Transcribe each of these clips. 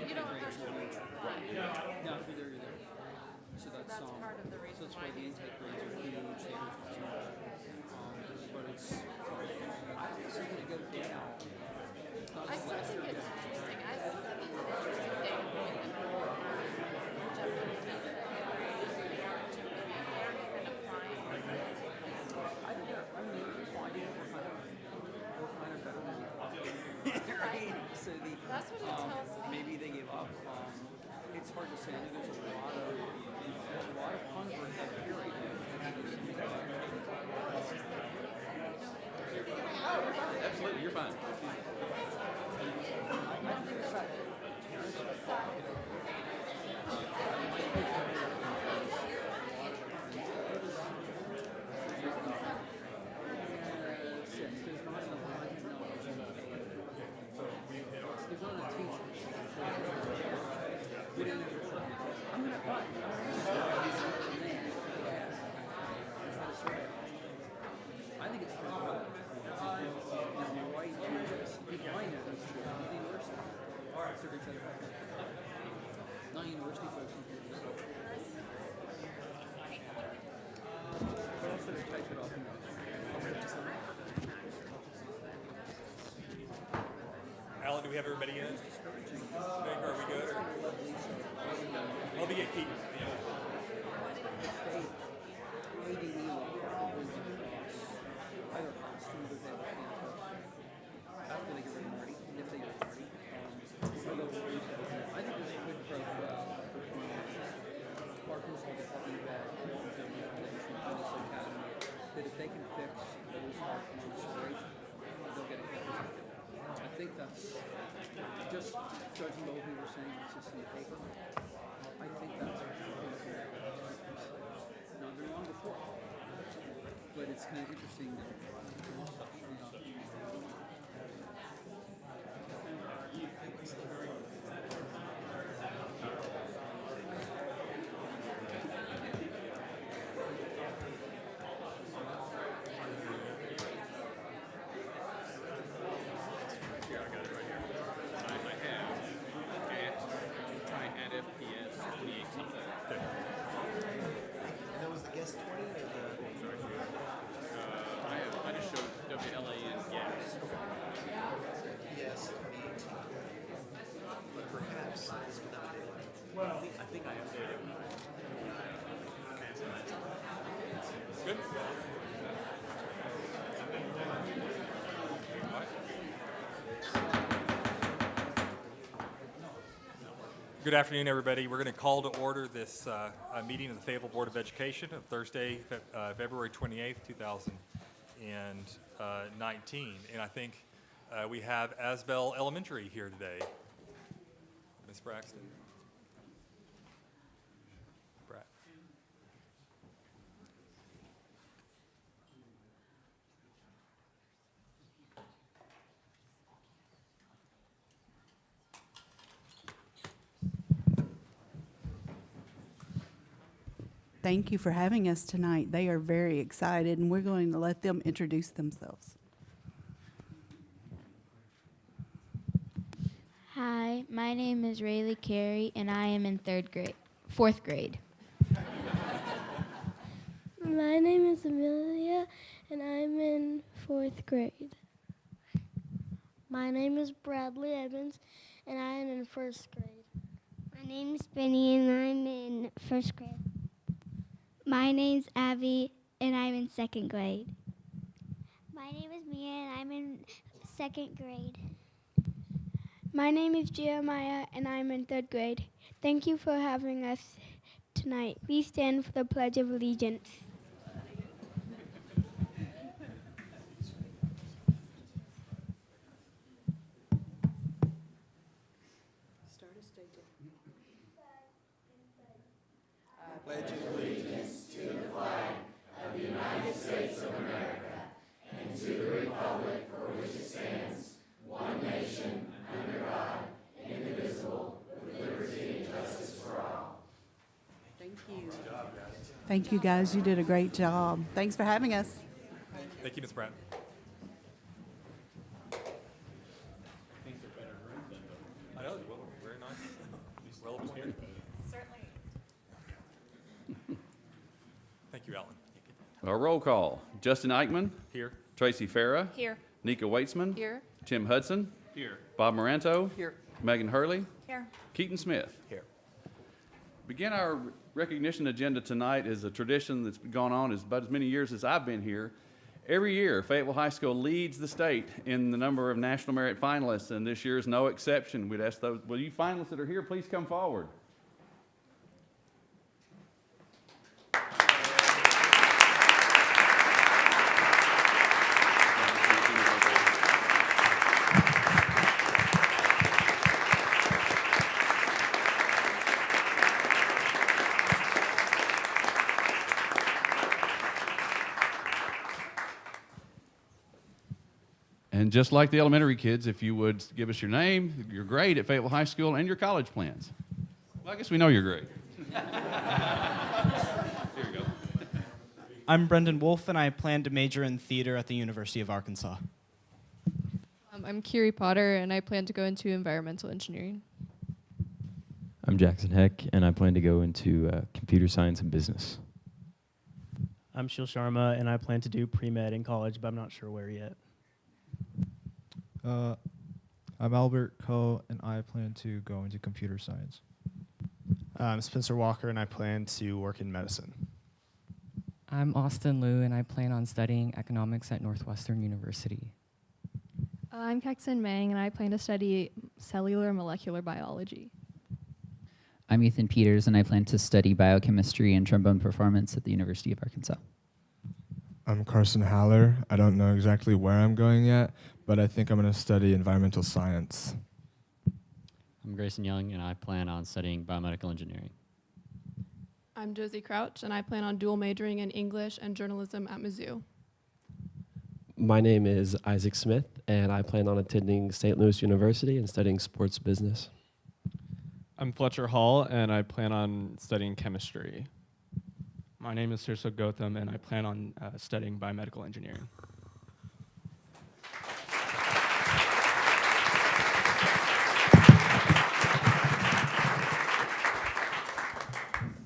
You don't have to reach right. No, if you're there, you're there. So that's part of the so reason that's why why the these intake grades are huge. They are huge. But it's I think this is going to get it down. Not I as still last think year. it's interesting. I still think it's an interesting thing when jumping into and applying. I think I mean, we're finding it. We're kind of better than we thought. Right? So That's what it tells me. maybe they give up. It's hard to say. I know there's a lot of converts up here right now. Absolutely, you're fine. I think it's that. There's not enough technology. There's not enough teachers. We didn't. I'm gonna buy. I think it's pretty good. Now, right here, people I know is the university. Secretary Center. Not university folks in here. But also to type it off. Alan, do we have everybody in? Are we good? I'll be at Keaton. After they get rid of Marty, if they get Marty, I think there's a good program. Arkansas Department of Ed, Foundation, Academy, that if they can fix those hard considerations, they'll get it. I think that's just judging by what we were saying, it's just in the paper. I think that's not very long before, but it's kind of interesting that FPS 2018. And that was the guest 20 or I just showed WLAN gas. yes, 2018? But perhaps it's without daylight. I think I updated it. Good? Good afternoon, everybody. We're going to call to order this meeting of the Fayetteville Board of Education of Thursday, February 28th, 2019. And I think we have Asbel Elementary here today. Ms. Braxton. Brad. Thank you for having us tonight. They are very excited, and we're going to let them introduce themselves. Hi, my name is Rayleigh Carey, and I am in fourth grade. My name is Amelia, and I'm in fourth grade. My name is Bradley Evans, and I am in first grade. My name is Benny, and I'm in first grade. My name's Abby, and I'm in second grade. My name is Mia, and I'm in second grade. My name is Jeremiah, and I'm in third grade. Thank you for having us tonight. Please stand for the Pledge of Allegiance. Start a statement. Pledge allegiance to the flag of the United States of America and to the republic for which it stands, one nation, under God, indivisible, with liberty and justice for all. Thank you. Thank you, guys. You did a great job. Thanks for having us. Thank you, Ms. Brown. I know, well, very nice. Our roll call. Justin Eichmann. Here. Tracy Farah. Here. Nika Weitzman. Here. Tim Hudson. Here. Bob Moranto. Here. Megan Hurley. Here. Keaton Smith. Here. Begin our recognition agenda tonight is a tradition that's gone on as about as many years as I've been here. Every year, Fayetteville High School leads the state in the number of National Merit finalists, and this year is no exception. We'd ask those, will you finalists that are here, please come forward. And just like the elementary kids, if you would give us your name, your grade at Fayetteville High School, and your college plans. Well, I guess we know your grade. Here we go. I'm Brendan Wolf, and I plan to major in theater at the University of Arkansas. I'm Kiri Potter, and I plan to go into environmental engineering. I'm Jackson Heck, and I plan to go into computer science and business. I'm Shil Sharma, and I plan to do pre-med in college, but I'm not sure where yet. I'm Albert Coe, and I plan to go into computer science. I'm Spencer Walker, and I plan to work in medicine. I'm Austin Liu, and I plan on studying economics at Northwestern University. I'm Kexon Mang, and I plan to study cellular and molecular biology. I'm Ethan Peters, and I plan to study biochemistry and trombone performance at the University of Arkansas. I'm Carson Haller. I don't know exactly where I'm going yet, but I think I'm going to study environmental science. I'm Grayson Young, and I plan on studying biomedical engineering. I'm Josie Crouch, and I plan on dual majoring in English and journalism at Mizzou. My name is Isaac Smith, and I plan on attending St. Louis University and studying sports business. I'm Fletcher Hall, and I plan on studying chemistry. My name is Sirso Gotham, and I plan on studying biomedical engineering.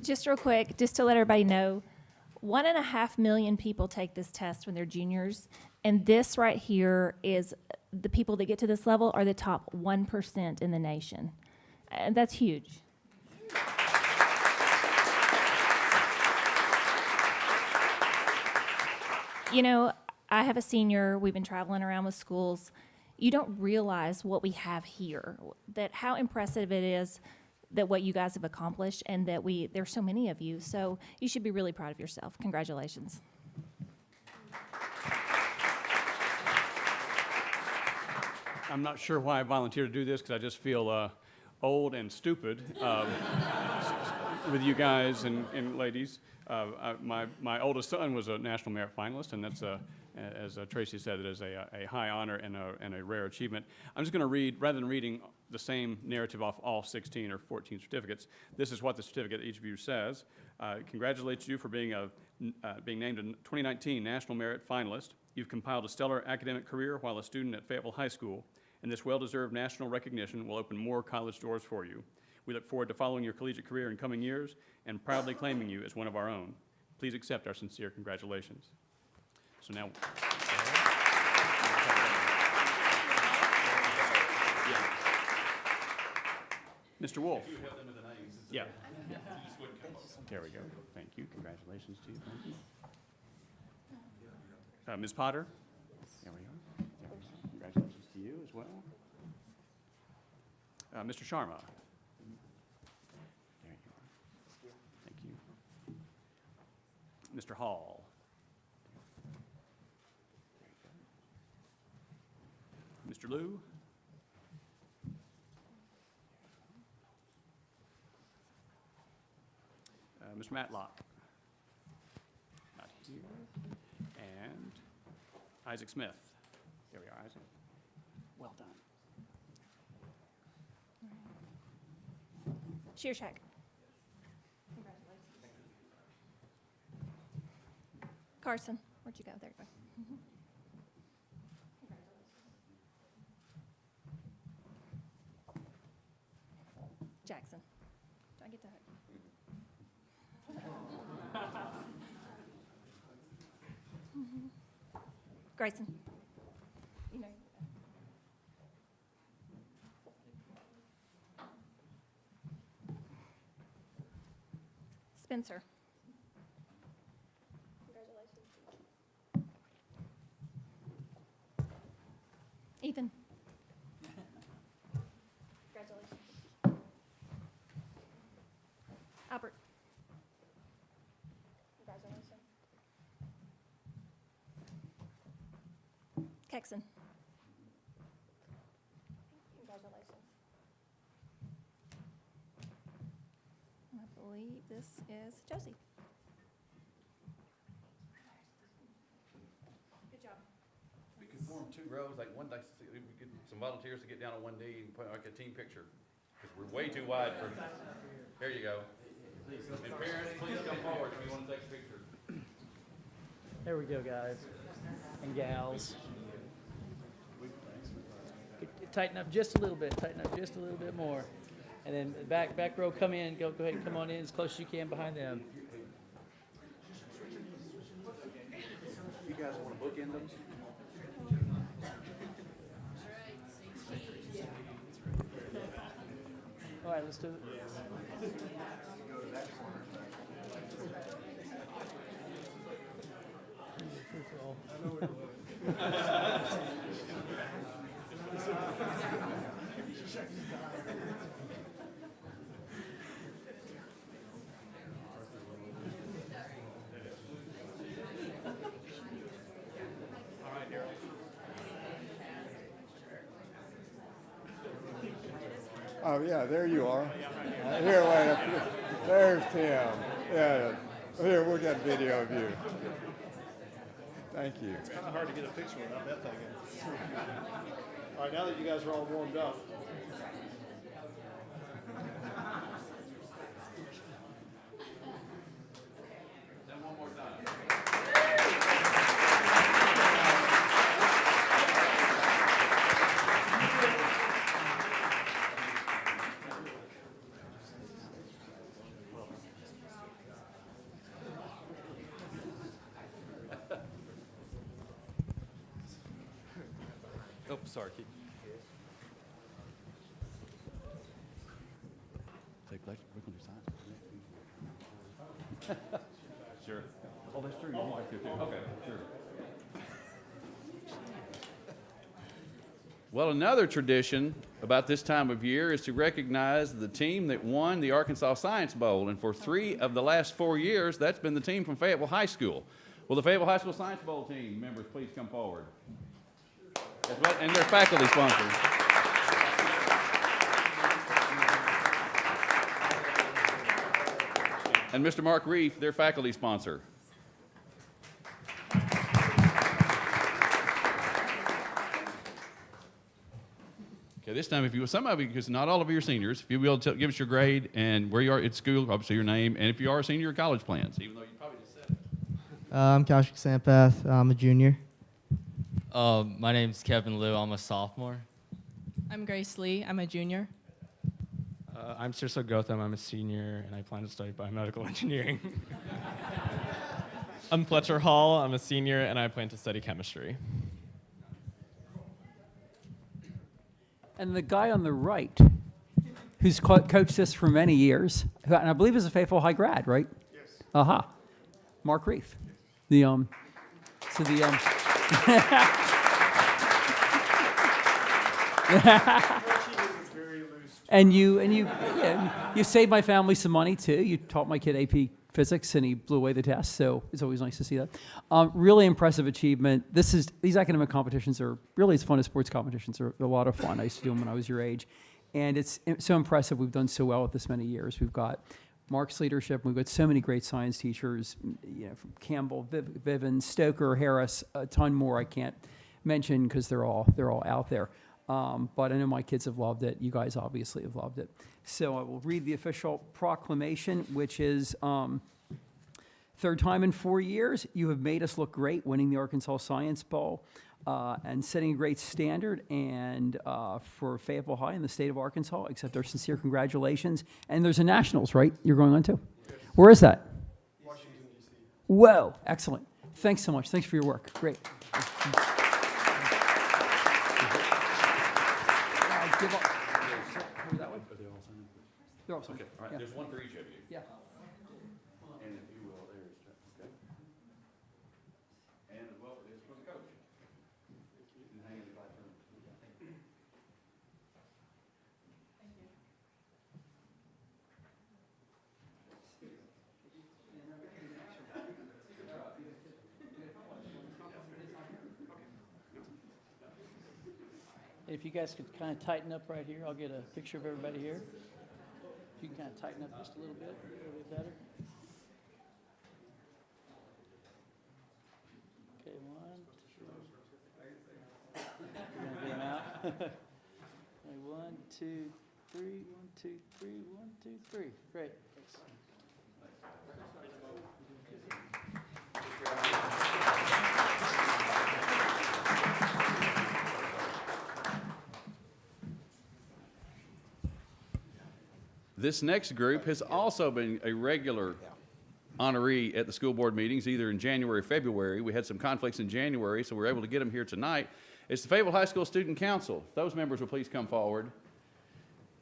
Just real quick, just to let everybody know, 1.5 million people take this test when they're juniors, and this right here is the people that get to this level are the top 1% in the nation. And that's huge. You know, I have a senior, we've been traveling around with schools. You don't realize what we have here, that how impressive it is that what you guys have accomplished and that there's so many of you. So you should be really proud of yourself. Congratulations. I'm not sure why I volunteered to do this because I just feel old and stupid with you guys and ladies. My oldest son was a National Merit finalist, and that's, as Tracy said, it is a high honor and a rare achievement. I'm just going to read, rather than reading the same narrative off all 16 or 14 certificates, this is what the certificate each of you says. Congratulates you for being named a 2019 National Merit finalist. You've compiled a stellar academic career while a student at Fayetteville High School, and this well-deserved national recognition will open more college doors for you. We look forward to following your collegiate career in coming years and proudly claiming you as one of our own. Please accept our sincere congratulations. So now, Mr. Wolf. Yeah. There we go. Thank you. Congratulations to you. Thank you. Ms. Potter. There we go. Congratulations to you as well. Mr. Sharma. There you are. Thank you. Mr. Hall. Mr. Liu. Mr. Matlock. Not here. And Isaac Smith. There we are, Isaac. Well done. Cheer check. Carson, where'd you go? There you go. Jackson. Do I get to hug? Grayson. You know. Spencer. Ethan. Congratulations. Albert. Congratulations. Kexon. Congratulations. I believe this is Josie. Good job. We could form two rows, like one, like, we could get some volunteers to get down on one knee and put like a team picture. Because we're way too wide for, here you go. And parents, please come forward if you want to take a picture. There we go, guys and gals. Tighten up just a little bit, tighten up just a little bit more. And then back row, come in, go ahead and come on in as close as you can behind them. You guys want to bookend them? All right, let's do it. Oh, yeah, there you are. Here, wait. There's Tim. Yeah. Here, we'll get video of you. Thank you. It's kind of hard to get a picture without that thing in. All right, now that you guys are all warmed up. Then one more time. Oh, sorry, Keith. Take place. We're going to do science. Sure. Oh, that's true. Okay, sure. Well, another tradition about this time of year is to recognize the team that won the Arkansas Science Bowl. And for 3 of the last 4 years, that's been the team from Fayetteville High School. Will the Fayetteville High School Science Bowl team members please come forward? As well, and their faculty sponsors. And Mr. Mark Reef, their faculty sponsor. Okay, this time, if you, some of you, because not all of you are seniors, if you will give us your grade and where you are at school, obviously your name, and if you are a senior, your college plans, even though you probably just said it. I'm Kaushik Sampath. I'm a junior. My name's Kevin Liu. I'm a sophomore. I'm Grace Lee. I'm a junior. I'm Sirso Gotham. I'm a senior, and I plan to study biomedical engineering. I'm Fletcher Hall. I'm a senior, and I plan to study chemistry. And the guy on the right, who's coached us for many years, and I believe is a Fayetteville High grad, right? Yes. Aha. Mark Reef. And you saved my family some money too. You taught my kid AP Physics, and he blew away the test. So it's always nice to see that. Really impressive achievement. These academic competitions are really as fun as sports competitions. They're a lot of fun. I used to do them when I was your age, and it's so impressive. We've done so well with this many years. We've got Mark's leadership. We've got so many great science teachers, from Campbell, Viven, Stoker, Harris, a ton more I can't mention because they're all out there. But I know my kids have loved it. You guys obviously have loved it. So I will read the official proclamation, which is 3rd time in 4 years, you have made us look great, winning the Arkansas Science Bowl and setting a great standard and for Fayetteville High in the state of Arkansas. Accept our sincere congratulations. And there's a nationals, right? You're going on to? Where is that? Washington, D.C. Whoa, excellent. Thanks so much. Thanks for your work. Great. They're all signed. Okay, all right, Yeah. there's one for each of you. Yeah. And if you will, there's, okay. And as well, it's for the coach. You can hang it right there. If you guys could kind of tighten up right here, I'll get a picture of everybody here. If you can kind of tighten up just a little bit better. Okay, one, two. We're gonna get them out. Okay, 1, 2, 3, 1, 2, 3, 1, 2, 3. Great. Thanks. This next group has also been a regular honoree at the school board meetings, either in January or February. We had some conflicts in January, so we were able to get them here tonight. It's the Fayetteville High School Student Council. If those members will please come forward.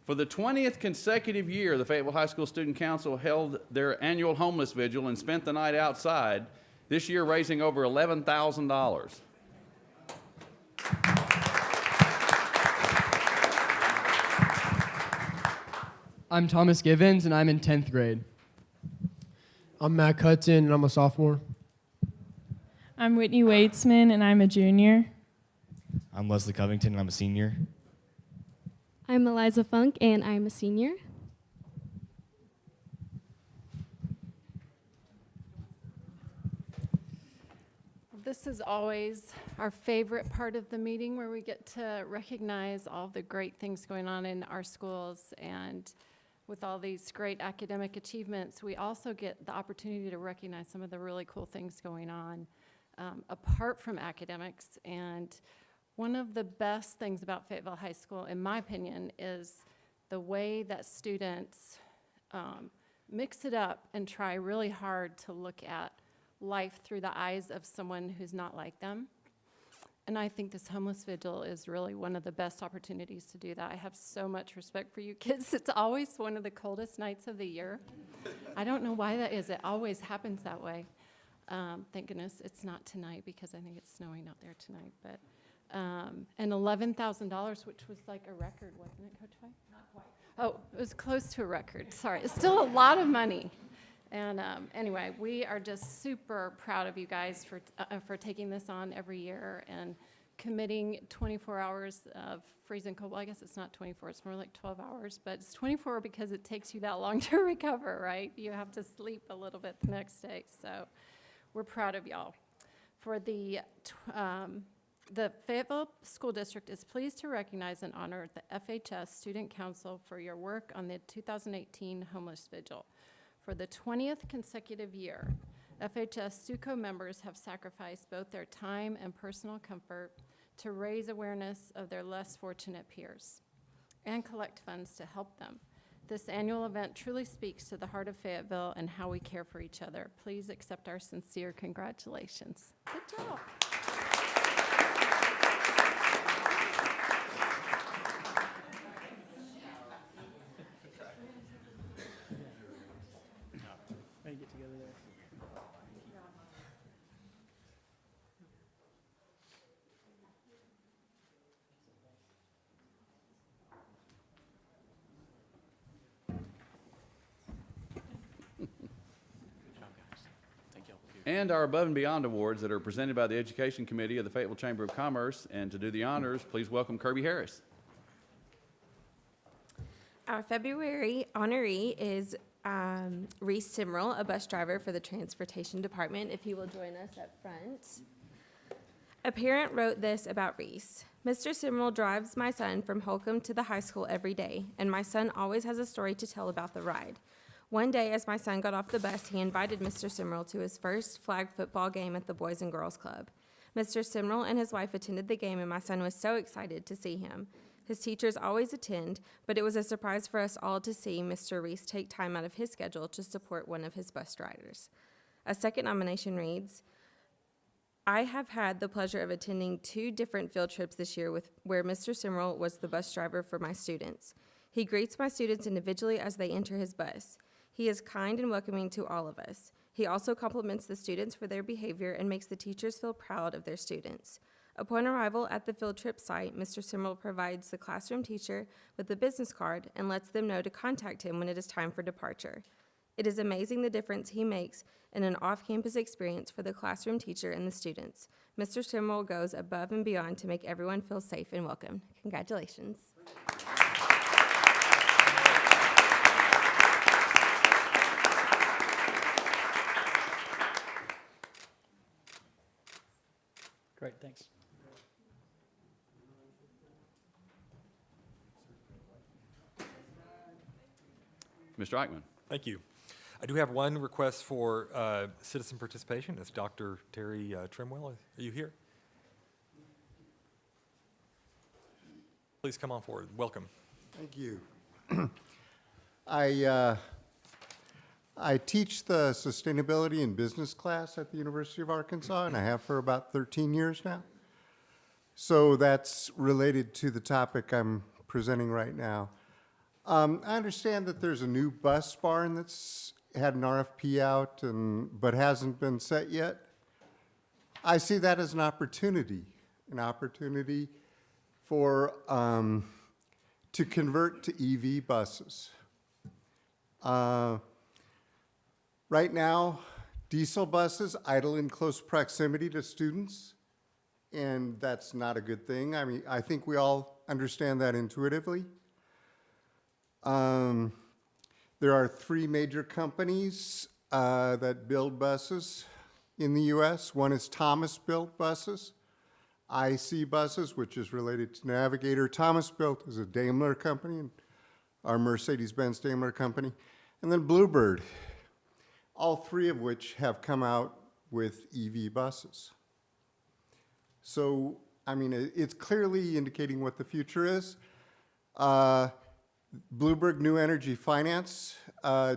For the 20th consecutive year, the Fayetteville High School Student Council held their annual homeless vigil and spent the night outside, this year raising over $11,000. I'm Thomas Givens, and I'm in 10th grade. I'm Matt Cutton, and I'm a sophomore. I'm Whitney Waitsman, and I'm a junior. I'm Leslie Covington, and I'm a senior. I'm Eliza Funk, and I'm a senior. This is always our favorite part of the meeting, where we get to recognize all the great things going on in our schools. And with all these great academic achievements, we also get the opportunity to recognize some of the really cool things going on apart from academics. And one of the best things about Fayetteville High School, in my opinion, is the way that students mix it up and try really hard to look at life through the eyes of someone who's not like them. And I think this homeless vigil is really one of the best opportunities to do that. I have so much respect for you kids. It's always one of the coldest nights of the year. I don't know why that is. It always happens that way. Thank goodness it's not tonight, because I think it's snowing out there tonight. But and $11,000, which was like a record, wasn't it, Coach White? Not quite. Oh, it was close to a record. Sorry, it's still a lot of money. And anyway, we are just super proud of you guys for taking this on every year and committing 24 hours of freezing cold. Well, I guess it's not 24, it's more like 12 hours, but it's 24 because it takes you that long to recover, right? You have to sleep a little bit the next day. So we're proud of y'all. For the Fayetteville School District is pleased to recognize and honor the FHS Student Council for your work on the 2018 Homeless Vigil. For the 20th consecutive year, FHS SUCO members have sacrificed both their time and personal comfort to raise awareness of their less fortunate peers and collect funds to help them. This annual event truly speaks to the heart of Fayetteville and how we care for each other. Please accept our sincere congratulations. Good job. Get together there. And our Above and Beyond Awards that are presented by the Education Committee of the Fayetteville Chamber of Commerce. And to do the honors, please welcome Kirby Harris. Our February honoree is Reese Simrell, a bus driver for the Transportation Department. If he will join us up front. A parent wrote this about Reese. Mr. Simrell drives my son from Holcomb to the high school every day, and my son always has a story to tell about the ride. One day, as my son got off the bus, he invited Mr. Simrell to his first flag football game at the Boys and Girls Club. Mr. Simrell and his wife attended the game, and my son was so excited to see him. His teachers always attend, but it was a surprise for us all to see Mr. Reese take time out of his schedule to support one of his bus riders. A second nomination reads, I have had the pleasure of attending 2 different field trips this year where Mr. Simrel was the bus driver for my students. He greets my students individually as they enter his bus. He is kind and welcoming to all of us. He also compliments the students for their behavior and makes the teachers feel proud of their students. Upon arrival at the field trip site, Mr. Simrel provides the classroom teacher with a business card and lets them know to contact him when it is time for departure. It is amazing the difference he makes in an off-campus experience for the classroom teacher and the students. Mr. Simrel goes above and beyond to make everyone feel safe and welcome. Congratulations. Great, thanks. Mr. Eichmann. Thank you. I do have one request for citizen participation. It's Dr. Terry Trimwell. Are you here? Please come on forward. Welcome. Thank you. I teach the sustainability and business class at the University of Arkansas, and I have for about 13 years now. So that's related to the topic I'm presenting right now. I understand that there's a new bus barn that's had an RFP out but hasn't been set yet. I see that as an opportunity for to convert to EV buses. Right now, diesel buses idle in close proximity to students, and that's not a good thing. I mean, I think we all understand that intuitively. There are 3 major companies that build buses in the U.S. One is Thomas Built Buses, IC Buses, which is related to Navigator. Thomas Built is a Daimler company, and our Mercedes-Benz Daimler company. And then Bluebird, all 3 of which have come out with EV buses. So, I mean, it's clearly indicating what the future is. Bloomberg New Energy Finance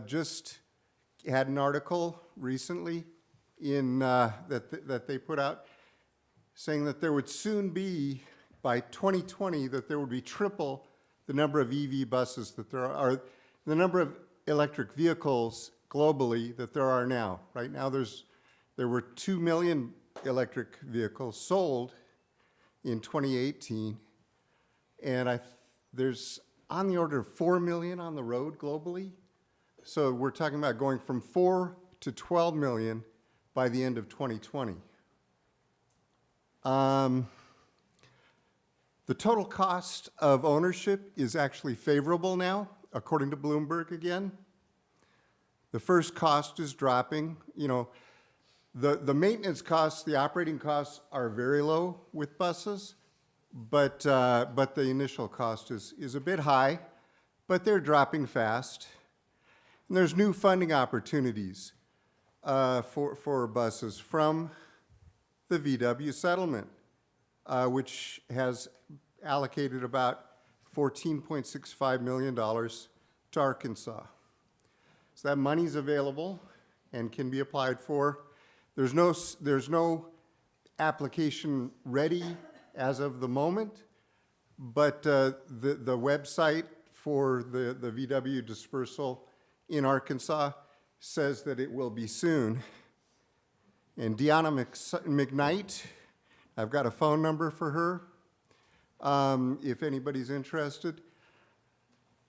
just had an article recently that they put out saying that there would soon be, by 2020, that there would be triple the number of EV buses that there are, the number of electric vehicles globally that there are now. Right now there were 2 million electric vehicles sold in 2018, and there's on the order of 4 million on the road globally. So we're talking about going from 4 to 12 million by the end of 2020. The total cost of ownership is actually favorable now, according to Bloomberg again. The first cost is dropping. You know, the maintenance costs, the operating costs are very low with buses, but the initial cost is a bit high, but they're dropping fast. And there's new funding opportunities for buses from the VW settlement, which has allocated about $14.65 million to Arkansas. So that money's available and can be applied for. There's no application ready as of the moment, but the website for the VW dispersal in Arkansas says that it will be soon. And Deanna McKnight, I've got a phone number for her, if anybody's interested,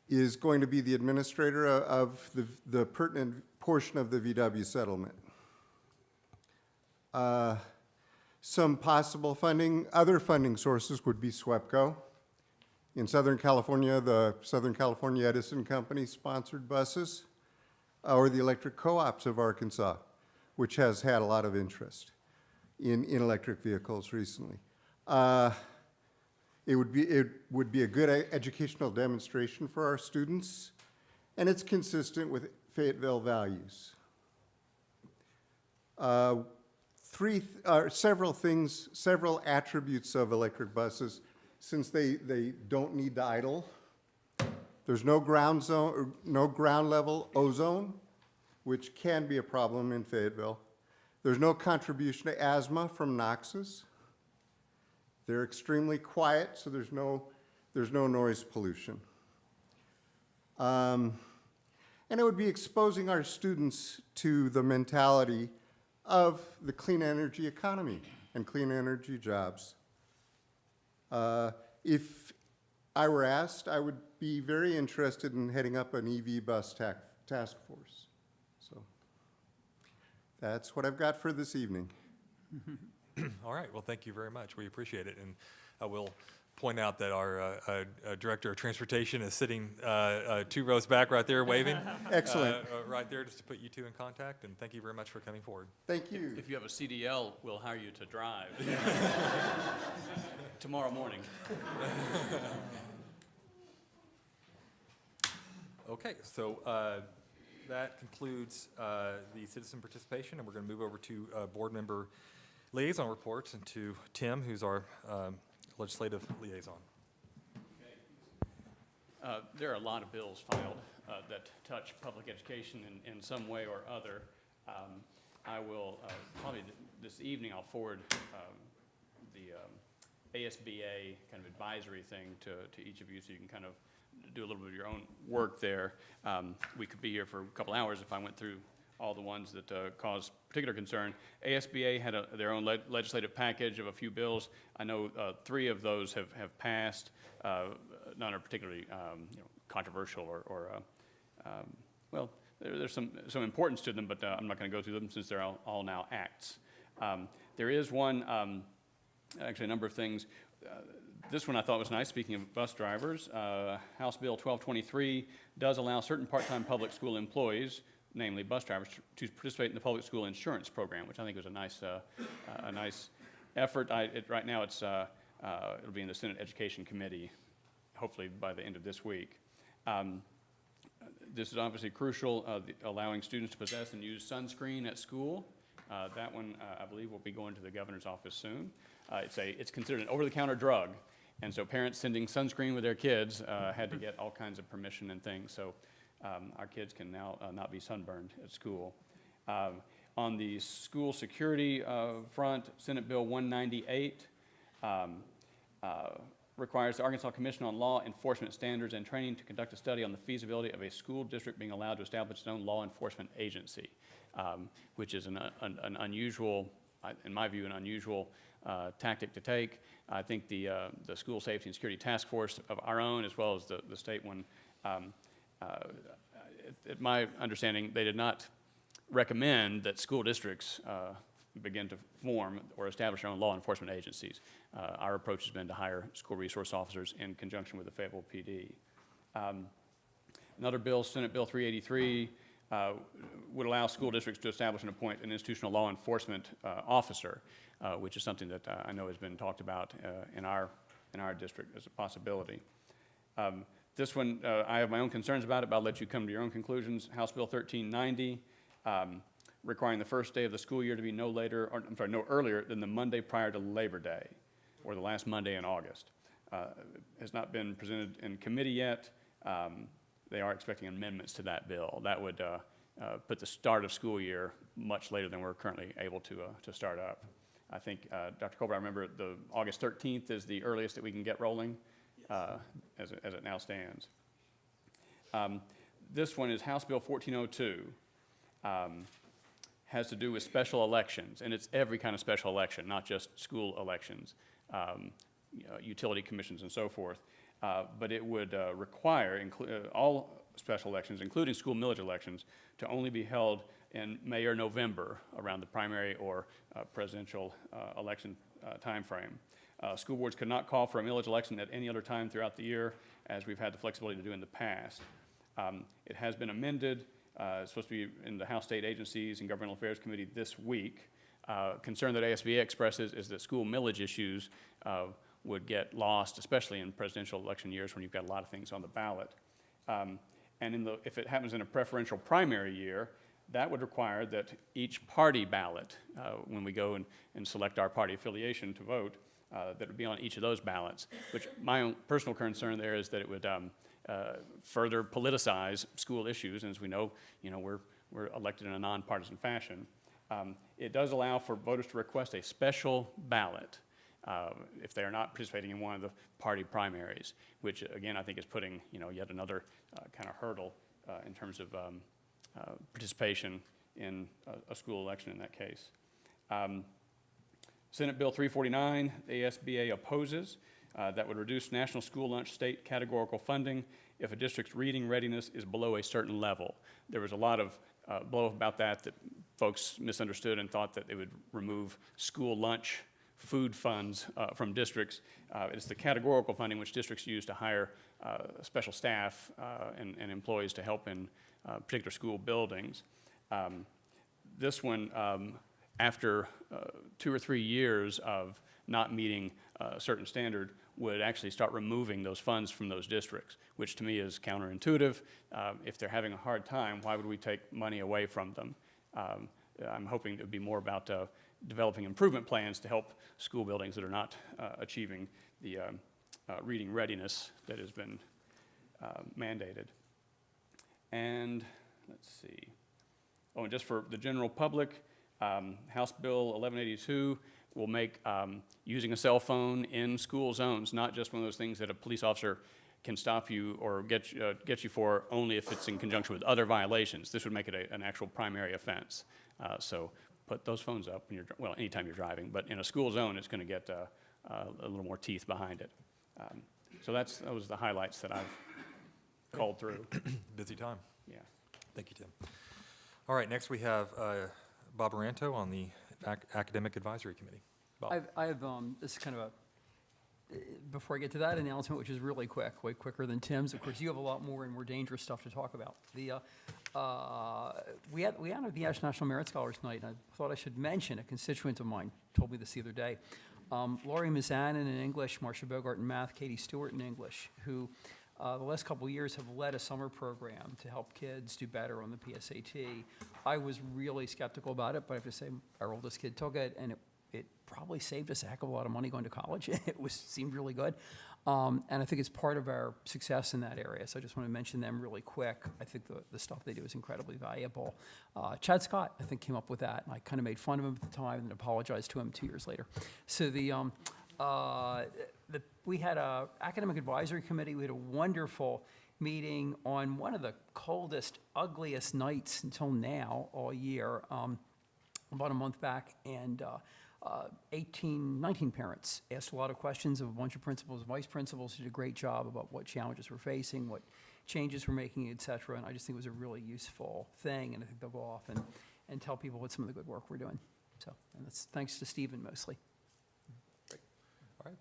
is going to be the administrator of the pertinent portion of the VW settlement. Some possible funding, other funding sources would be SWEPCO. In Southern California, the Southern California Edison Company sponsored buses, or the electric co-ops of Arkansas, which has had a lot of interest in electric vehicles recently. It would be a good educational demonstration for our students, and it's consistent with Fayetteville values. Several attributes of electric buses, since they don't need to idle. There's no ground level ozone, which can be a problem in Fayetteville. There's no contribution to asthma from NOxes. They're extremely quiet, so there's no noise pollution. And it would be exposing our students to the mentality of the clean energy economy and clean energy jobs. If I were asked, I would be very interested in heading up an EV bus task force. So that's what I've got for this evening. All right, well, thank you very much. We appreciate it. And I will point out that our Director of Transportation is sitting 2 rows back right there waving. Excellent. Right there, just to put you two in contact. And thank you very much for coming forward. Thank you. If you have a CDL, we'll hire you to drive tomorrow morning. Okay, so that concludes the citizen participation, and we're going to move over to board member liaison reports and to Tim, who's our legislative liaison. There are a lot of bills filed that touch public education in some way or other. I will probably this evening I'll forward the ASBA kind of advisory thing to each of you, so you can kind of do a little bit of your own work there. We could be here for a couple hours if I went through all the ones that cause particular concern. ASBA had their own legislative package of a few bills. I know 3 of those have passed. None are particularly controversial or well, there's some importance to them, but I'm not going to go through them since they're all now acts. There is one, actually a number of things. This one I thought was nice, speaking of bus drivers. House Bill 1223 does allow certain part-time public school employees, namely bus drivers, to participate in the public school insurance program, which I think was a nice effort. Right now it'll be in the Senate Education Committee, hopefully by the end of this week. This is obviously crucial, allowing students to possess and use sunscreen at school. That one, I believe, will be going to the governor's office soon. It's considered an over-the-counter drug, and so parents sending sunscreen with their kids had to get all kinds of permission and things. So our kids can now not be sunburned at school. On the school security front, Senate Bill 198 requires the Arkansas Commission on Law Enforcement Standards and Training to conduct a study on the feasibility of a school district being allowed to establish its own law enforcement agency, which is an unusual, in my view, an unusual tactic to take. I think the School Safety and Security Task Force of our own, as well as the state one, at my understanding, they did not recommend that school districts begin to form or establish their own law enforcement agencies. Our approach has been to hire school resource officers in conjunction with the Fayetteville PD. Another bill, Senate Bill 383, would allow school districts to establish and appoint an institutional law enforcement officer, which is something that I know has been talked about in our district as a possibility. This one, I have my own concerns about it, but I'll let you come to your own conclusions. House Bill 1390, requiring the first day of the school year to be no earlier than the Monday prior to Labor Day, or the last Monday in August. Has not been presented in committee yet. They are expecting amendments to that bill. That would put the start of school year much later than we're currently able to start up. I think, Dr. Colbert, I remember the August 13th is the earliest that we can get rolling, as it now stands. This one is House Bill 1402. Has to do with special elections, and it's every kind of special election, not just school elections, utility commissions and so forth. But it would require all special elections, including school millage elections, to only be held in May or November around the primary or presidential election timeframe. School boards could not call for a millage election at any other time throughout the year, as we've had the flexibility to do in the past. It has been amended. It's supposed to be in the House State Agencies and Governmental Affairs Committee this week. Concern that ASBA expresses is that school millage issues would get lost, especially in presidential election years when you've got a lot of things on the ballot. And if it happens in a preferential primary year, that would require that each party ballot, when we go and select our party affiliation to vote, that would be on each of those ballots, which my own personal concern there is that it would further politicize school issues. And as we know, we're elected in a nonpartisan fashion. It does allow for voters to request a special ballot if they are not participating in one of the party primaries, which again I think is putting yet another kind of hurdle in terms of participation in a school election in that case. Senate Bill 349, the ASBA opposes. That would reduce national school lunch state categorical funding if a district's reading readiness is below a certain level. There was a lot of blow about that folks misunderstood and thought that it would remove school lunch food funds from districts. It's the categorical funding which districts use to hire special staff and employees to help in particular school buildings. This one, after 2 or 3 years of not meeting a certain standard, would actually start removing those funds from those districts, which to me is counterintuitive. If they're having a hard time, why would we take money away from them? I'm hoping it would be more about developing improvement plans to help school buildings that are not achieving the reading readiness that has been mandated. And let's see. Oh, and just for the general public, House Bill 1182 will make using a cell phone in school zones not just one of those things that a police officer can stop you or get you for only if it's in conjunction with other violations. This would make it an actual primary offense. So put those phones up when you're, anytime you're driving, but in a school zone, it's going to get a little more teeth behind it. So those are the highlights that I've called through. Busy time. Yeah. Thank you, Tim. All right, next we have Bob Aranto on the Academic Advisory Committee. Bob. I have this is kind of before I get to that announcement, which is really quick, way quicker than Tim's. Of course, you have a lot more and more dangerous stuff to talk about. We honored the National Merit Scholars tonight, and I thought I should mention a constituent of mine told me this the other day. Laurie Mizanin in English, Marcia Bogart in math, Katie Stewart in English, who the last couple of years have led a summer program to help kids do better on the PSAT. I was really skeptical about it, but I have to say our oldest kid took it, and it probably saved us a heck of a lot of money going to college. It seemed really good. And I think it's part of our success in that area. So I just want to mention them really quick. I think the stuff they do is incredibly valuable. Chad Scott, I think, came up with that. And I kind of made fun of him at the time and apologized to him 2 years later. So we had an academic advisory committee. We had a wonderful meeting on one of the coldest, ugliest nights until now all year, about a month back. And 19 parents asked a lot of questions of a bunch of principals and vice principals who did a great job about what challenges we're facing, what changes we're making, et cetera. And I just think it was a really useful thing, and I think they'll go off and tell people what some of the good work we're doing. So, and that's thanks to Stephen mostly. Great. All right.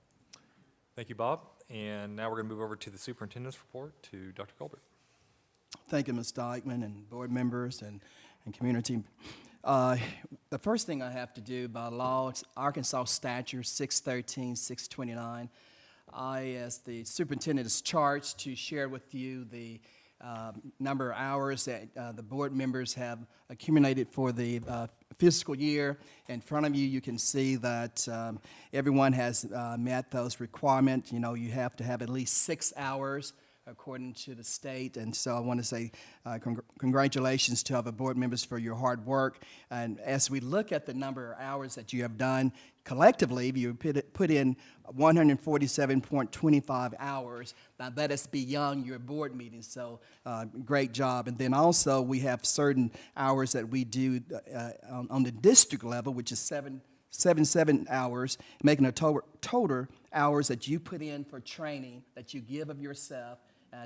Thank you, Bob. And now we're going to move over to the superintendent's report to Dr. Colbert. Thank you, Ms. Dykeman and board members and community. The first thing I have to do by law, it's Arkansas Statute 613, 629. I, as the superintendent, is charged to share with you the number of hours that the board members have accumulated for the fiscal year. In front of you, you can see that everyone has met those requirements. You know, you have to have at least 6 hours according to the state. And so I want to say congratulations to other board members for your hard work. And as we look at the number of hours that you have done, collectively, you put in 147.25 hours. Now that is beyond your board meeting, so great job. And then also we have certain hours that we do on the district level, which is 7 hours, making a total hours that you put in for training that you give of yourself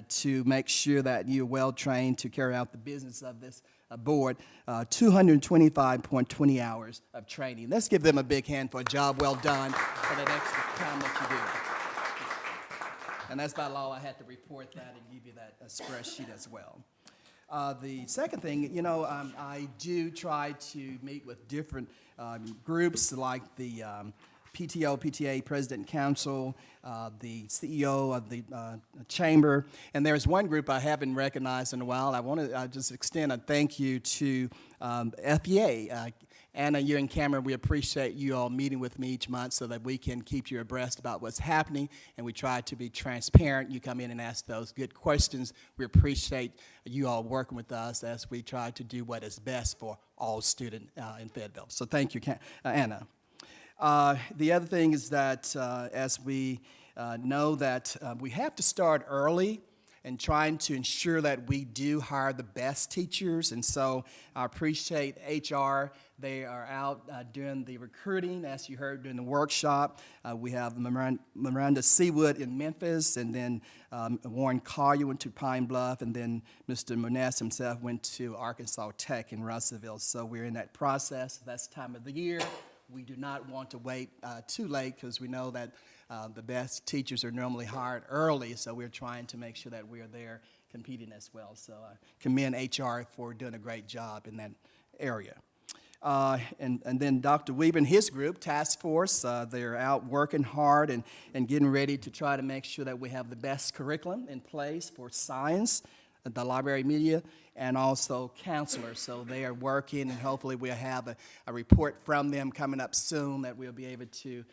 to make sure that you're well trained to carry out the business of this board, 225.20 hours of training. Let's give them a big hand for a job well done for that extra time that you do. And that's by law, I had to report that and give you that spreadsheet as well. The second thing, you know, I do try to meet with different groups like the PTO, PTA, President and Council, the CEO of the Chamber, and there's one group I haven't recognized in a while. I want to just extend a thank you to FEA, Anna, you're in camera. We appreciate you all meeting with me each month so that we can keep you abreast about what's happening, and we try to be transparent. You come in and ask those good questions. We appreciate you all working with us as we try to do what is best for all students in Fayetteville. So thank you, Anna. The other thing is that as we know that we have to start early and trying to ensure that we do hire the best teachers. And so I appreciate HR. They are out doing the recruiting, as you heard during the workshop. We have Miranda Seawood in Memphis, and then Warren Collier went to Pine Bluff, and then Mr. Moness himself went to Arkansas Tech in Russellville. So we're in that process. That's the time of the year. We do not want to wait too late, because we know that the best teachers are normally hired early, so we're trying to make sure that we're there competing as well. So I commend HR for doing a great job in that area. And then Dr. Weber and his group, Task Force, they're out working hard and getting ready to try to make sure that we have the best curriculum in place for science, the library media, and also counselors. So they are working, and hopefully we'll have a report from them coming up soon that we'll be able to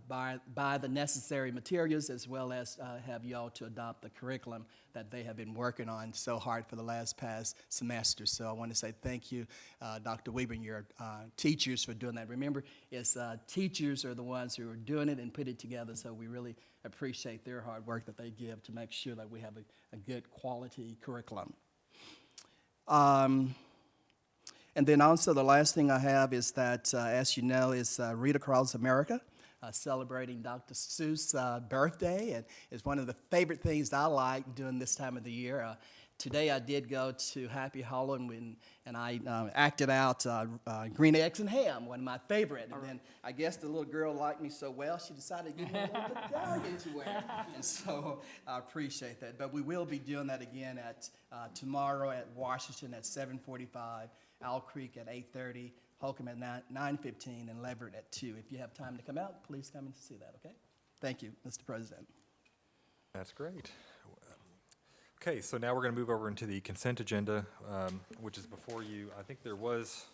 buy the necessary materials, as well as have you all to adopt the curriculum that they have been working on so hard for the past semester. So I want to say thank you, Dr. Weber, and your teachers for doing that. Remember, it's teachers are the ones who are doing it and put it together, so we really appreciate their hard work that they give to make sure that we have a good quality curriculum. And then also the last thing I have is that, as you know, is Read Across America, celebrating Dr. Seuss' birthday, and it's one of the favorite things I like during this time of the year. Today I did go to Happy Hollow, and I acted out Green Eggs and Ham, one of my favorite. And then I guess the little girl liked me so well, she decided to give me a little medallion to wear. And so I appreciate that. But we will be doing that again at tomorrow at Washington at 7:45, Owl Creek at 8:30, Holcomb at 9:15, and Leverett at 2. If you have time to come out, please come and see that, okay? Thank you, Mr. President. That's great. Okay, so now we're going to move over into the consent agenda, which is before you. I think there was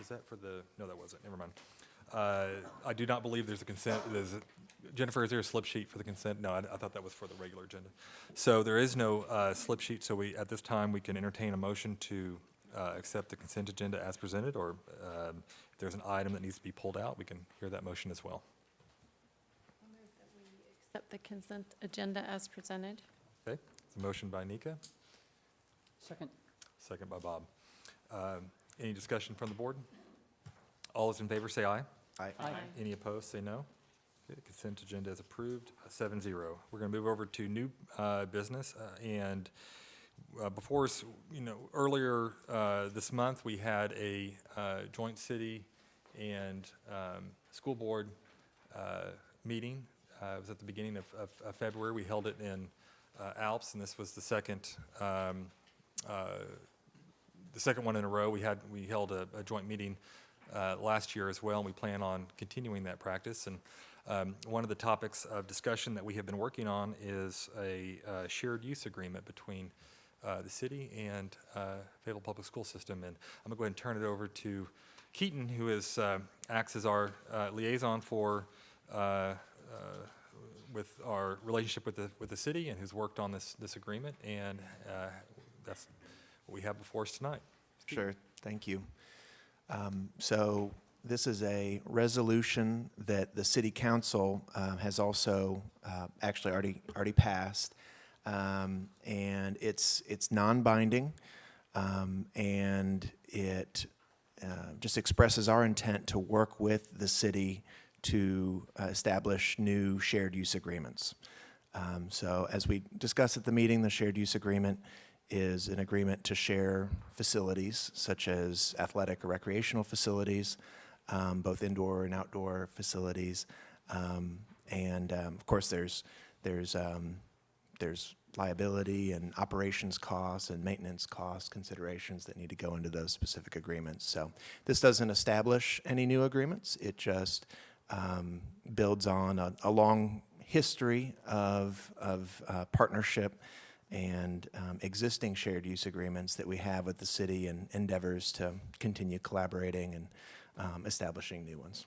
that for the, no, that wasn't, never mind. I do not believe there's a consent. Jennifer, is there a slip sheet for the consent? No, I thought that was for the regular agenda. So there is no slip sheet, so at this time we can entertain a motion to accept the consent agenda as presented, or if there's an item that needs to be pulled out, we can hear that motion as well. I'll move that we accept the consent agenda as presented. Okay, it's a motion by Nika. Second. Second by Bob. Any discussion from the board? All those in favor say aye. Aye. Aye. Any opposed say no. Okay, the consent agenda is approved, 7-0. We're going to move over to new business, and before us, earlier this month we had a joint city and school board meeting. It was at the beginning of February. We held it in Alps, and this was the second one in a row. We held a joint meeting last year as well, and we plan on continuing that practice. And one of the topics of discussion that we have been working on is a shared use agreement between the city and Fayetteville Public School System. And I'm going to go ahead and turn it over to Keaton, who acts as our liaison for with our relationship with the city, and who's worked on this agreement. And that's what we have before us tonight. Sure, thank you. So this is a resolution that the City Council has also actually already passed, and it's non-binding, and it just expresses our intent to work with the city to establish new shared use agreements. So as we discussed at the meeting, the shared use agreement is an agreement to share facilities such as athletic or recreational facilities, both indoor and outdoor facilities, and of course there's liability and operations costs and maintenance cost considerations that need to go into those specific agreements. So this doesn't establish any new agreements. It just builds on a long history of partnership and existing shared use agreements that we have with the city and endeavors to continue collaborating and establishing new ones.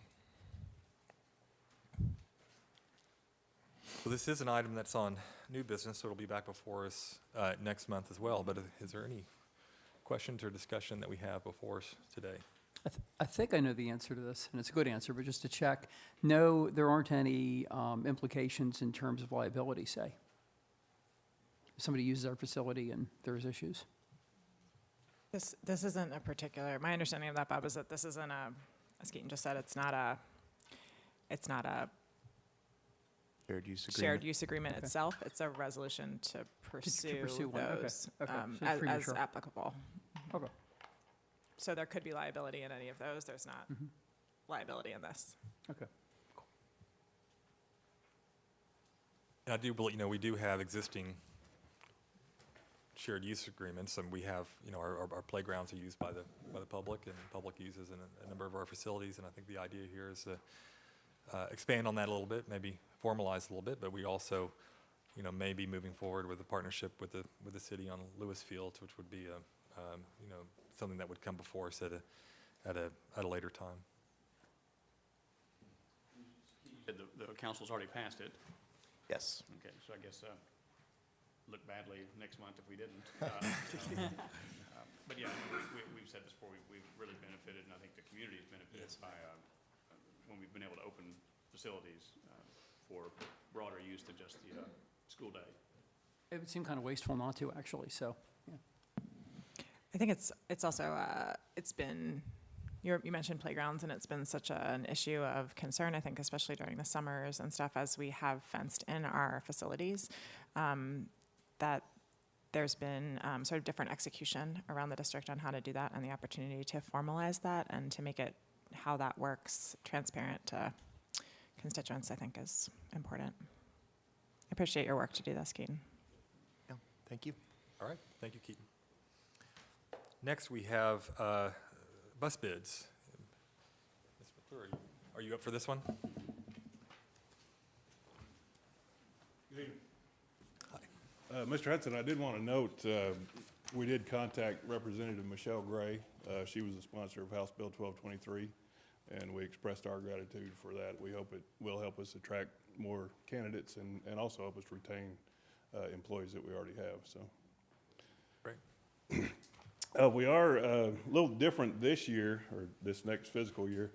Well, this is an item that's on new business, so it'll be back before us next month as well. But is there any questions or discussion that we have before us today? I think I know the answer to this, and it's a good answer, but just to check, no, there aren't any implications in terms of liability, say. If somebody uses our facility and there's issues. This isn't a particular, my understanding of that, Bob, is that this isn't a, as Keaton just said, it's not a shared use agreement. shared use agreement Okay. itself. It's a resolution to pursue one, okay, those okay. So as premature. applicable. Okay. So there could be liability in any of those. There's not Mhm. liability in this. Okay. And I do believe, we do have existing shared use agreements, and we have, our playgrounds are used by the public, and the public uses in a number of our facilities, and I think the idea here is to expand on that a little bit, maybe formalize a little bit, but we also, may be moving forward with a partnership with the city on Lewis Fields, which would be something that would come before us at a later time. The council's already passed it. Yes. Okay, so I guess look badly next month if we didn't. But yeah, we've said this before. We've really benefited, and I think the community has benefited by when we've been able to open facilities for broader use than just the school day. It would seem kind of wasteful not to, actually, so, yeah. I think it's also, it's been, you mentioned playgrounds, and it's been such an issue of concern, I think, especially during the summers and stuff, as we have fenced in our facilities, that there's been sort of different execution around the district on how to do that, and the opportunity to formalize that and to make it how that works transparent to constituents, I think, is important. I appreciate your work to do this, Keaton. Yeah, thank you. All right, thank you, Keaton. Next, we have bus bids. Ms. McClure, are you up for this one? Mr. Hudson, I did want to note, we did contact Representative Michelle Gray. She was the sponsor of House Bill 1223, and we expressed our gratitude for that. We hope it will help us attract more candidates and also help us retain employees that we already have. So, Great. we are a little different this year, or this next fiscal year.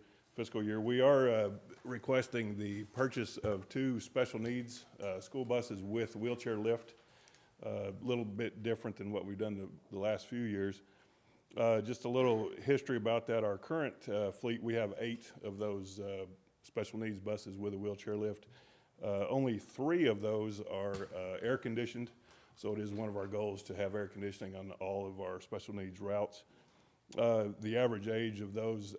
We are requesting the purchase of 2 special needs school buses with wheelchair lift. A little bit different than what we've done the last few years. Just a little history about that. Our current fleet, we have 8 of those special needs buses with a wheelchair lift. Only 3 of those are air conditioned, so it is one of our goals to have air conditioning on all of our special needs routes. The average age of those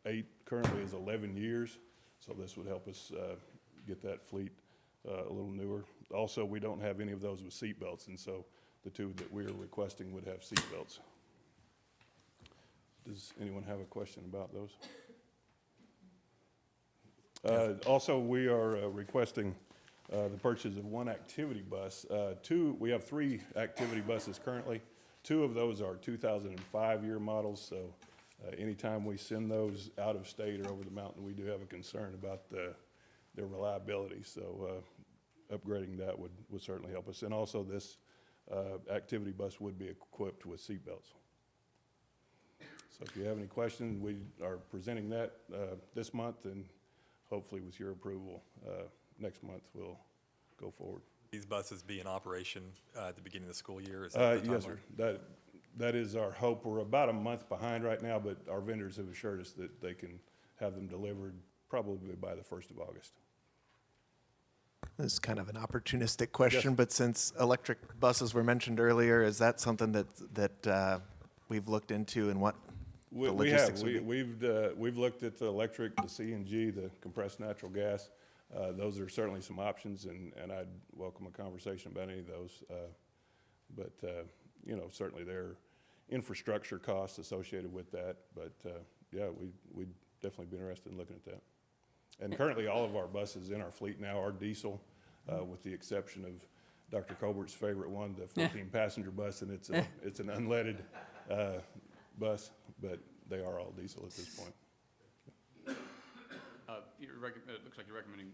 8 currently is 11 years, so this would help us get that fleet a little newer. Also, we don't have any of those with seat belts, and so the 2 that we're requesting would have seat belts. Does anyone have a question about those? Also, we are requesting the purchase of 1 activity bus. We have 3 activity buses currently. 2 of those are 2005 year models, so anytime we send those out of state or over the mountain, we do have a concern about their reliability. So upgrading that would certainly help us. And also this activity bus would be equipped with seat belts. So if you have any questions, we are presenting that this month, and hopefully with your approval, next month we'll go forward. These buses be in operation at the beginning of the school year? Is that the Yes, timeline? sir. That is our hope. We're about a month behind right now, but our vendors have assured us that they can have them delivered probably by the 1st of August. This is kind of an opportunistic question, Yes. but since electric buses were mentioned earlier, is that something that we've looked into, and what the We logistics have. would be? We've looked at the electric, the CNG, the compressed natural gas. Those are certainly some options, and I'd welcome a conversation about any of those. But certainly there are infrastructure costs associated with that. But yeah, we'd definitely be interested in looking at that. And currently, all of our buses in our fleet now are diesel, with the exception of Dr. Colbert's favorite one, the 14-passenger bus, and it's an unleaded bus, but they are all diesel at this point. It looks like you're recommending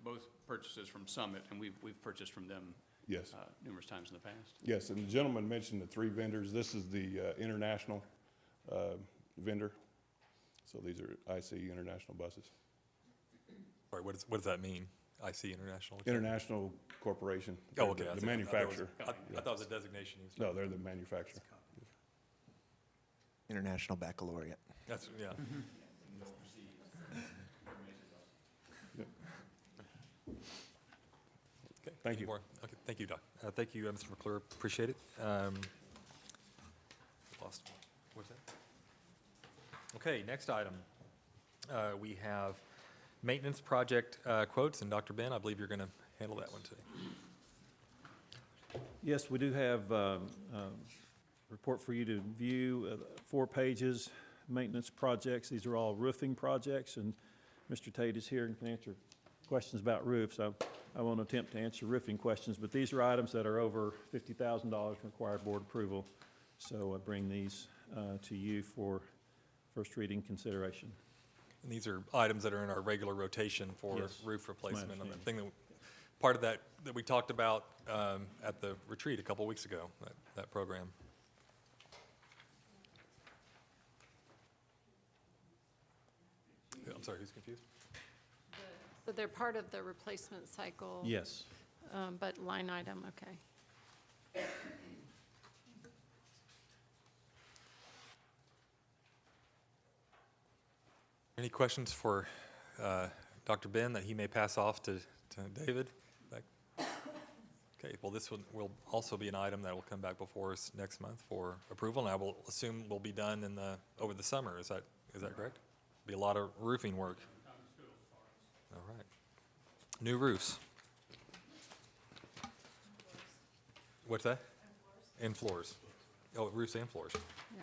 both purchases from Summit, and we've purchased from them Yes. Numerous times in the past. Yes, and the gentleman mentioned the 3 vendors. This is the international vendor. So these are IC International buses. Sorry, what does that mean? IC International? International Corporation. Oh, okay. The manufacturer. I thought it was a designation. No, they're the manufacturer. International Baccalaureate. That's, yeah. Yep. Okay. Thank you. More. Okay. Thank you, Doc. Thank you, Mr. McClure. Appreciate it. Lost. What's that? Okay. Next item. We have maintenance project quotes, and Dr. Ben, I believe you're going to handle that one today. Yes, we do have a report for you to view, 4 pages, maintenance projects. These are all roofing projects, and Mr. Tate is here and can answer questions about roofs. I won't attempt to answer roofing questions, but these are items that are over $50,000 require board approval. So I bring these to you for first reading consideration. And these are items that are in our regular rotation for Yes, roof that's my replacement. And the understanding. thing part of that we talked about at the retreat a couple weeks ago, that program. I'm sorry, who's confused? So they're part of the replacement cycle? Yes. But line item, okay. Any questions for Dr. Ben that he may pass off to David? Okay, well, this will also be an item that will come back before us next month for approval, and I will assume will be done over the summer. Is that correct? Be a lot of roofing work. All right. New roofs. What's that? And floors. Oh, roofs and floors. Yeah.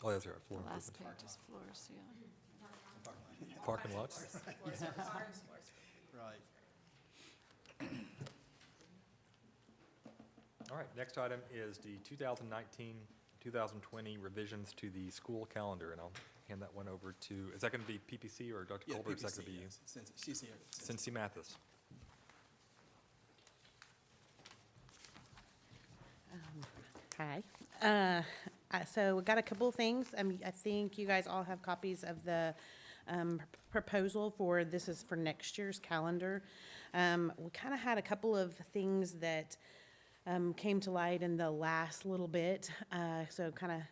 Oh, that's right. Floor The last improvements. page is floors, yeah. Parking lots. Right. All right, next item is the 2019-2020 revisions to the school calendar, and I'll hand that one over to, is that going to be PPC or Dr. Colbert? Is that going to be you? Yes. She's here. Cincy Mathis. Hi. So we got a couple of things. I think you guys all have copies of the proposal for, this is for next year's calendar. We kind of had a couple of things that came to light in the last little bit. So kind of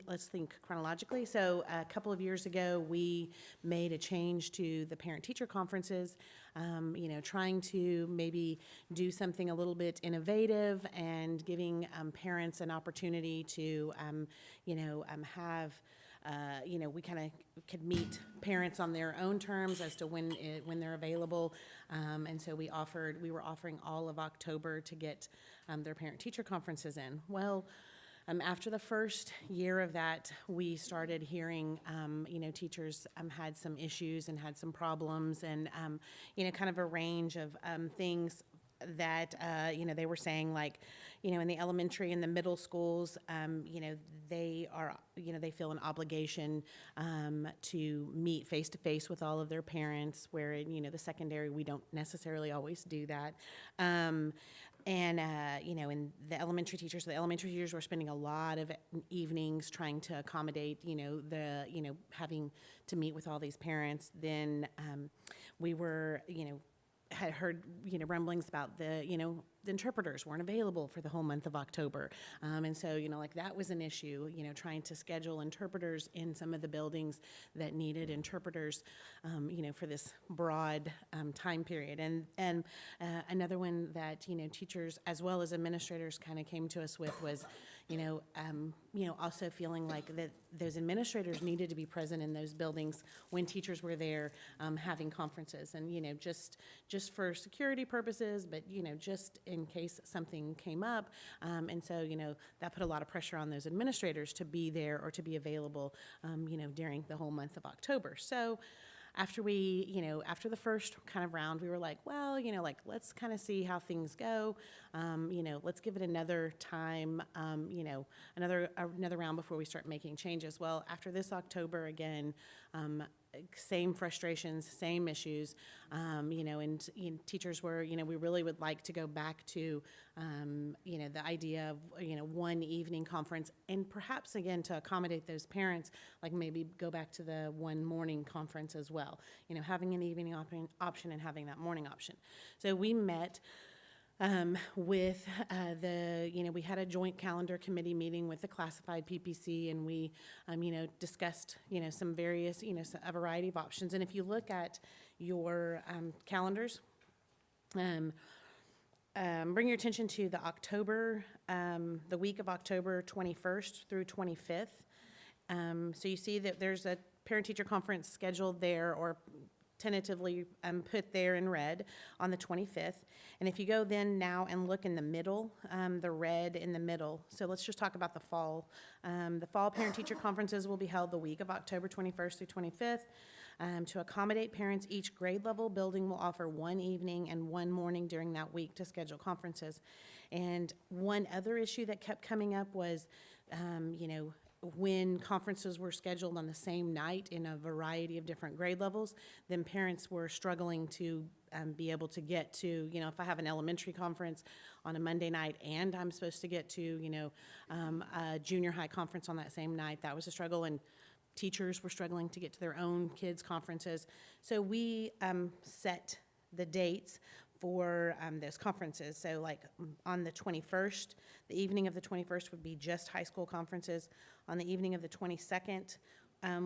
let's think chronologically. So a couple of years ago, we made a change to the parent-teacher conferences, trying to maybe do something a little bit innovative and giving parents an opportunity to, have, we kind of could meet parents on their own terms as to when they're available. And so we were offering all of October to get their parent-teacher conferences in. Well, after the first year of that, we started hearing, teachers had some issues and had some problems and, kind of a range of things that, they were saying, like, in the elementary and the middle schools, they feel an obligation to meet face-to-face with all of their parents, where in, the secondary, we don't necessarily always do that. And, in the elementary teachers were spending a lot of evenings trying to accommodate, having to meet with all these parents. Then we were, had heard, rumblings about the interpreters weren't available for the whole month of October. And so, that was an issue, trying to schedule interpreters in some of the buildings that needed interpreters, for this broad time period. And another one that, teachers as well as administrators kind of came to us with was, also feeling like that those administrators needed to be present in those buildings when teachers were there having conferences. And, just for security purposes, but, just in case something came up. And so, that put a lot of pressure on those administrators to be there or to be available, during the whole month of October. So after after the first kind of round, we were like, well, like, let's kind of see how things go. Let's give it another time, another round before we start making changes. Well, after this October, again, same frustrations, same issues, and teachers were, we really would like to go back to, the idea of, one evening conference, and perhaps again to accommodate those parents, like maybe go back to the one morning conference as well, having an evening option and having that morning option. So we met with we had a joint calendar committee meeting with the classified PPC, and we, discussed, some various, a variety of options. And if you look at your calendars, bring your attention to the week of October 21st through 25th. So you see that there's a parent-teacher conference scheduled there, or tentatively put there in red on the 25th. And if you go then now and look in the middle, the red in the middle, so let's just talk about the fall. The fall parent-teacher conferences will be held the week of October 21st through 25th. To accommodate parents, each grade level building will offer one evening and one morning during that week to schedule conferences. And one other issue that kept coming up was, when conferences were scheduled on the same night in a variety of different grade levels, then parents were struggling to be able to get to, if I have an elementary conference on a Monday night and I'm supposed to get to, a junior high conference on that same night, that was a struggle, and teachers were struggling to get to their own kids' conferences. So we set the dates for those conferences. So like on the 21st, the evening of the 21st would be just high school conferences. On the evening of the 22nd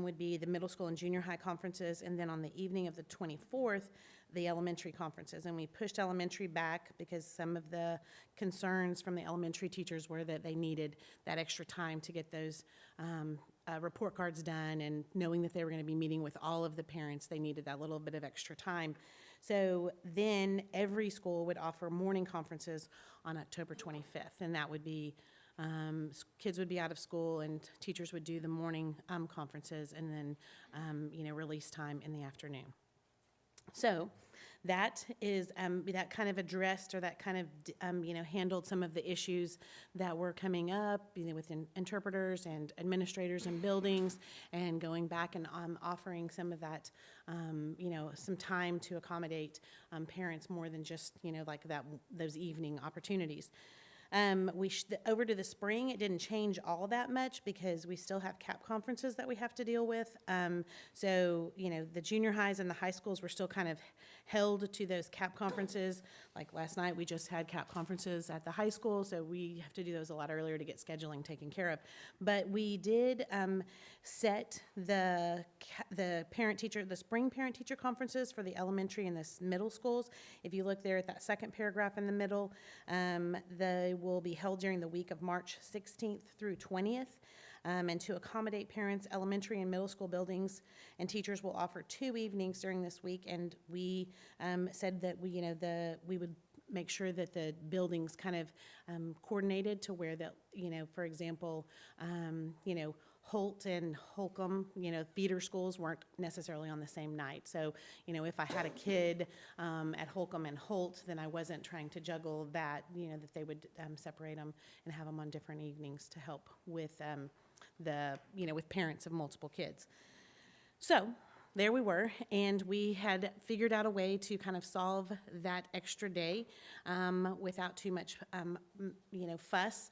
would be the middle school and junior high conferences. And then on the evening of the 24th, the elementary conferences. And we pushed elementary back because some of the concerns from the elementary teachers were that they needed that extra time to get those report cards done, and knowing that they were going to be meeting with all of the parents, they needed that little bit of extra time. So then every school would offer morning conferences on October 25th, and that would be, kids would be out of school and teachers would do the morning conferences, and then, release time in the afternoon. So that is, that kind of addressed, or that kind of, handled some of the issues that were coming up, with interpreters and administrators and buildings, and going back and offering some of that, some time to accommodate parents more than just, like those evening opportunities. Over to the spring, it didn't change all that much because we still have CAP conferences that we have to deal with. So, the junior highs and the high schools were still kind of held to those CAP conferences. Like last night, we just had CAP conferences at the high school, so we have to do those a lot earlier to get scheduling taken care of. But we did set the spring parent-teacher conferences for the elementary and the middle schools. If you look there at that second paragraph in the middle, they will be held during the week of March 16th through 20th. And to accommodate parents, elementary and middle school buildings and teachers will offer 2 evenings during this week. And we said that we would make sure that the buildings kind of coordinated to where that, for example, Holt and Holcomb, feeder schools weren't necessarily on the same night. So, if I had a kid at Holcomb and Holt, then I wasn't trying to juggle that, that they would separate them and have them on different evenings to help with with parents of multiple kids. So there we were, and we had figured out a way to kind of solve that extra day without too much, fuss.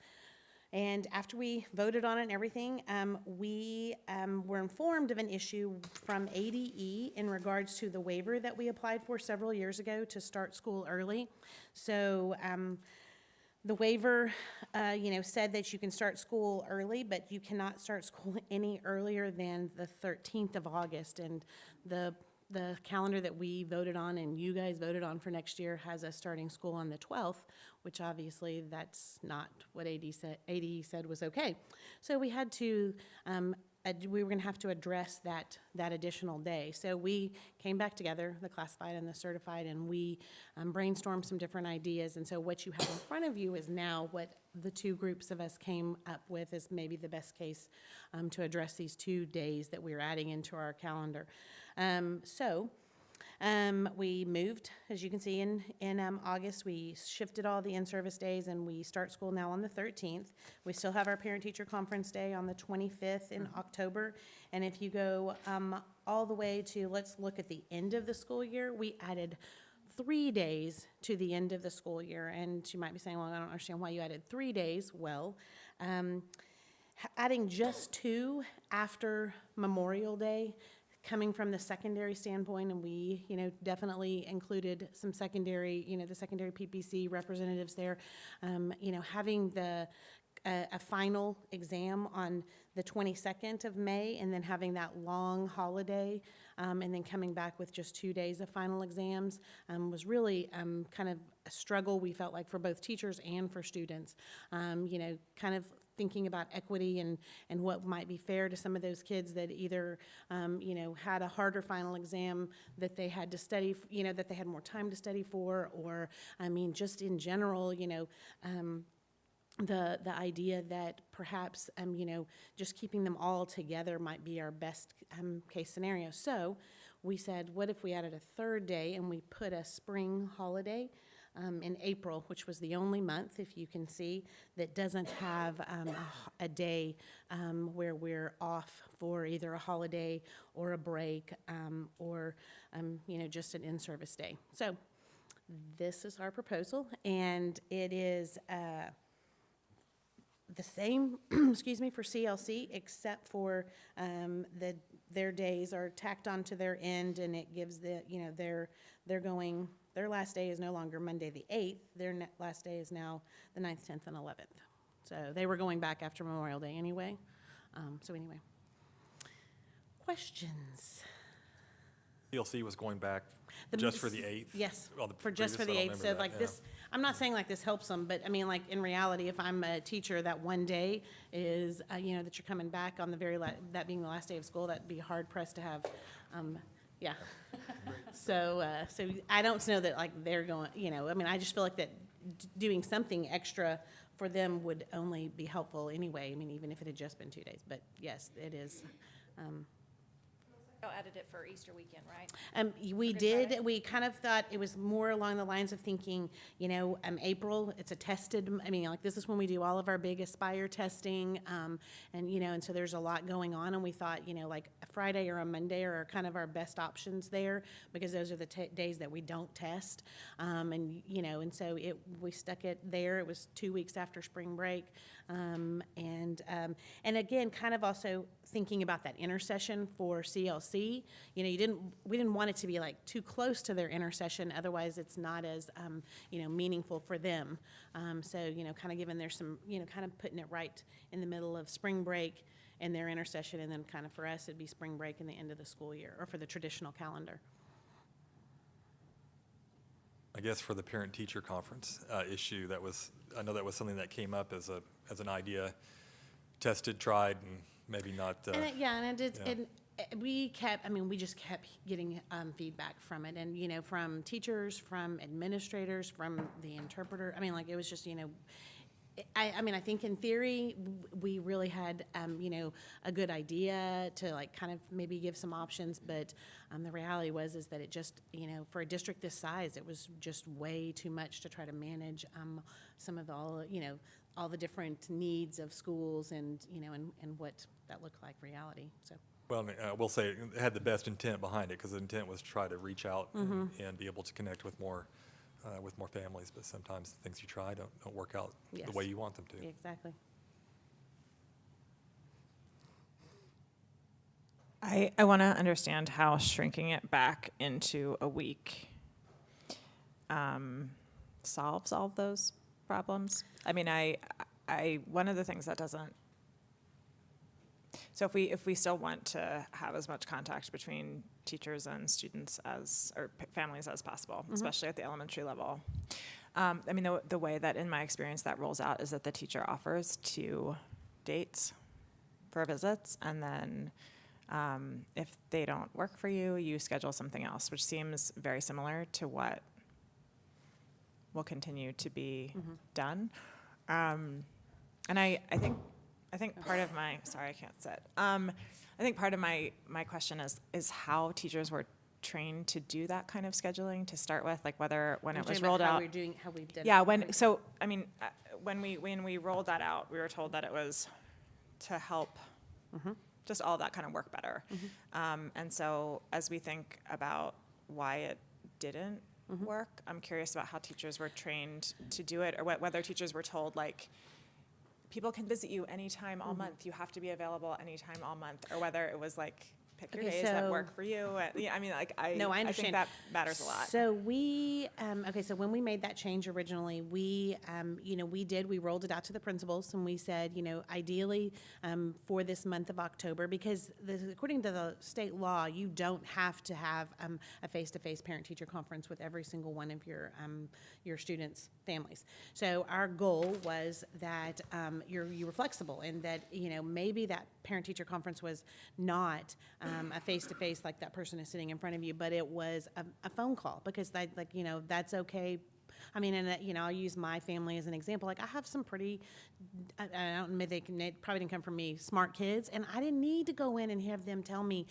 And after we voted on it and everything, we were informed of an issue from ADE in regards to the waiver that we applied for several years ago to start school early. So the waiver, said that you can start school early, but you cannot start school any earlier than the 13th of August. And the calendar that we voted on and you guys voted on for next year has us starting school on the 12th, which obviously that's not what ADE said was okay. So we had to, we were going to have to address that additional day. So we came back together, the classified and the certified, and we brainstormed some different ideas. And so what you have in front of you is now what the two groups of us came up with as maybe the best case to address these 2 days that we're adding into our calendar. We moved, as you can see, in August. We shifted all the in-service days, and we start school now on the 13th. We still have our parent-teacher conference day on the 25th in October. And if you go all the way to, let's look at the end of the school year, we added 3 days to the end of the school year. And you might be saying, well, I don't understand why you added 3 days. Well, adding just 2 after Memorial Day, coming from the secondary standpoint, and we, definitely included some secondary, the secondary PPC representatives there, having a final exam on the 22nd of May, and then having that long holiday, and then coming back with just 2 days of final exams, was really kind of a struggle, we felt like, for both teachers and for students. Kind of thinking about equity and what might be fair to some of those kids that either, had a harder final exam that they had to study, that they had more time to study for, or, just in general, the idea that perhaps, just keeping them all together might be our best case scenario. So we said, what if we added a 3rd day and we put a spring holiday in April, which was the only month, if you can see, that doesn't have a day where we're off for either a holiday or a break, or just an in-service day. So this is our proposal, and it is the same, excuse me, for CLC, except for their days are tacked onto their end, and it gives their last day is no longer Monday the 8th. Their last day is now the 9th, 10th, and 11th. So they were going back after Memorial Day anyway. Questions? CLC was going back just for the 8th? Yes, Well, the just for the previous, I 8th. don't So remember like that, this, I'm not saying like this helps them, but in reality, if I'm a teacher, that one day is, that you're coming back on the that being the last day of school, that'd be hard pressed to have, yeah. So I don't know that like they're going, I just feel like that doing something extra for them would only be helpful anyway. Even if it had just been 2 days, but yes, it is. Y'all added it for Easter weekend, right? We did. We kind of thought it was more along the lines of thinking, April, it's a tested, this is when we do all of our big Aspire testing, and so there's a lot going on, and we thought, like a Friday or a Monday are kind of our best options there, because those are the days that we don't test, and so we stuck it there. It was 2 weeks after spring break, and again, kind of also thinking about that intercession for CLC. We didn't want it to be like too close to their intercession, otherwise it's not as, meaningful for them. So, kind of giving there some, kind of putting it right in the middle of spring break and their intercession, and then kind of for us, it'd be spring break and the end of the school year, or for the traditional calendar. I guess for the parent-teacher conference issue, I know that was something that came up as an idea, tested, tried, and maybe not. We just kept getting feedback from it, and from teachers, from administrators, from the interpreter. It was just, I think in theory we really had a good idea to like kind of maybe give some options, but the reality is that it just, for a district this size, it was just way too much to try to manage some of all the different needs of schools, and what that looked like reality. So. Well, we'll say it had the best intent behind it, because the intent was to try to reach out and be able to connect with more families. But sometimes the things you try don't work out the way you want them to. Exactly. I want to understand how shrinking it back into a week solves all of those problems. One of the things that doesn't. So if we still want to have as much contact between teachers and students or families as possible, especially at the elementary level, the way that in my experience that rolls out is that the teacher offers 2 dates for visits, and then if they don't work for you, you schedule something else, which seems very similar to what will continue to be done. And I think part of my, sorry, I can't sit. I think part of my question is how teachers were trained to do that kind of scheduling to start with, like whether when You're it was talking about rolled how out. we're doing, how we've done it. Yeah, when we rolled that out, we were told that it was to help just all that kind of work better. And so as we think about why it didn't work, I'm curious about how teachers were trained to do it, or whether teachers were told, like, people can visit you anytime all month, you have to be available anytime all month, or whether it was like, pick your days that work for you. Yeah, I mean, like, No, I I understand. think that matters a lot. So we, so when we made that change originally, we rolled it out to the principals and we said, ideally for this month of October, because according to the state law, you don't have to have a face-to-face parent-teacher conference with every single one of your students' families. So our goal was that you were flexible and that, maybe that parent-teacher conference was not a face-to-face like that person is sitting in front of you, but it was a phone call, because that's okay. I mean, and I'll use my family as an example. Like, I have some pretty, I don't admit they probably didn't come from me, smart kids, and I didn't need to go in and have them tell me,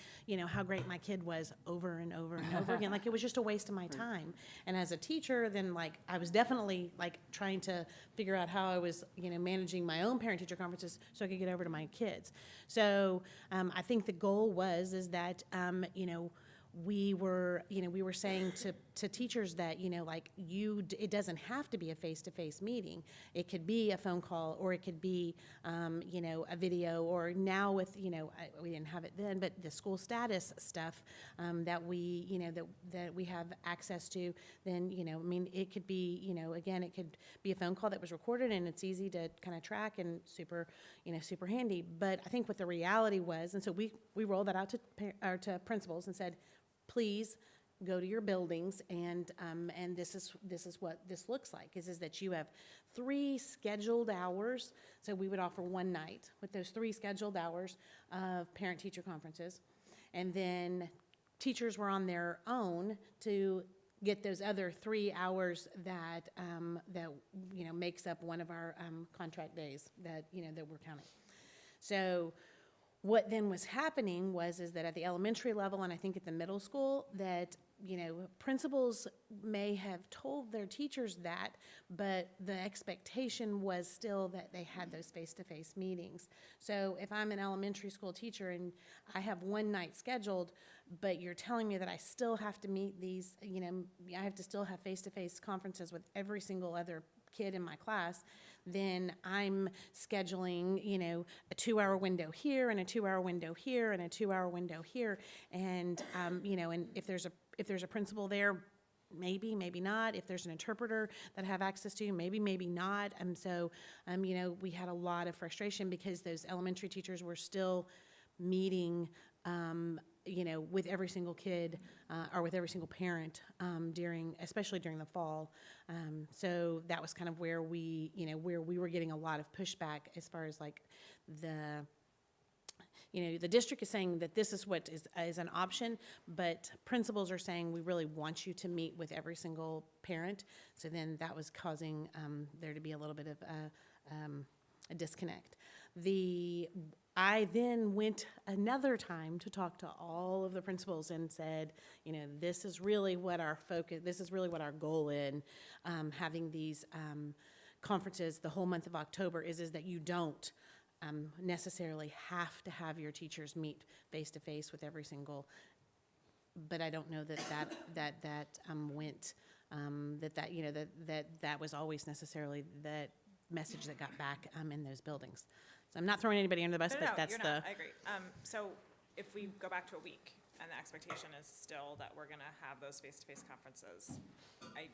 how great my kid was over and over and over again. Like, it was just a waste of my time. And as a teacher, then I was definitely trying to figure out how I was, managing my own parent-teacher conferences so I could get over to my kids. So I think the goal is that, we were saying to teachers that, it doesn't have to be a face-to-face meeting. It could be a phone call, or it could be, a video, or now with, we didn't have it then, but the school status stuff that we, that we have access to, then, it could be, again, it could be a phone call that was recorded and it's easy to kind of track and super handy. But I think what the reality was, and so we rolled that out to principals and said, please go to your buildings, and this is what this looks like, is that you have 3 scheduled hours. So we would offer one night with those 3 scheduled hours of parent-teacher conferences, and then teachers were on their own to get those other 3 hours that makes up one of our contract days that that we're counting. So what then was happening is that at the elementary level, and I think at the middle school, that principals may have told their teachers that, but the expectation was still that they had those face-to-face meetings. So if I'm an elementary school teacher and I have one night scheduled, but you're telling me that I still have to meet these, I have to still have face-to-face conferences with every single other kid in my class, then I'm scheduling, a 2-hour window here and a 2-hour window here and a 2-hour window here. And, and if there's a principal there, maybe not. If there's an interpreter that I have access to, maybe not. So, we had a lot of frustration because those elementary teachers were still meeting, with every single kid or with every single parent especially during the fall. So that was kind of where we were getting a lot of pushback as far as the district is saying that this is what is an option, but principals are saying we really want you to meet with every single parent. So then that was causing there to be a little bit of a disconnect. I then went another time to talk to all of the principals and said, this is really what our focus, this is really what our goal in having these conferences the whole month of October is that you don't necessarily have to have your teachers meet face-to-face with every single, but I don't know that went, that was always necessarily that message that got back in those buildings. So I'm not throwing anybody under the bus, but that's you're not. I agree. So if we go back to a week and the expectation is still that we're going to have those face-to-face conferences, if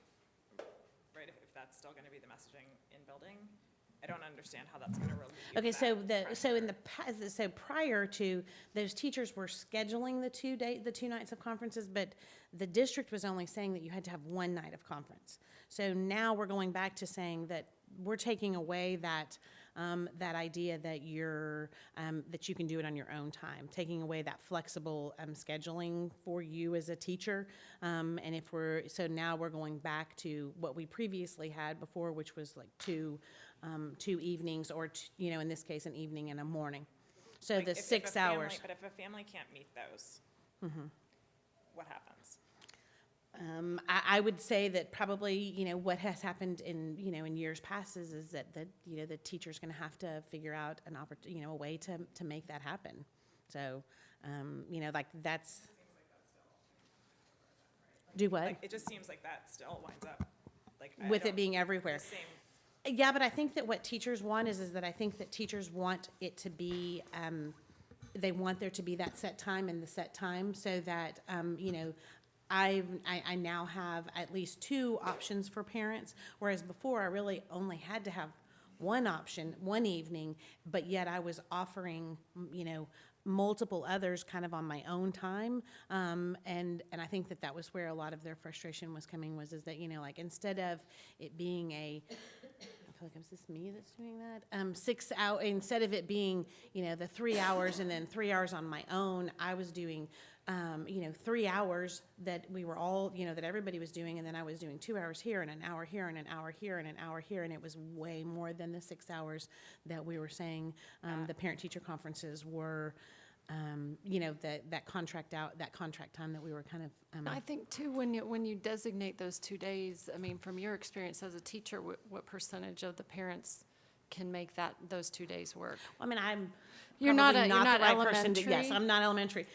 that's still going to be the messaging in building, I don't understand how that's going to relieve. Okay, that pressure. so prior to, those teachers were scheduling the 2 nights of conferences, but the district was only saying that you had to have one night of conference. So now we're going back to saying that we're taking away that idea that that you can do it on your own time, taking away that flexible scheduling for you as a teacher. And so now we're going back to what we previously had before, which was like two evenings, or in this case, an evening and a morning. So Like, the if a 6 family- hours. But if a family can't meet those, what happens? I would say that probably, you know, what has happened in, you know, in years past is that you know, the teacher's going to have to figure out you know, a way to make that happen. So, you know, like that's. Do what? Like, it just seems like that still winds up, like. I With it don't- being everywhere. the same. Yeah, but I think that what teachers want is that I think that teachers want it to be, they want there to be that set time and the set time so that, you know, I now have at least 2 options for parents, whereas before I really only had to have one option, one evening, but yet I was offering, you know, multiple others kind of on my own time. And I think that that was where a lot of their frustration was coming is that, you know, like instead of it being I feel like, is this me that's doing that? 6 hour, instead of it being, you know, the 3 hours and then 3 hours on my own, I was doing, you know, 3 hours that we were all, you know, that everybody was doing, and then I was doing 2 hours here and an hour here and an hour here and an hour here, and it was way more than the 6 hours that we were saying the parent-teacher conferences were. You know, that contract time that we were kind of. I think too, when you designate those 2 days, I mean, from your experience as a teacher, what percentage of the parents can make those 2 days work? I mean, You're not probably you're not the right person to. elementary? Yes, I'm not elementary.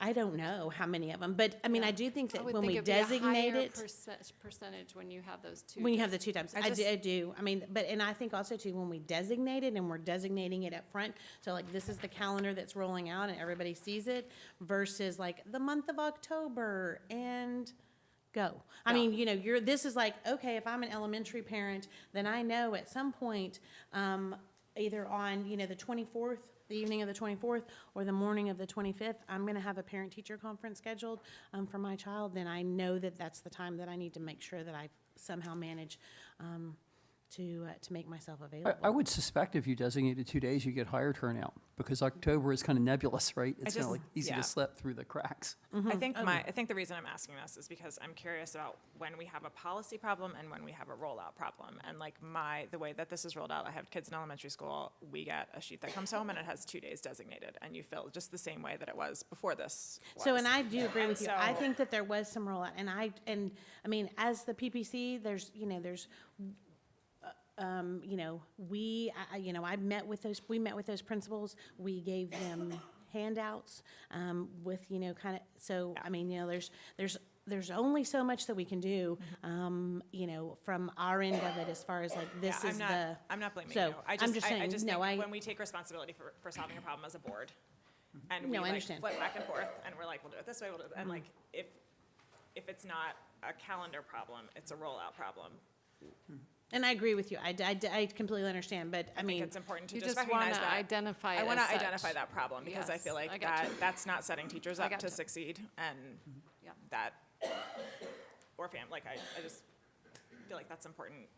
I don't know how many of them, but I mean, I do think I that would when think we it'd be a designate higher it. percentage when you have those 2. When you have the 2 times, I I do. I mean, and I think also too, when we designate it and we're designating it up front, so like this is the calendar that's rolling out and everybody sees it versus like the month of October and go. I mean, you know, this is like, okay, if I'm an elementary parent, then I know at some point, either on, you know, the 24th, the evening of the 24th, or the morning of the 25th, I'm going to have a parent-teacher conference scheduled for my child, then I know that that's the time that I need to make sure that I somehow manage to make myself available. I would suspect if you designated 2 days, you get higher turnout, because October is kind of nebulous, right? It's kind of like easy to slip through the cracks. I think I think the reason I'm asking this is because I'm curious about when we have a policy problem and when we have a rollout problem. And like the way that this is rolled out, I have kids in elementary school. We get a sheet that comes home and it has 2 days designated, and you fill just the same way that it was before this. So, and I do agree And with you. I think that there was some rollout, and I mean, as the PPC, there's you know, I met with those principals. We gave them handouts with, you know, kind of, so, I mean, you know, there's only so much that we can do, you know, from our end of it as far as like, this is I'm not blaming so, you. I'm just saying, I just no, think when we take responsibility for solving a problem as a board, and we No, I like understand. flip back and forth, and we're like, we'll do it this way, and like, if it's not a calendar problem, it's a rollout problem. And I agree with you. I completely understand, but I mean. It's important to You just just recognize wanna that. identify I it want as to such. identify that problem because I Yes, feel I like gotcha. that's not setting teachers I up to gotcha. succeed, and Yeah. that, like, I just feel like that's important,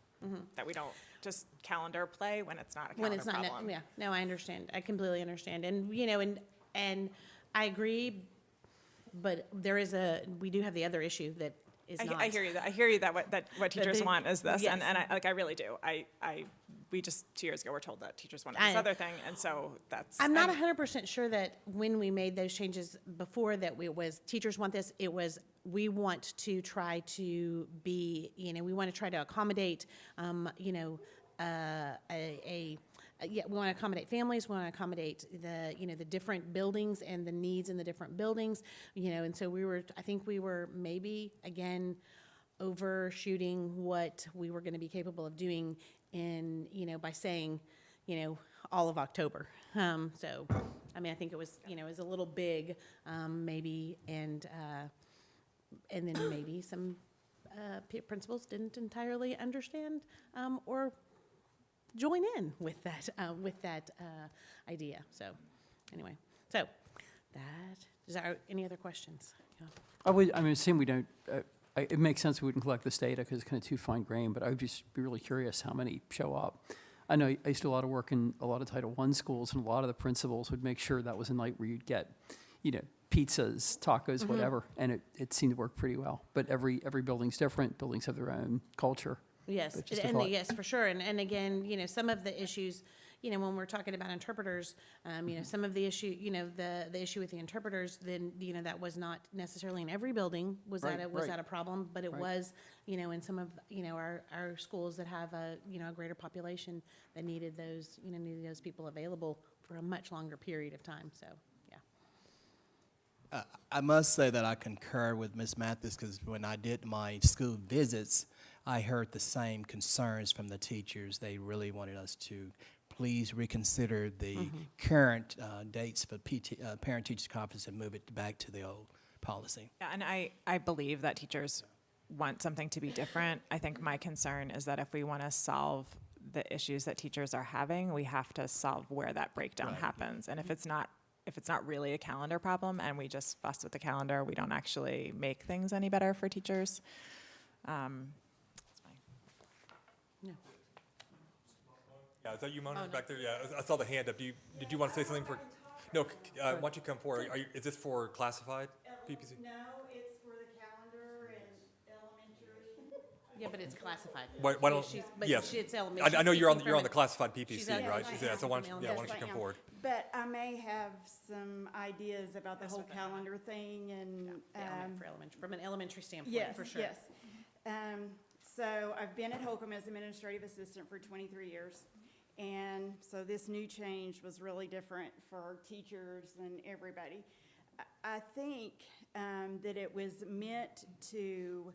that we don't just calendar play when it's not a When calendar it's not, problem. yeah, no, I understand. I completely understand. And, you know, and I agree, but we do have the other issue that is not. I hear you. I hear you that what teachers they- want is this, yes. and I really do. We just 2 years ago were told that teachers wanted this I- other thing, and so that's. I'm not 100% sure that when we made those changes before that it was teachers want this, it was we want to try to be, you know, we want to try to accommodate, you know, yeah, we want to accommodate families, we want to accommodate the, you know, the different buildings and the needs in the different buildings, you know, and so I think we were maybe, again, overshooting what we were going to be capable of doing in, you know, by saying, you know, all of October. So, I mean, I think it was, you know, it was a little big, maybe, and then maybe some principals didn't entirely understand or join in with that idea. So, anyway, so is there any other questions? Yeah. I mean, assuming we don't, it makes sense we wouldn't collect this data because it's kind of too fine-grained, but I would just be really curious how many show up. I know I used to do a lot of work in a lot of Title I schools, and a lot of the principals would make sure that was a night where you'd get, you know, pizzas, tacos, whatever, and it seemed to work pretty well. But every building's different. Buildings have their own culture. Yes, But just a and thought. yes, for sure. And again, you know, some of the issues, when we're talking about interpreters, some of the issue, the issue with the interpreters, then, that was not necessarily in every building, was that a problem, but it was, in some of, our schools that have a greater population that needed those, needed those people available for a much longer period of time, so, yeah. I must say that I concur with Ms. Mathis, because when I did my school visits, I heard the same concerns from the teachers. They really wanted us to please reconsider the current dates for parent-teachers conference and move it back to the old policy. Yeah, and I believe that teachers want something to be different. I think my concern is that if we want to solve the issues that teachers are having, we have to solve where that breakdown happens. And if it's not really a calendar problem and we just fuss with the calendar, we don't actually make things any better for teachers. Yeah, is that you, Mona, back there? Yeah, I saw the hand up. Did you want to say something for? No, why don't you come forward? Is this for classified PPC? No, it's for the calendar and elementary. Yeah, but it's classified. Why don't? Yes. It's elementary. I know you're on the classified PPC, right? Yes, Yeah. So why don't you Yes, I come am. forward? But I may have some ideas about the whole calendar thing and. From an elementary standpoint, Yes, for sure. yes. So I've been at Holcomb as administrative assistant for 23 years. And so this new change was really different for teachers and everybody. I think that it was meant to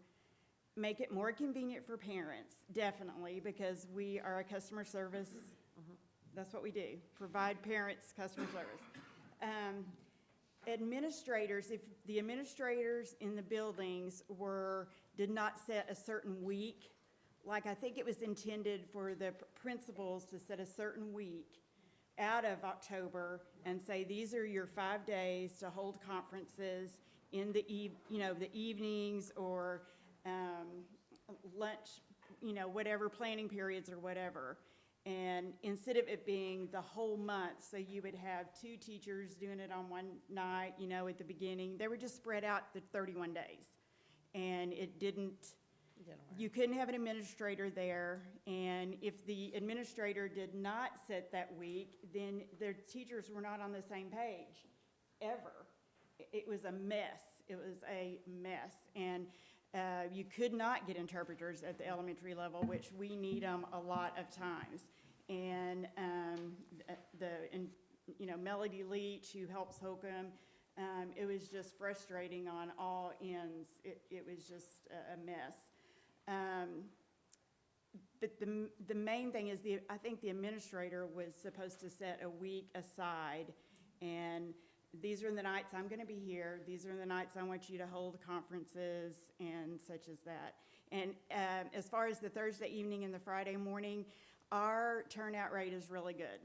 make it more convenient for parents, definitely, because we are a customer service. That's what we do, provide parents customer service. Administrators, if the administrators in the buildings did not set a certain week, like I think it was intended for the principals to set a certain week out of October and say, these are your 5 days to hold conferences in the evenings or lunch, whatever, planning periods or whatever. And instead of it being the whole month, so you would have 2 teachers doing it on one night, at the beginning, they were just spread out the 31 days. And you couldn't have an administrator there, and if the administrator did not set that week, then their teachers were not on the same page, ever. It was a mess. It was a mess. And you could not get interpreters at the elementary level, which we need them a lot of times. And Melody Leach, who helps Holcomb, it was just frustrating on all ends. It was just a mess. But the main thing is I think the administrator was supposed to set a week aside, and these are the nights I'm going to be here. These are the nights I want you to hold conferences and such as that. And as far as the Thursday evening and the Friday morning, our turnout rate is really good.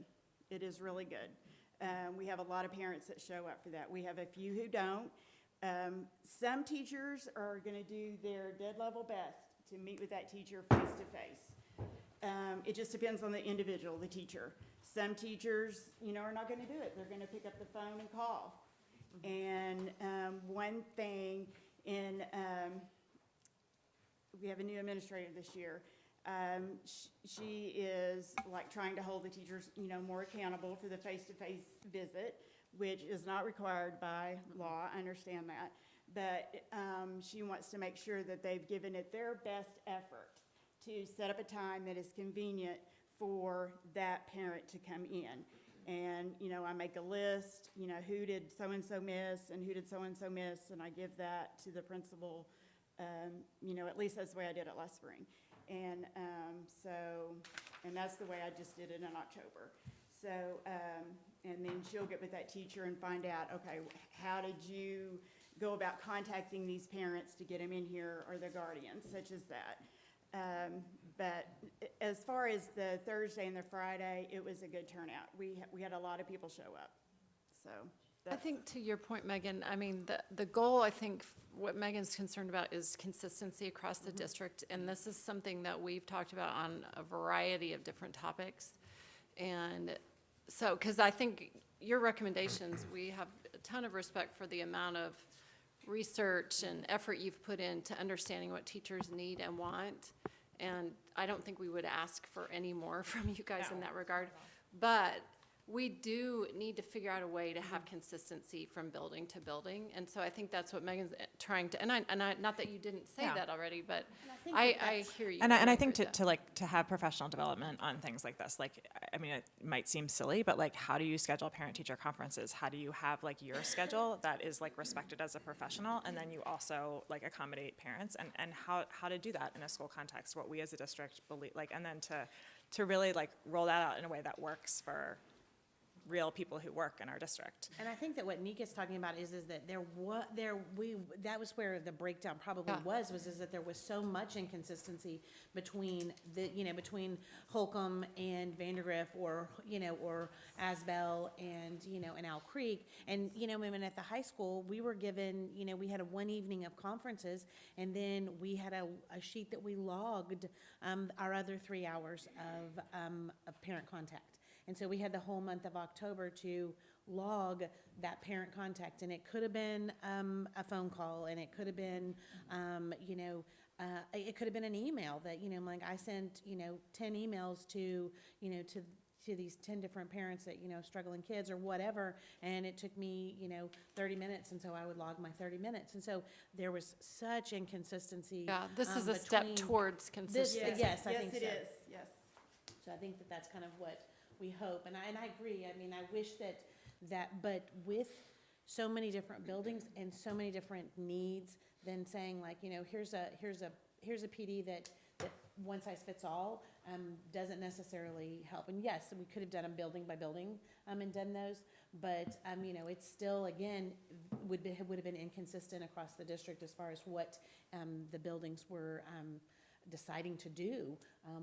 It is really good. We have a lot of parents that show up for that. We have a few who don't. Some teachers are going to do their dead level best to meet with that teacher face to face. It just depends on the individual, the teacher. Some teachers, are not going to do it. They're going to pick up the phone and call. And one thing we have a new administrator this year. She is like trying to hold the teachers, more accountable for the face-to-face visit, which is not required by law. I understand that. But she wants to make sure that they've given it their best effort to set up a time that is convenient for that parent to come in. And, I make a list, who did so-and-so miss and who did so-and-so miss, and I give that to the principal. At least that's the way I did it last spring. And and that's the way I just did it in October. So, and then she'll get with that teacher and find out, okay, how did you go about contacting these parents to get them in here or their guardians, such as that. But as far as the Thursday and the Friday, it was a good turnout. We had a lot of people show up. So I think to your point, Megan, I mean, the goal, I think, what Megan's concerned about is consistency across the district. And this is something that we've talked about on a variety of different topics. And so, because I think your recommendations, we have a ton of respect for the amount of research and effort you've put into understanding what teachers need and want. And I don't think we would ask for any more from you guys in that regard. But we do need to figure out a way to have consistency from building to building. And so I think that's what Megan's trying to, and I, not that you didn't say Yeah. that already, but think I hear you. And I agree think with that. to have professional development on things like this, like, I mean, it might seem silly, but like, how do you schedule parent-teacher conferences? How do you have like your schedule that is like respected as a professional, and then you also like accommodate parents, and how to do that in a school context, what we as a district believe, like, and then to really like roll that out in a way that works for real people who work in our district. And I think that what Nika's talking about is that that was where the breakdown probably is that there was so much inconsistency between between Holcomb and Vandergrift, or Asbel and, and Owl Creek. And, when at the high school, we were given, we had one evening of conferences, and then we had a sheet that we logged, our other 3 hours of parent contact. And so we had the whole month of October to log that parent contact, and it could have been a phone call, and it could have been, it could have been an email that, like I sent, 10 emails to these 10 different parents that, struggling kids or whatever, and it took me, 30 minutes, and so I would log my 30 minutes. And so there was such inconsistency. Yeah, this is a step towards consistency. Yes, I think so. Yes, it is, yes. So I think that that's kind of what we hope, and I agree. I mean, I wish but with so many different buildings and so many different needs, then saying like, here's a PD that one size fits all doesn't necessarily help. And yes, we could have done them building by building and done those, but it's still, again, would have been inconsistent across the district as far as what the buildings were deciding to do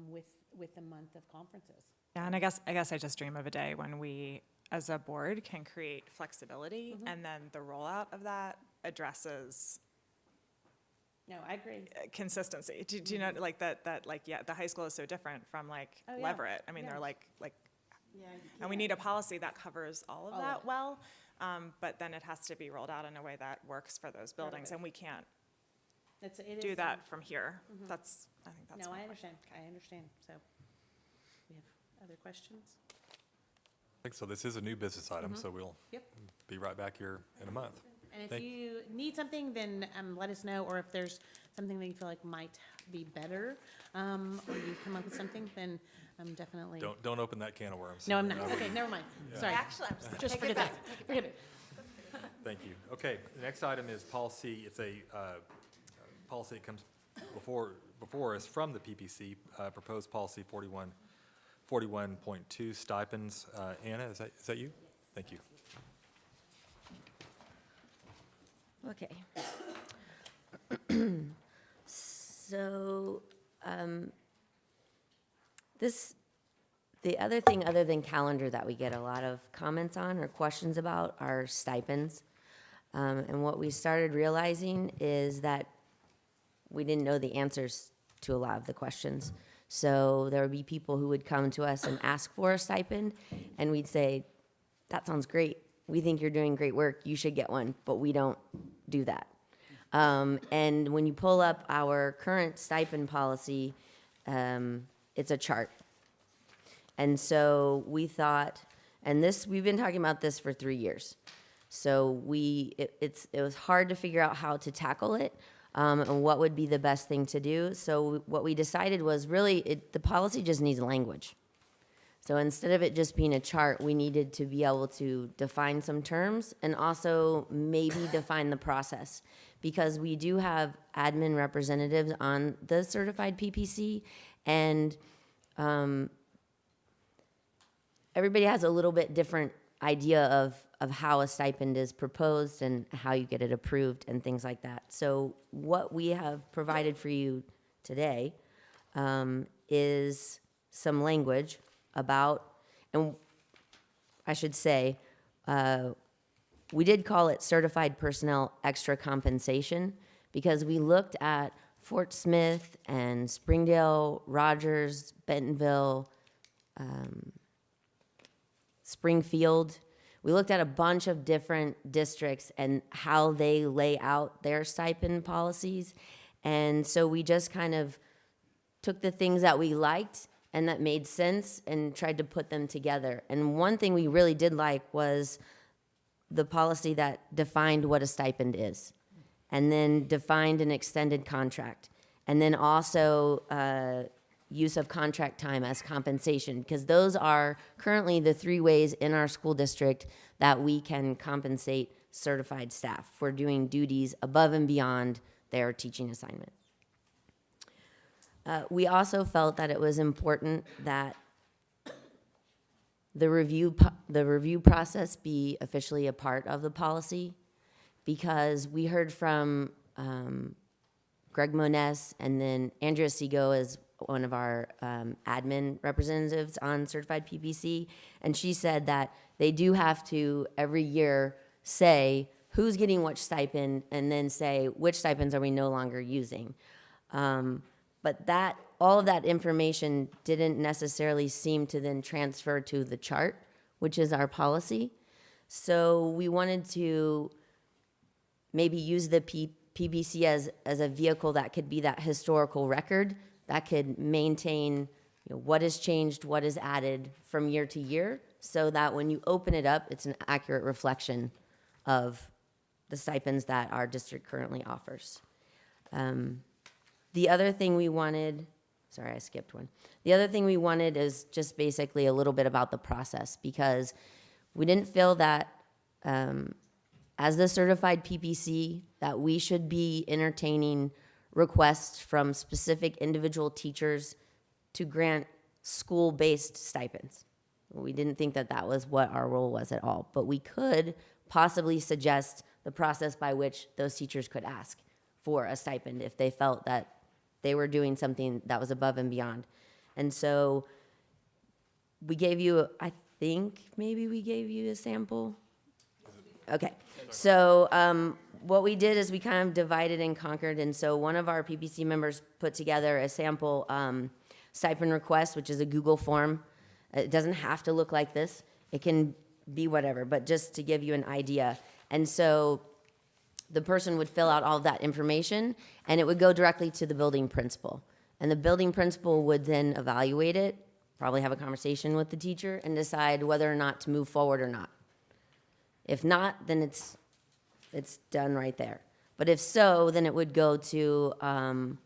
with the month of conferences. Yeah, and I guess I just dream of a day when we, as a board, can create flexibility, and then the rollout of that addresses No, I agree. consistency. Do you know, like that, like, yeah, the high school is so different from like Oh, yeah. Leverett. I mean, Yeah. they're like, Yeah, and we need a policy that covers all of All of that it. well, but then it has to be rolled out in a way that works for those buildings, and we can't It do is, that from here. Mhm. I think that's No, my I question. understand. So, we have other questions? I think so. This is a new business item, so we'll Yep. be right back here in a month. And if Thank- you need something, then let us know, or if there's something that you feel like might be better, or you come up with something, then definitely. Don't open that can of worms. No, I'm not. Okay, never mind. Yeah. Sorry. Actually, I'm just Just take forget it back. that. Forget it. Thank you. Okay, the next item is policy. It's a policy that comes before us from the PPC, proposed policy 41.2 stipends. Anna, is that you? Thank you. Okay. So, the other thing other than calendar that we get a lot of comments on or questions about are stipends. And what we started realizing is that we didn't know the answers to a lot of the questions. So there would be people who would come to us and ask for a stipend, and we'd say, that sounds great. We think you're doing great work. You should get one, but we don't do that. And when you pull up our current stipend policy, it's a chart. And so we thought, and we've been talking about this for 3 years. So it was hard to figure out how to tackle it, and what would be the best thing to do. So what we decided was really, the policy just needs language. So instead of it just being a chart, we needed to be able to define some terms and also maybe define the process. Because we do have admin representatives on the certified PPC, and everybody has a little bit different idea of how a stipend is proposed and how you get it approved and things like that. So what we have provided for you today is some language about, and I should say, we did call it certified personnel extra compensation because we looked at Fort Smith and Springdale, Rogers, Bentonville, Springfield. We looked at a bunch of different districts and how they lay out their stipend policies. And so we just kind of took the things that we liked and that made sense, and tried to put them together. And one thing we really did like was the policy that defined what a stipend is, and then defined an extended contract, and then also use of contract time as compensation, because those are currently the 3 ways in our school district that we can compensate certified staff for doing duties above and beyond their teaching assignment. We also felt that it was important that the review process be officially a part of the policy, because we heard from Greg Moniz, and then Andrea Sego is one of our admin representatives on certified PPC, and she said that they do have to every year say who's getting which stipend, and then say which stipends are we no longer using. But that, all of that information didn't necessarily seem to then transfer to the chart, which is our policy. So we wanted to maybe use the PBC as a vehicle that could be that historical record that could maintain, you know, what has changed, what is added from year to year, so that when you open it up, it's an accurate reflection of the stipends that our district currently offers. The other thing we wanted, sorry, I skipped one. The other thing we wanted is just basically a little bit about the process, because we didn't feel that as the certified PPC that we should be entertaining requests from specific individual teachers to grant school-based stipends. We didn't think that that was what our role was at all, but we could possibly suggest the process by which those teachers could ask for a stipend if they felt that they were doing something that was above and beyond. And so we gave you, I think maybe we gave you a sample. Okay, so what we did is we kind of divided and conquered, and so one of our PPC members put together a sample stipend request, which is a Google form. It doesn't have to look like this. It can be whatever, but just to give you an idea. And so the person would fill out all of that information, and it would go directly to the building principal. And the building principal would then evaluate it, probably have a conversation with the teacher, and decide whether or not to move forward or not. If not, then it's done right there. But if so, then it would go to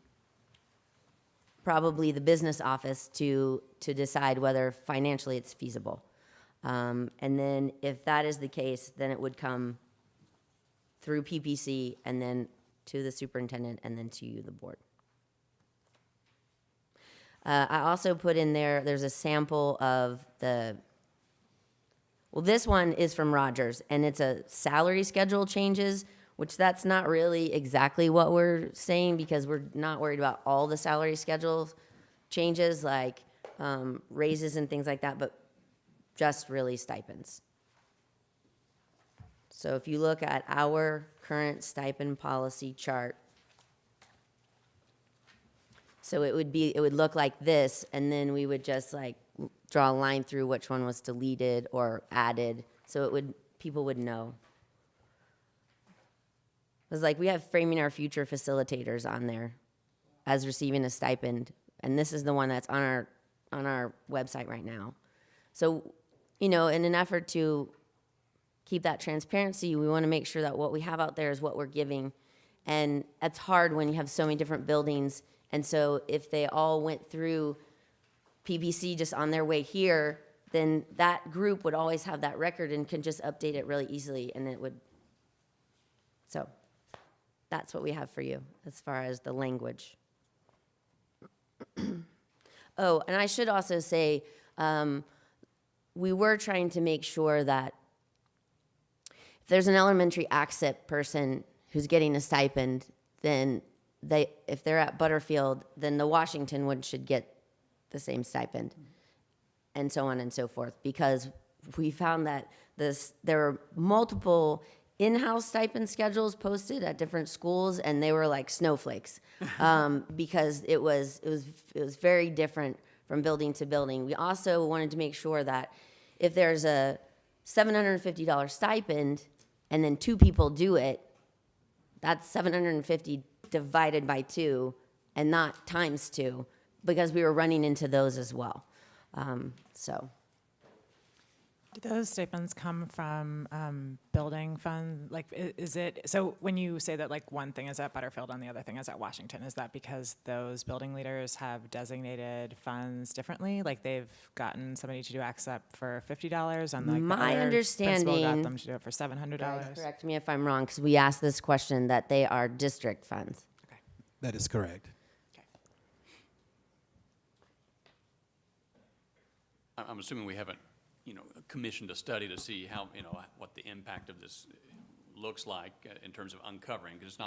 probably the business office to decide whether financially it's feasible. And then if that is the case, then it would come through PPC and then to the superintendent and then to you, the board. I also put in there's a sample of well, this one is from Rogers, and it's a salary schedule changes, which that's not really exactly what we're saying, because we're not worried about all the salary schedule changes, like raises and things like that, but just really stipends. So if you look at our current stipend policy chart, so it would look like this, and then we would just like draw a line through which one was deleted or added, so people would know. It was like we have framing our future facilitators on there as receiving a stipend, and this is the one that's on our website right now. So, you know, in an effort to keep that transparency, we want to make sure that what we have out there is what we're giving, and it's hard when you have so many different buildings. And so if they all went through PPC just on their way here, then that group would always have that record and can just update it really easily, and it would. So that's what we have for you as far as the language. Oh, and I should also say, we were trying to make sure that if there's an elementary ACCEP person who's getting a stipend, then if they're at Butterfield, then the Washington one should get the same stipend, and so on and so forth, because we found that there were multiple in-house stipend schedules posted at different schools, and they were like snowflakes, because it was very different from building to building. We also wanted to make sure that if there's a $750 stipend and then 2 people do it, that's $750 divided by 2 and not times 2, because we were running into those as well. So, Do those stipends come from building funds? Like, is it, so when you say that like one thing is at Butterfield and the other thing is at Washington, is that because those building leaders have designated funds differently? Like they've gotten somebody to do ACCEP for $50 and like my the other principal understanding, got them to do it for $700? Greg, correct me if I'm wrong, because we asked this question, that they are district funds. That is correct. I'm assuming we haven't, commissioned a study to see how, what the impact of this looks like in terms of uncovering, because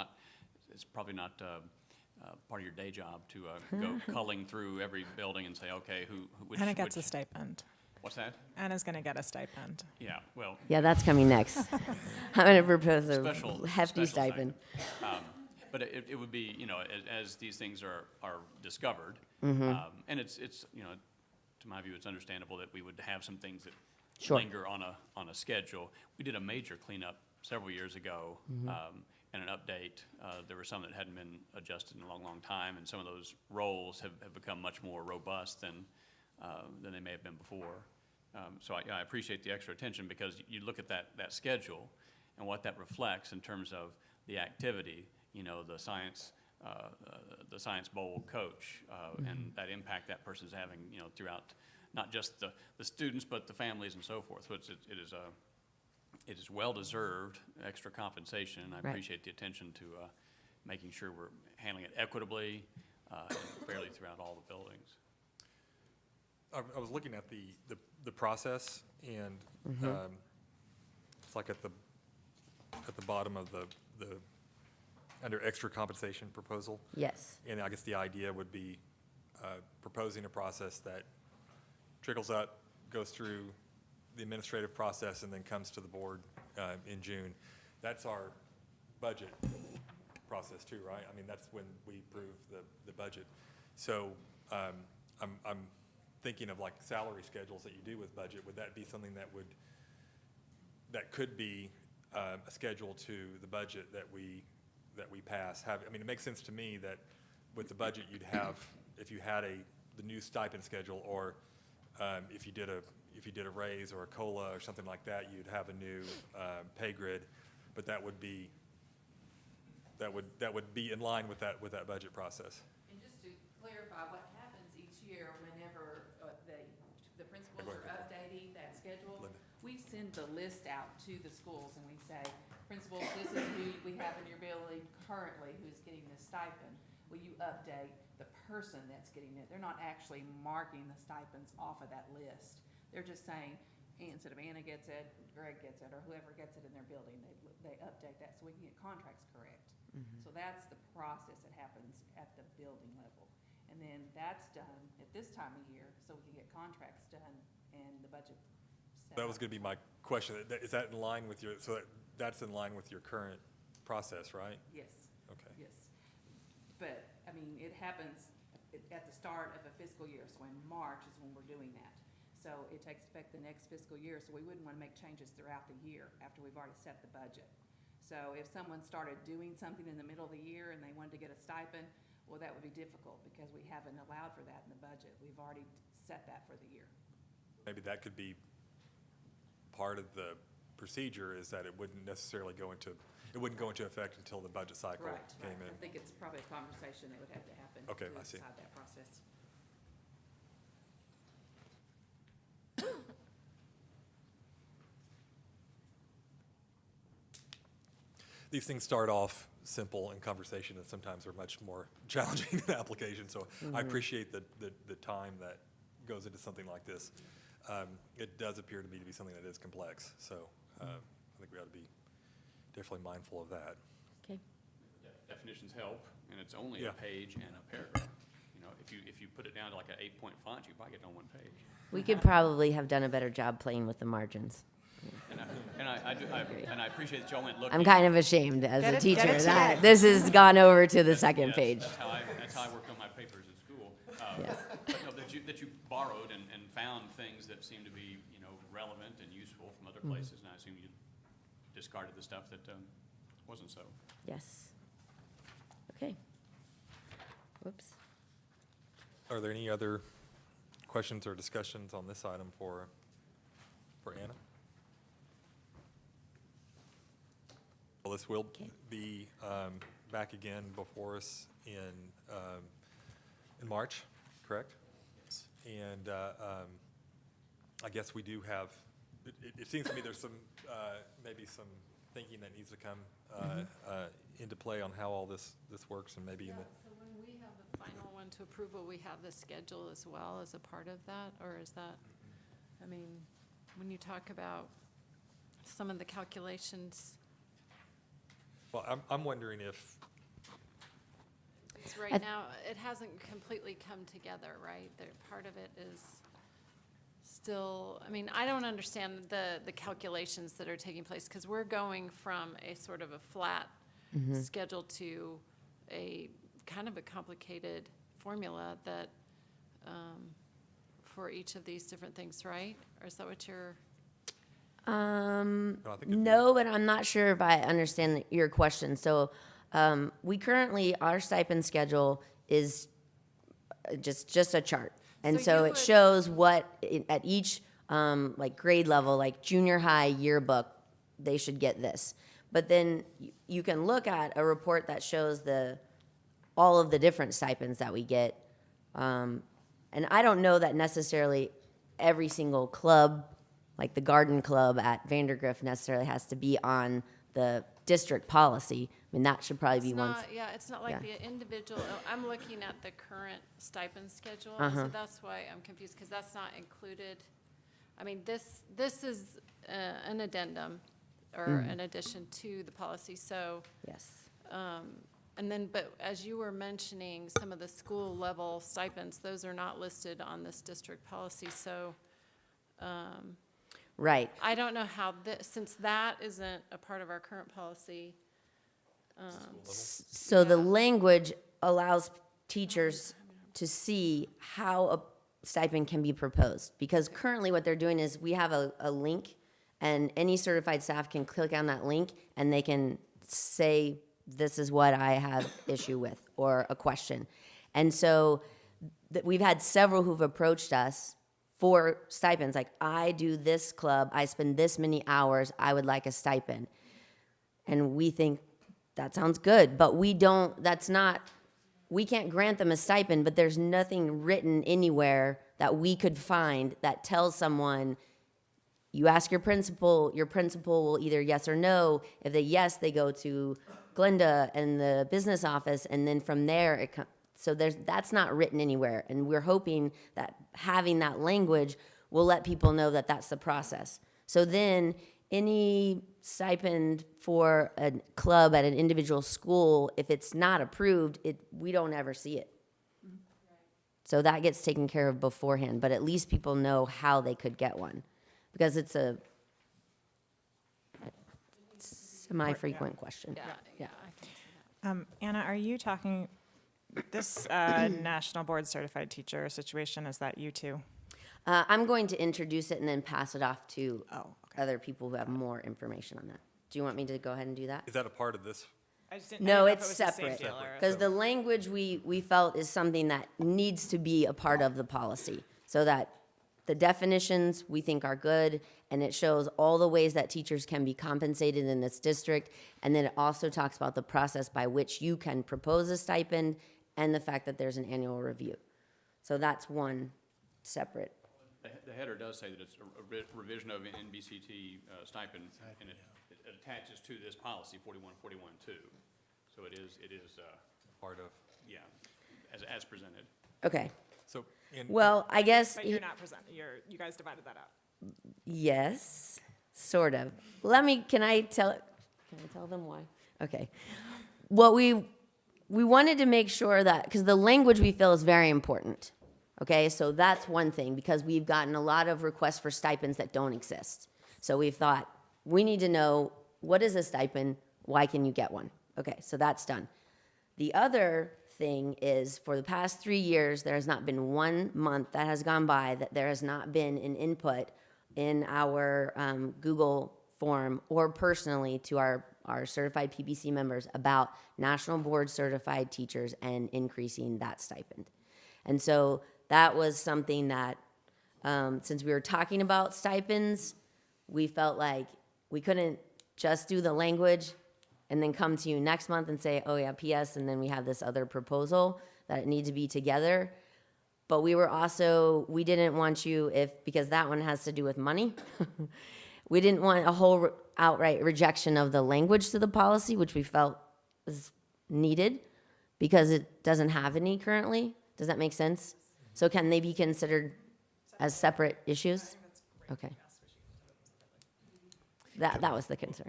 it's probably not part of your day job to go culling through every building and say, okay, which... Anna gets a stipend. What's that? Anna's going to get a stipend. Yeah, well... Yeah, that's coming next. I'm going to propose a Special hefty stipend. But it would be, as these things are discovered, Mhm. and it's to my view, it's understandable that we would have some things that Sure. linger on a schedule. We did a major cleanup several years ago, Mhm. And an update. There were some that hadn't been adjusted in a long, long time, and some of those roles have become much more robust than they may have been before. So I appreciate the extra attention, because you look at that schedule and what that reflects in terms of the activity, the Science Bowl coach, and that impact that person's having, throughout not just the students, but the families and so forth. So it is well-deserved extra compensation, and I Right. appreciate the attention to making sure we're handling it equitably and fairly throughout all the buildings. I was looking at the process, and it's like at the bottom of the under extra compensation proposal. Yes. And I guess the idea would be proposing a process that trickles up, goes through the administrative process, and then comes to the board in June. That's our budget process too, right? I mean, that's when we approve the budget. So I'm thinking of like salary schedules that you do with budget. Would that be something that could be a schedule to the budget that we pass? It makes sense to me that with the budget you'd have, if you had the new stipend schedule, or if you did a raise or a COLA or something like that, you'd have a new pay grid, but that would be in line with that budget process. And just to clarify, what happens each year whenever the principals are updating that schedule, we send the list out to the schools and we say, principals, this is who we have in your building currently who's getting this stipend. Will you update the person that's getting it? They're not actually marking the stipends off of that list. They're just saying, instead of Anna gets it, Greg gets it, or whoever gets it in their building, they update that so we can get contracts correct. So that's the process that happens at the building level. And then that's done at this time of year, so we can get contracts done and the budget set. That was going to be my question. Is that in line with that's in line with your current process, right? Yes. Okay. Yes. But, it happens at the start of a fiscal year, so in March is when we're doing that. So it takes effect the next fiscal year, so we wouldn't want to make changes throughout the year after we've already set the budget. So if someone started doing something in the middle of the year and they wanted to get a stipend, well, that would be difficult because we haven't allowed for that in the budget. We've already set that for the year. Maybe that could be part of the procedure, is that it wouldn't go into effect until the budget cycle came in. I think it's probably a conversation that would have to happen Okay, to I see. decide that process. These things start off simple in conversation and sometimes are much more challenging in application. So I appreciate the time that goes into something like this. It does appear to me to be something that is complex. So I think we ought to be definitely mindful of that. Okay. Definitions help, and it's only Yeah. a page and a paragraph. If you put it down to like an 8-point font, you probably get it on one page. We could probably have done a better job playing with the margins. And I appreciate that y'all went looking. I'm kind of ashamed as Get a it teacher today. that this has gone over to the second Yes, page. That's how I worked on my papers at school. Yes. But no, that you borrowed and found things that seemed to be, relevant and useful from other places, and I assume you discarded the stuff that wasn't so. Yes. Okay. Whoops. Are there any other questions or discussions on this item for Anna? Well, this will be back again before us in March, correct? Yes. And I guess we do have, it seems to me there's some, maybe some thinking that needs to come into play on how all this works, and maybe in the. So when we have the final one to approval, we have the schedule as well as a part of that, or is that, I mean, when you talk about some of the calculations. Well, I'm wondering if. It's right now, it hasn't completely come together, right? Part of it is still, I mean, I don't understand the calculations that are taking place, because we're going from a sort of a flat schedule to a kind of a complicated formula that for each of these different things, right? Or is that what you're? No, but I'm not sure if I understand your question. So we currently, our stipend schedule is just a chart. And so it shows what at each like grade level, like junior high yearbook, they should get this. But then you can look at a report that shows all of the different stipends that we get. And I don't know that necessarily every single club, like the garden club at Vandergrift, necessarily has to be on the district policy. I mean, that should probably be one. Yeah, it's not like the individual, I'm looking at the current stipend schedule, so that's why I'm confused, because that's not included. I mean, this is an addendum or an addition to the policy, so. Yes. And then, but as you were mentioning, some of the school level stipends, those are not listed on this district policy, so. Right. I don't know how, since that isn't a part of our current policy. So the language allows teachers to see how a stipend can be proposed. Because currently what they're doing is we have a link, and any certified staff can click on that link and they can say, this is what I have issue with, or a question. And so we've had several who've approached us for stipends, like, I do this club, I spend this many hours, I would like a stipend. And we think that sounds good, but we can't grant them a stipend, but there's nothing written anywhere that we could find that tells someone, you ask your principal will either yes or no. If they yes, they go to Glenda and the business office, and then from there so that's not written anywhere, and we're hoping that having that language will let people know that that's the process. So then any stipend for a club at an individual school, if it's not approved, we don't ever see it. So that gets taken care of beforehand, but at least people know how they could get one, because it's a semi-frequent question. Yeah. Anna, are you talking, this national board certified teacher situation, is that you too? I'm going to introduce it and then pass it off to other people who have more information on that. Do you want me to go ahead and do that? Is that a part of this? No, it's separate, because the language we felt is something that needs to be a part of the policy, so that the definitions we think are good, and it shows all the ways that teachers can be compensated in this district, and then it also talks about the process by which you can propose a stipend and the fact that there's an annual review. So that's one separate. The header does say that it's a revision of NBCT stipend, and it attaches to this policy 4141-2. So it is part of. Yeah, as presented. Okay. So. Well, I guess. But you're not presenting. You guys divided that up. Yes, sort of. Can I tell them why? Okay. What we wanted to make sure that, because the language we feel is very important. Okay, so that's one thing, because we've gotten a lot of requests for stipends that don't exist. So we've thought, we need to know, what is a stipend? Why can you get one? Okay, so that's done. The other thing is, for the past 3 years, there has not been 1 month that has gone by that there has not been an input in our Google form or personally to our certified PBC members about national board certified teachers and increasing that stipend. And so that was something that, since we were talking about stipends, we felt like we couldn't just do the language and then come to you next month and say, oh yeah, PS, and then we have this other proposal that it need to be together. But we were also, we didn't want you, because that one has to do with money. We didn't want a whole outright rejection of the language to the policy, which we felt was needed because it doesn't have any currently. Does that make sense? So can they be considered as separate issues? Okay. That was the concern.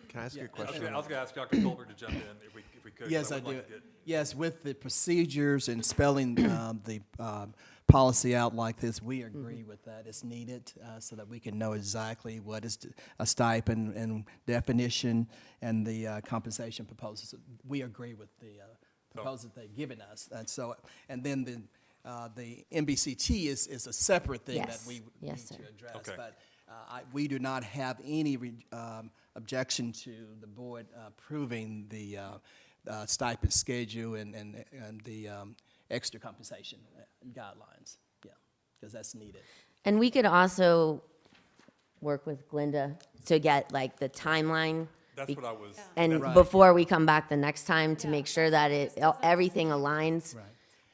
Can I ask you a I question? was going to ask Dr. Colbert to jump in if we could. Yes, I would do. like to get- Yes, with the procedures and spelling the policy out like this, we agree with that. It's needed so that we can know exactly what is a stipend and definition and the compensation proposals. We agree with the proposals they've given us. And so, and then the MBCT is a separate thing that Yes. we Yes, need sir. to address. Okay. But we do not have any objection to the board approving the stipend schedule and the extra compensation guidelines, yeah, because that's needed. And we could also work with Glinda to get like the timeline. That's what I was. And Right. before we come back the next time to make sure that everything aligns. Right.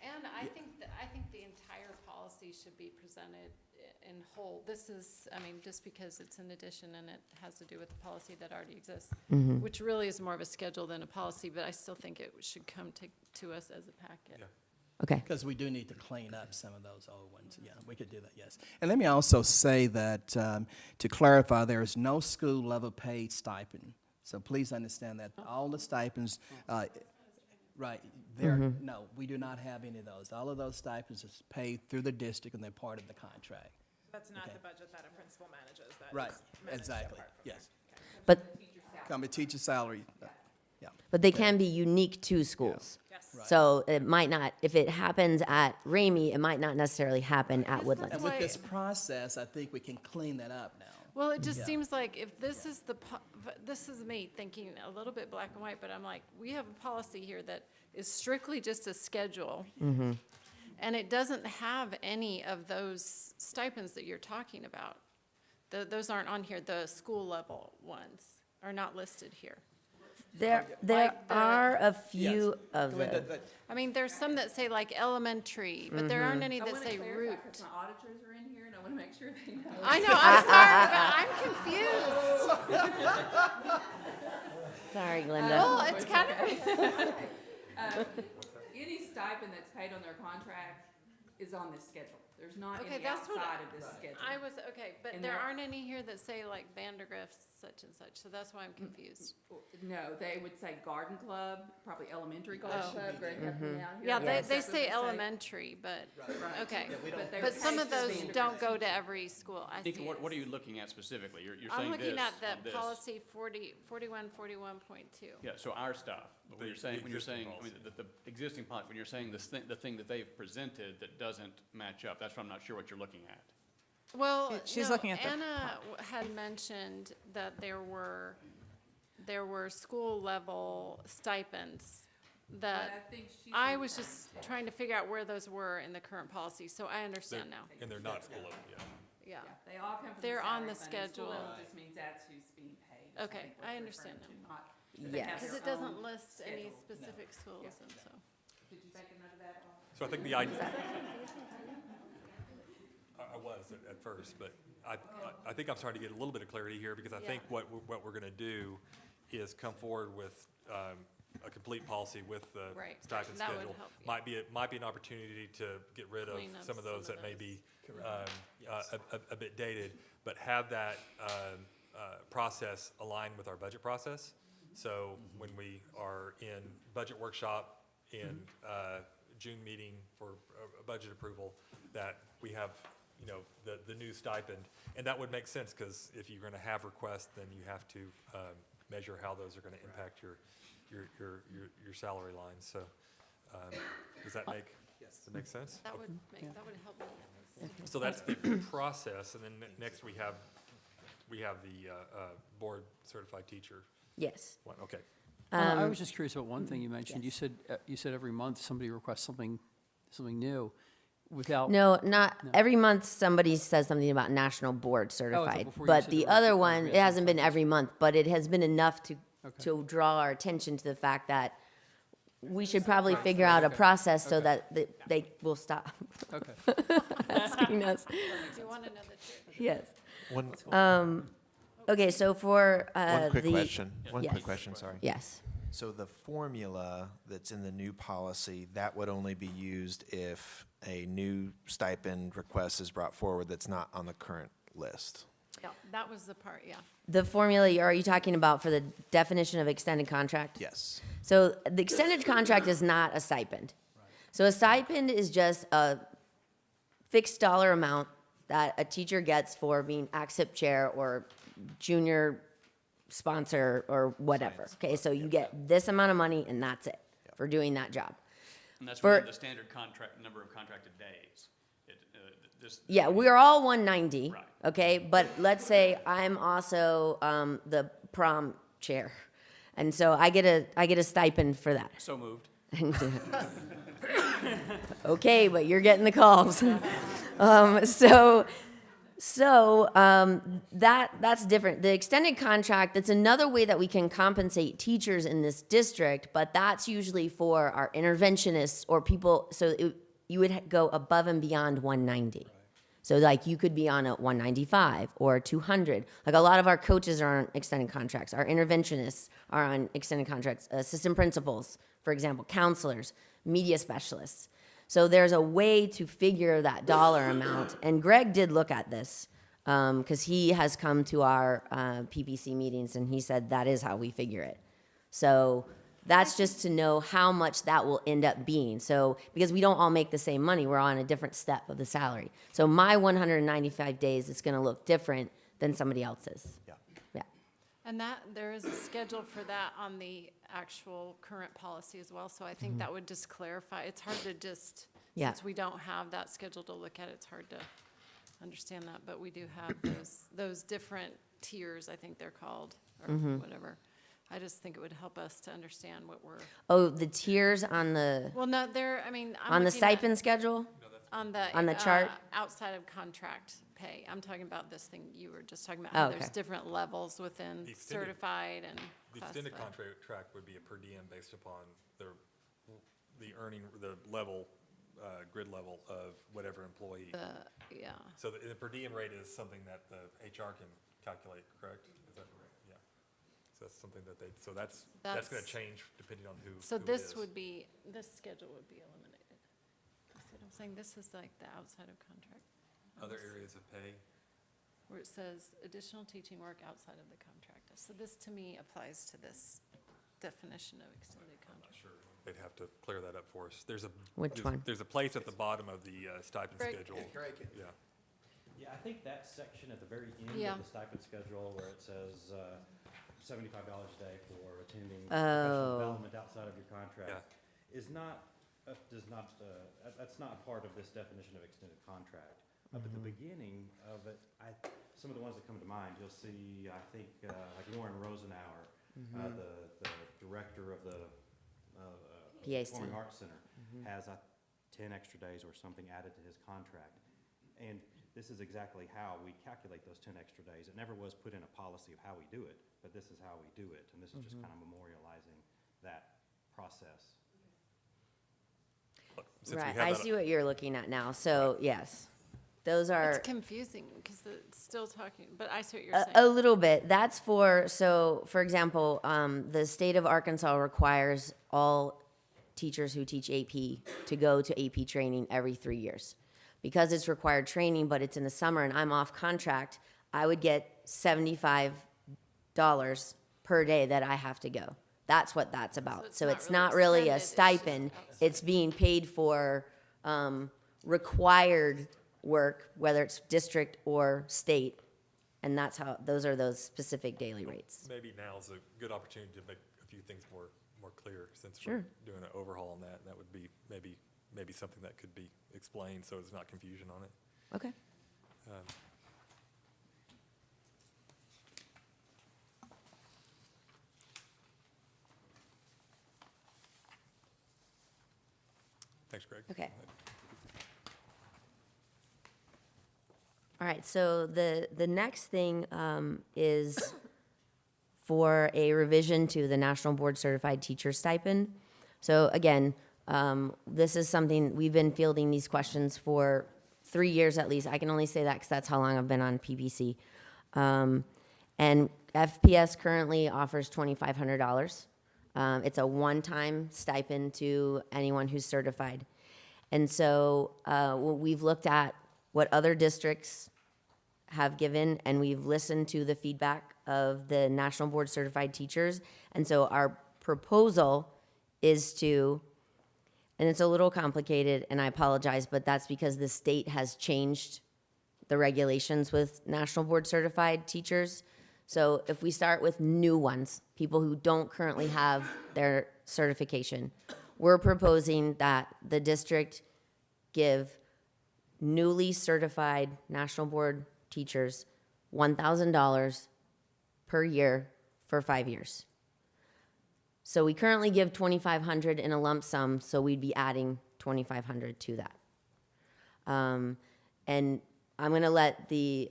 And I think the entire policy should be presented in whole. This is, I mean, just because it's an addition and it has to do with the policy that already exists, which really is more of a schedule than a policy, but I still think it should come to us as a packet. Yeah. Okay. Because we do need to clean up some of those old ones. Yeah, we could do that, yes. And let me also say that, to clarify, there is no school level paid stipend. So please understand that all the stipends, right, no, we do not have any of those. All of those stipends is paid through the district and they're part of the contract. That's not Okay. the budget that a principal manages. That Right, is managed exactly, apart from yes. But, Come a teacher salary, yeah. but they can be unique to schools. Yes. Right. So it might not, if it happens at Ramey, it might not necessarily happen at And Woodlands. with this process, I think we can clean that up now. Well, it just Yeah. seems like if this is this is me thinking a little bit black and white, but I'm like, we have a policy here that is strictly just a schedule. And it doesn't have any of those stipends that you're talking about. Those aren't on here. The school level ones are not listed here. There Like the- are a few of Glinda, them. I mean, there's some that say like elementary, but there aren't any I that want say to clarify root. because my auditors are in here and I want to make sure they know. I know, I'm sorry, but I'm confused. Sorry, Glinda. Well, it's kind of, Any stipend that's paid on their contract is on this schedule. There's not okay, any that's what, outside of this schedule. I was, okay, but And there there- aren't any here that say like Vandergrift's such and such, so that's why I'm confused. No, they would say garden club, probably elementary garden Oh. club. Greg helped me out here. Yeah, Yes. they That's what say they elementary, but, okay. they're But some of paid to those standard don't go grades. to every school, I see. Nikki, what are you looking at specifically? You're I'm saying looking this at on the this. policy 4141.2. Yeah, so our stuff, but when The- you're saying, the when you're existing saying, I mean, the existing policy, when you're saying the thing that they've presented that doesn't match up, that's what I'm not sure what you're looking at. Well, She's no, looking at the Anna had mentioned that there were school level stipends that But I think she's I looking was at just trying to figure out where those were in the current policy, so I understand now. And they're not school level, yeah. Yeah. They all come from They're on salary the fund, and school schedule. level just means that's who's being paid. is Okay, think what I they're understand referring now. to, not that they have Yes. Because it their doesn't own list any schedule. specific schools, and so. Did you take a note of that? So I think the idea. I was at first, but I think I'm starting to get a little bit of clarity here because I think what we're going to do is come forward with a complete policy with the Right, stipend that would schedule. help, yeah. Might be an opportunity to get rid of Clean up some of those some that of may those. be a bit dated, but have that process aligned with our budget process. So when we are in budget workshop in June meeting for a budget approval, that we have, you know, the new stipend. And that would make sense, because if you're gonna have requests, then you have to measure how those are gonna impact your salary lines. So, does that make sense? That would help me. So that's the process, and then next we have the board certified teacher Yes. one, okay. I Um, was just curious about one thing you mentioned. You said every month somebody requests something new. without? No, not, every month somebody says something about national board certified. before you But said the the other word one, it RBM hasn't been every month, but it has been enough to, Okay. to draw our attention to the fact that we should probably figure out a process so that they will stop Okay. asking us. Do you want another chair? Yes. One, Okay, so for, one quick the- question, one Yes. quick question, sorry. Yes. So the formula that's in the new policy, that would only be used if a new stipend request is brought forward that's not on the current list? Yeah, that was the part, yeah. The formula, are you talking about for the definition of extended contract? Yes. So the extended contract is not a stipend. So a stipend is just a fixed dollar amount that a teacher gets for being ACSIP chair or junior sponsor or whatever. Okay, so you get this amount of money and that's it for doing that job. And that's For- within the standard contract, number of contracted days. Yeah, we're all 190, Right. okay? But let's say I'm also the prom chair. And so I get a stipend for that. So moved. Okay, but you're getting the calls. That's different. The extended contract, that's another way that we can compensate teachers in this district, but that's usually for our interventionists or people, you would go above and beyond 190. So like you could be on a 195 or 200. Like a lot of our coaches are on extended contracts. Our interventionists are on extended contracts. Assistant principals, for example, counselors, media specialists. So there's a way to figure that dollar amount. And Greg did look at this because he has come to our PPC meetings and he said that is how we figure it. So that's just to know how much that will end up being. So, because we don't all make the same money, we're on a different step of the salary. So my 195 days is going to look different than somebody else's. Yeah. Yeah. And that, there is a schedule for that on the actual current policy as well, so I think that would just clarify. It's hard to just, Yeah. since we don't have that schedule to look at, it's hard to understand that, but we do have those different tiers, I think they're called, or whatever. I just think it would help us to understand what we're, Oh, the tiers on the well, no, there, I mean, I'm on the looking at- stipend schedule? On the. On the chart? Outside of contract pay. I'm talking about this thing you were just talking about, Oh, how okay. there's different levels within The extended- certified and The extended classified. contract would be a per diem based upon the earning, the level, grid level of whatever employee. Yeah. So the per diem rate is something that the HR can calculate, correct? Is that correct? Yeah. So that's something that they, so that's gonna That's- change depending on who So who it this is. would be, this schedule would be eliminated. You see what I'm saying? This is like the outside of contract. Other areas of pay? Where it says additional teaching work outside of the contract. So this, to me, applies to this definition of extended contract. Sure, they'd have to clear that up for us. There's a. Which there's- one? There's a place at the bottom of the stipend Greg. schedule. Yeah. Yeah, I think that section at the very end Yeah. of the stipend schedule where it says $75 a day for attending Oh. professional development outside of your contract Yeah. is not, that's not part of this definition of extended contract. Up at the beginning of it, some of the ones that come to mind, you'll see, I think, like Lauren Rosenauer, the director of the PAC. Performing Arts Center, has 10 extra days or something added to his contract. And this is exactly how we calculate those 10 extra days. It never was put in a policy of how we do it, but this is how we do it. And this is just kind of memorializing that process. Look, since we Right, have I that- see what you're looking at now. So, yes, those are. It's confusing because it's still talking, but I see what you're A saying. little bit. That's so for example, the state of Arkansas requires all teachers who teach AP to go to AP training every 3 years. Because it's required training, but it's in the summer and I'm off contract, I would get $75 per day that I have to go. That's what that's about. So it's not really a stipend. It's being paid for required work, whether it's district or state. And that's how, those are those specific daily rates. Maybe now's a good opportunity to make a few things more clear since Sure. we're doing an overhaul on that. And that would be maybe something that could be explained so there's not confusion on it. Okay. Thanks, Greg. Okay. All right, so the next thing is for a revision to the National Board Certified Teacher Stipend. So again, this is something, we've been fielding these questions for 3 years at least. I can only say that because that's how long I've been on PPC. And FPS currently offers $2,500. It's a one-time stipend to anyone who's certified. And so we've looked at what other districts have given, and we've listened to the feedback of the National Board Certified Teachers. And so our proposal is to, and it's a little complicated, and I apologize, but that's because the state has changed the regulations with National Board Certified Teachers. So if we start with new ones, people who don't currently have their certification, we're proposing that the district give newly certified National Board teachers $1,000 per year for 5 years. So we currently give $2,500 in a lump sum, so we'd be adding $2,500 to that. And I'm going to let the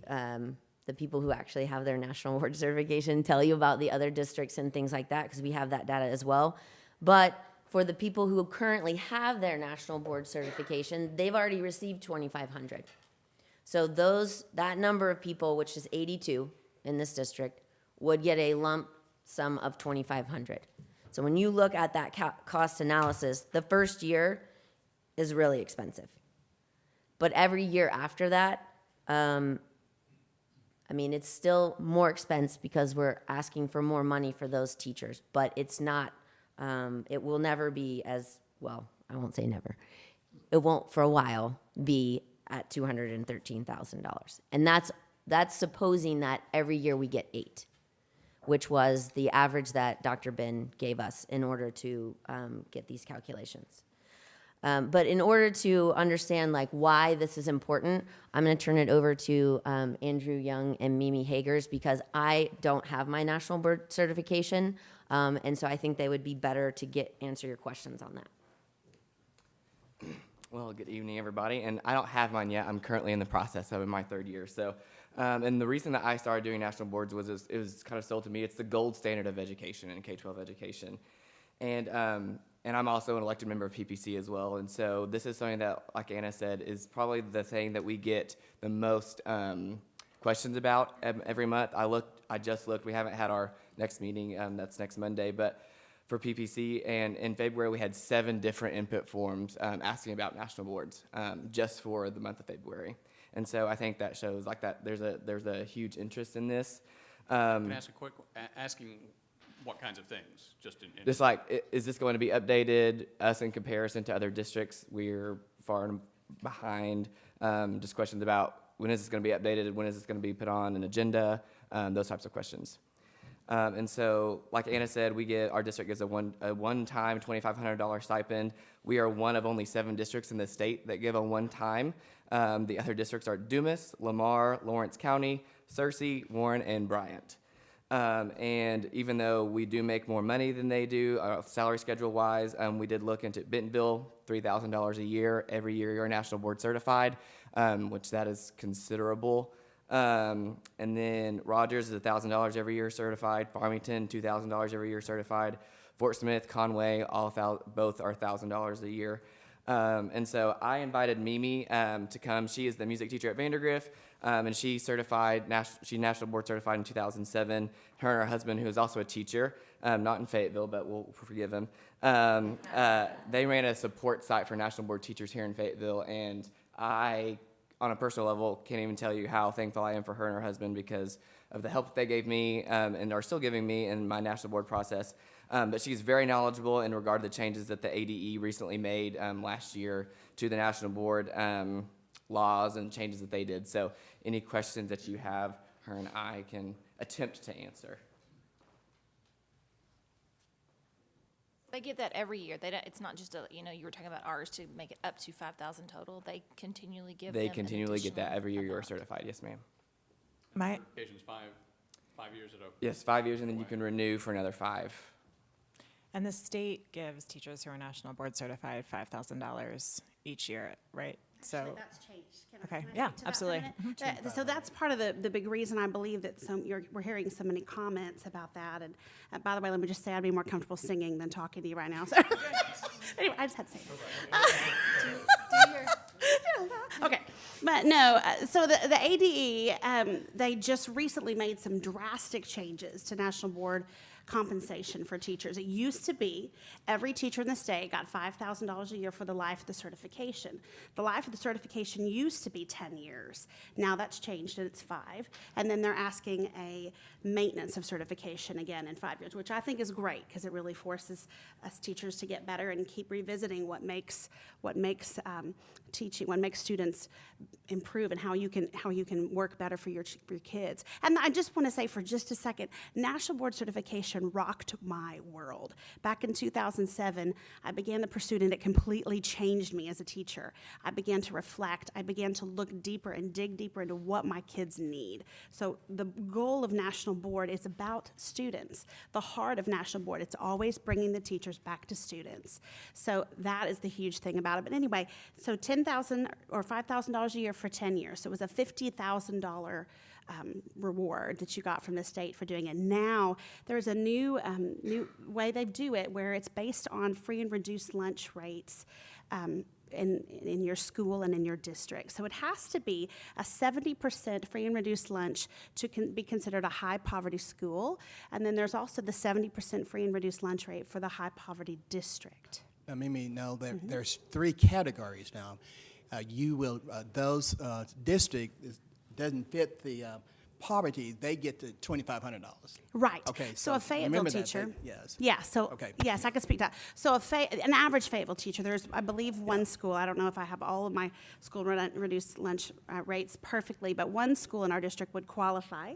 people who actually have their National Board certification tell you about the other districts and things like that, because we have that data as well. But for the people who currently have their National Board certification, they've already received $2,500. So that number of people, which is 82 in this district, would get a lump sum of $2,500. So when you look at that cost analysis, the first year is really expensive. But every year after that, it's still more expense because we're asking for more money for those teachers, but it's not, it will never be as, well, I won't say never. It won't for a while be at $213,000. And that's supposing that every year we get 8, which was the average that Dr. Ben gave us in order to get these calculations. But in order to understand why this is important, I'm going to turn it over to Andrew Young and Mimi Hagers, because I don't have my National Board certification, and so I think they would be better to answer your questions on that. Well, good evening, everybody. And I don't have mine yet. I'm currently in the process of it, my 3rd year. So, and the reason that I started doing national boards was it was kind of sold to me. It's the gold standard of education in K-12 education, and I'm also an elected member of PPC as well. And so this is something that, like Anna said, is probably the thing that we get the most questions about every month. I just looked. We haven't had our next meeting. That's next Monday, but for PPC, and in February we had 7 different input forms asking about national boards just for the month of February. And so I think that shows that there's a huge interest in this. Can I ask a quick, asking what kinds of things? Just is this going to be updated, us in comparison to other districts? We're far behind. Just questions about when is this going to be updated, when is this going to be put on an agenda, those types of questions. And so, like Anna said, our district gives a one-time $2,500 stipend. We are one of only 7 districts in the state that give a one-time. The other districts are Dumas, Lamar, Lawrence County, Searcy, Warren, and Bryant. And even though we do make more money than they do, salary schedule-wise, we did look into Bentonville, $3,000 a year. Every year you're National Board certified, which that is considerable. And then Rogers is $1,000 every year certified. Farmington, $2,000 every year certified. Fort Smith, Conway, both are $1,000 a year. And so I invited Mimi to come. She is the music teacher at Vandergrift, and she National Board certified in 2007. Her and her husband, who is also a teacher, not in Fayetteville, but we'll forgive him. They ran a support site for National Board teachers here in Fayetteville, and I, on a personal level, can't even tell you how thankful I am for her and her husband because of the help that they gave me and are still giving me in my National Board process. But she's very knowledgeable in regard to the changes that the ADE recently made last year to the National Board laws and changes that they did. So any questions that you have, her and I can attempt to answer. They give that every year. It's not just you were talking about ours to make it up to 5,000 total. They continually give them. They continually get that every year you're certified. Yes, ma'am. Certification's 5 years at a. Yes, 5 years, and then you can renew for another 5. And the state gives teachers who are National Board certified $5,000 each year, right? So, That's changed. Can I- okay, can I yeah, speak to that for a absolutely. minute? So that's part of the big reason I believe that we're hearing so many comments about that. And by the way, let me just say I'd be more comfortable singing than talking to you right now. So anyway, I just had to say that. Okay, but no, so the ADE, they just recently made some drastic changes to National Board compensation for teachers. It used to be every teacher in the state got $5,000 a year for the life of the certification. The life of the certification used to be 10 years. Now that's changed and it's 5. And then they're asking a maintenance of certification again in 5 years, which I think is great because it really forces us teachers to get better and keep revisiting what makes teaching, what makes students improve and how you can work better for your kids. And I just want to say for just a second, National Board Certification rocked my world. Back in 2007, I began the pursuit and it completely changed me as a teacher. I began to reflect. I began to look deeper and dig deeper into what my kids need. So the goal of National Board is about students. The heart of National Board, it's always bringing the teachers back to students. So that is the huge thing about it. But anyway, so $10,000 or $5,000 a year for 10 years. So it was a $50,000 reward that you got from the state for doing it. Now there's a new way they do it where it's based on free and reduced lunch rates in your school and in your district. So it has to be a 70% free and reduced lunch to be considered a high poverty school. And then there's also the 70% free and reduced lunch rate for the high poverty district. Mimi, no, there's 3 categories now. Those district doesn't fit the poverty, they get to $2,500. Right. Okay. So a Fayetteville teacher. Yes. Yeah. So Okay. yes, I can speak to that. So an average Fayetteville teacher, there's I believe one school. I don't know if I have all of my school reduced lunch rates perfectly, but one school in our district would qualify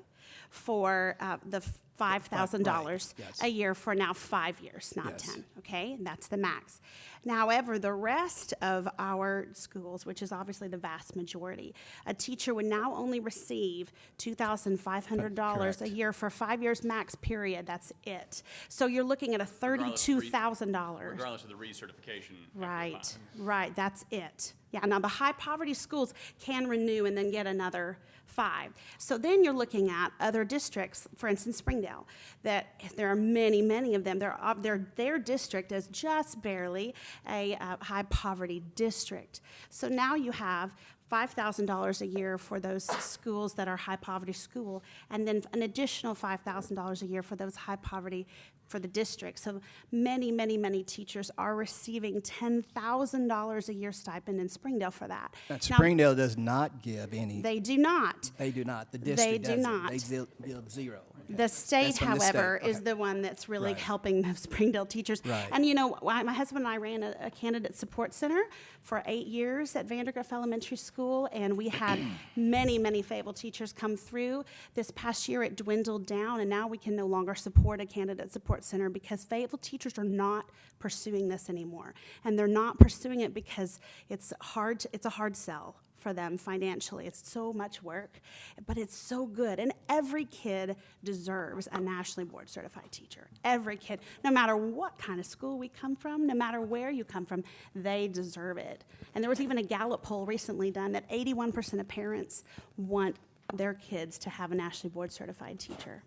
for the $5,000 Yes. a year for now 5 years, not Yes. 10. Okay, and that's the max. However, the rest of our schools, which is obviously the vast majority, a teacher would now only receive $2,500 a year for 5 years max. Period. That's it. So you're looking at a $32,000. Regardless of the recertification. Right, right, that's it. Yeah, now the high poverty schools can renew and then get another 5. So then you're looking at other districts, for instance, Springdale, that there are many, many of them. Their district is just barely a high poverty district. So now you have $5,000 a year for those schools that are high poverty school, and then an additional $5,000 a year for those high poverty for the district. So many, many, many teachers are receiving $10,000 a year stipend in Springdale for that. Now, Springdale does not give any. They do not. They do not. The They district do doesn't. not. They give 0. Okay. The state, That's from the state. however, is Okay. the one that's really Right. helping the Springdale teachers. Right. And you know, my husband and I ran a candidate support center for 8 years at Vandergrift Elementary School, and we had many, many Fayetteville teachers come through. This past year, it dwindled down, and now we can no longer support a candidate support center because Fayetteville teachers are not pursuing this anymore. And they're not pursuing it because it's a hard sell for them financially. It's so much work, but it's so good. And every kid deserves a nationally board certified teacher. Every kid, no matter what kind of school we come from, no matter where you come from, they deserve it. And there was even a Gallup poll recently done that 81% of parents want their kids to have a nationally board certified teacher.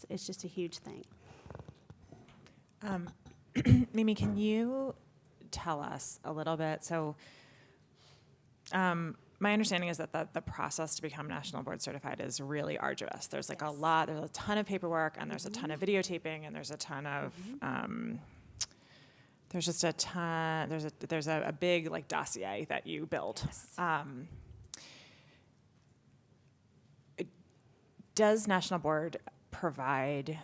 It's just a huge thing. Mimi, can you tell us a little bit? So, my understanding is that the process to become National Board Certified is really arduous. There's like there's a ton of paperwork, and there's a ton of videotaping, and there's a ton of, there's a big like dossier that you build. Does National Board provide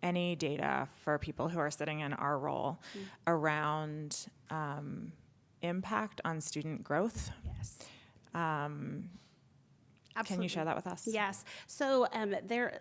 any data for people who are sitting in our role around impact on student growth? Yes. Can you share that with us? Yes. So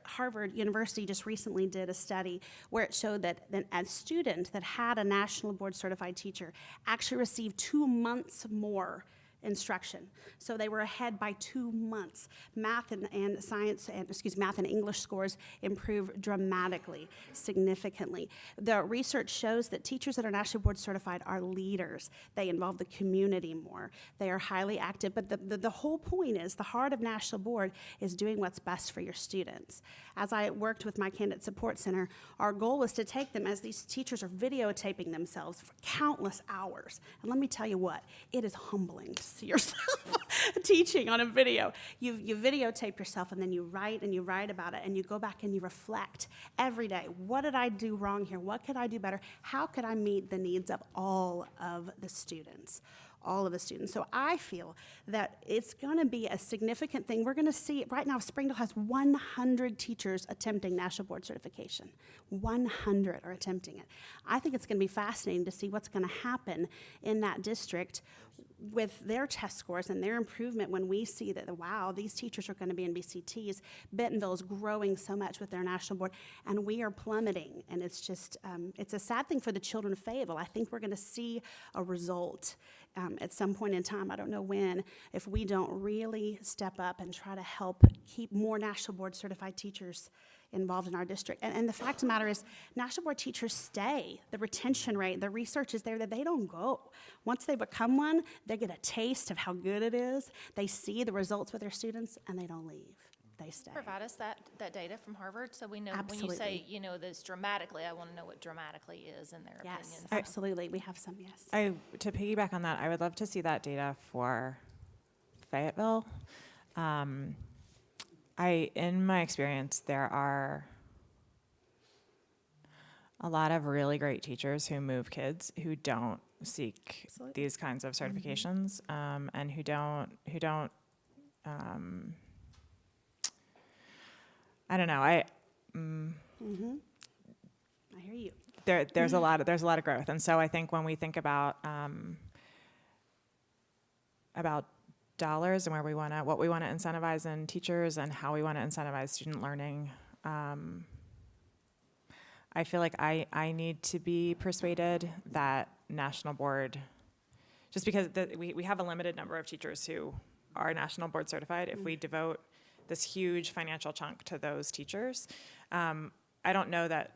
Harvard University just recently did a study where it showed that a student that had a National Board Certified teacher actually received 2 months more instruction. So they were ahead by 2 months. Math and science and, math and English scores improved dramatically, significantly. The research shows that teachers that are national board certified are leaders. They involve the community more. They are highly active, but the whole point is the heart of national board is doing what's best for your students. As I worked with my Candidate Support Center, our goal was to take them as these teachers are videotaping themselves for countless hours. And let me tell you what, it is humbling to see yourself teaching on a video. You videotape yourself and then you write about it and you go back and you reflect every day. What did I do wrong here? What could I do better? How could I meet the needs of all of the students? All of the students. So I feel that it's going to be a significant thing. We're going to see, right now, Springdale has 100 teachers attempting national board certification. 100 are attempting it. I think it's going to be fascinating to see what's going to happen in that district with their test scores and their improvement when we see that, wow, these teachers are going to be in BCTs. Bentonville is growing so much with their national board, and we are plummeting. And it's just, it's a sad thing for the children of Fayetteville. I think we're going to see a result at some point in time, I don't know when, if we don't really step up and try to help keep more national board certified teachers involved in our district. And the fact of the matter is, national board teachers stay. The retention rate, the research is there that they don't go. Once they become one, they get a taste of how good it is. They see the results with their students, and they don't leave. They stay. Provide us that data from Harvard so we know Absolutely. when you say, this dramatically, I want to know what dramatically is in their Yes, opinion. absolutely. We have some, yes. To piggyback on that, I would love to see that data for Fayetteville. In my experience, there are a lot of really great teachers who move kids who don't seek Absolutely. these kinds of certifications, and who don't. I don't know. I hear you. There's a lot of growth, and so I think when we think about dollars and what we want to incentivize in teachers and how we want to incentivize student learning, I feel like I need to be persuaded that national board, just because we have a limited number of teachers who are national board certified. If we devote this huge financial chunk to those teachers, I don't know that,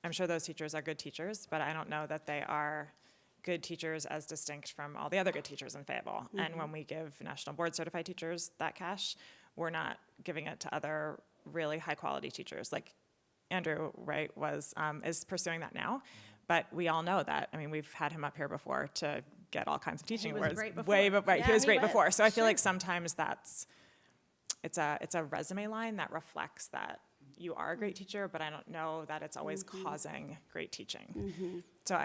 I'm sure those teachers are good teachers, but I don't know that they are good teachers as distinct from all the other good teachers in Fayetteville. And when we give national board certified teachers that cash, we're not giving it to other really high quality teachers. Like Andrew, right, is pursuing that now, but we all know that. I mean, we've had him up here before to get all kinds of teaching was awards. great before. Right, Yeah, he was he great was. before. So I feel Sure. like sometimes it's a resume line that reflects that you are a great teacher, but I don't know that it's always causing great teaching. So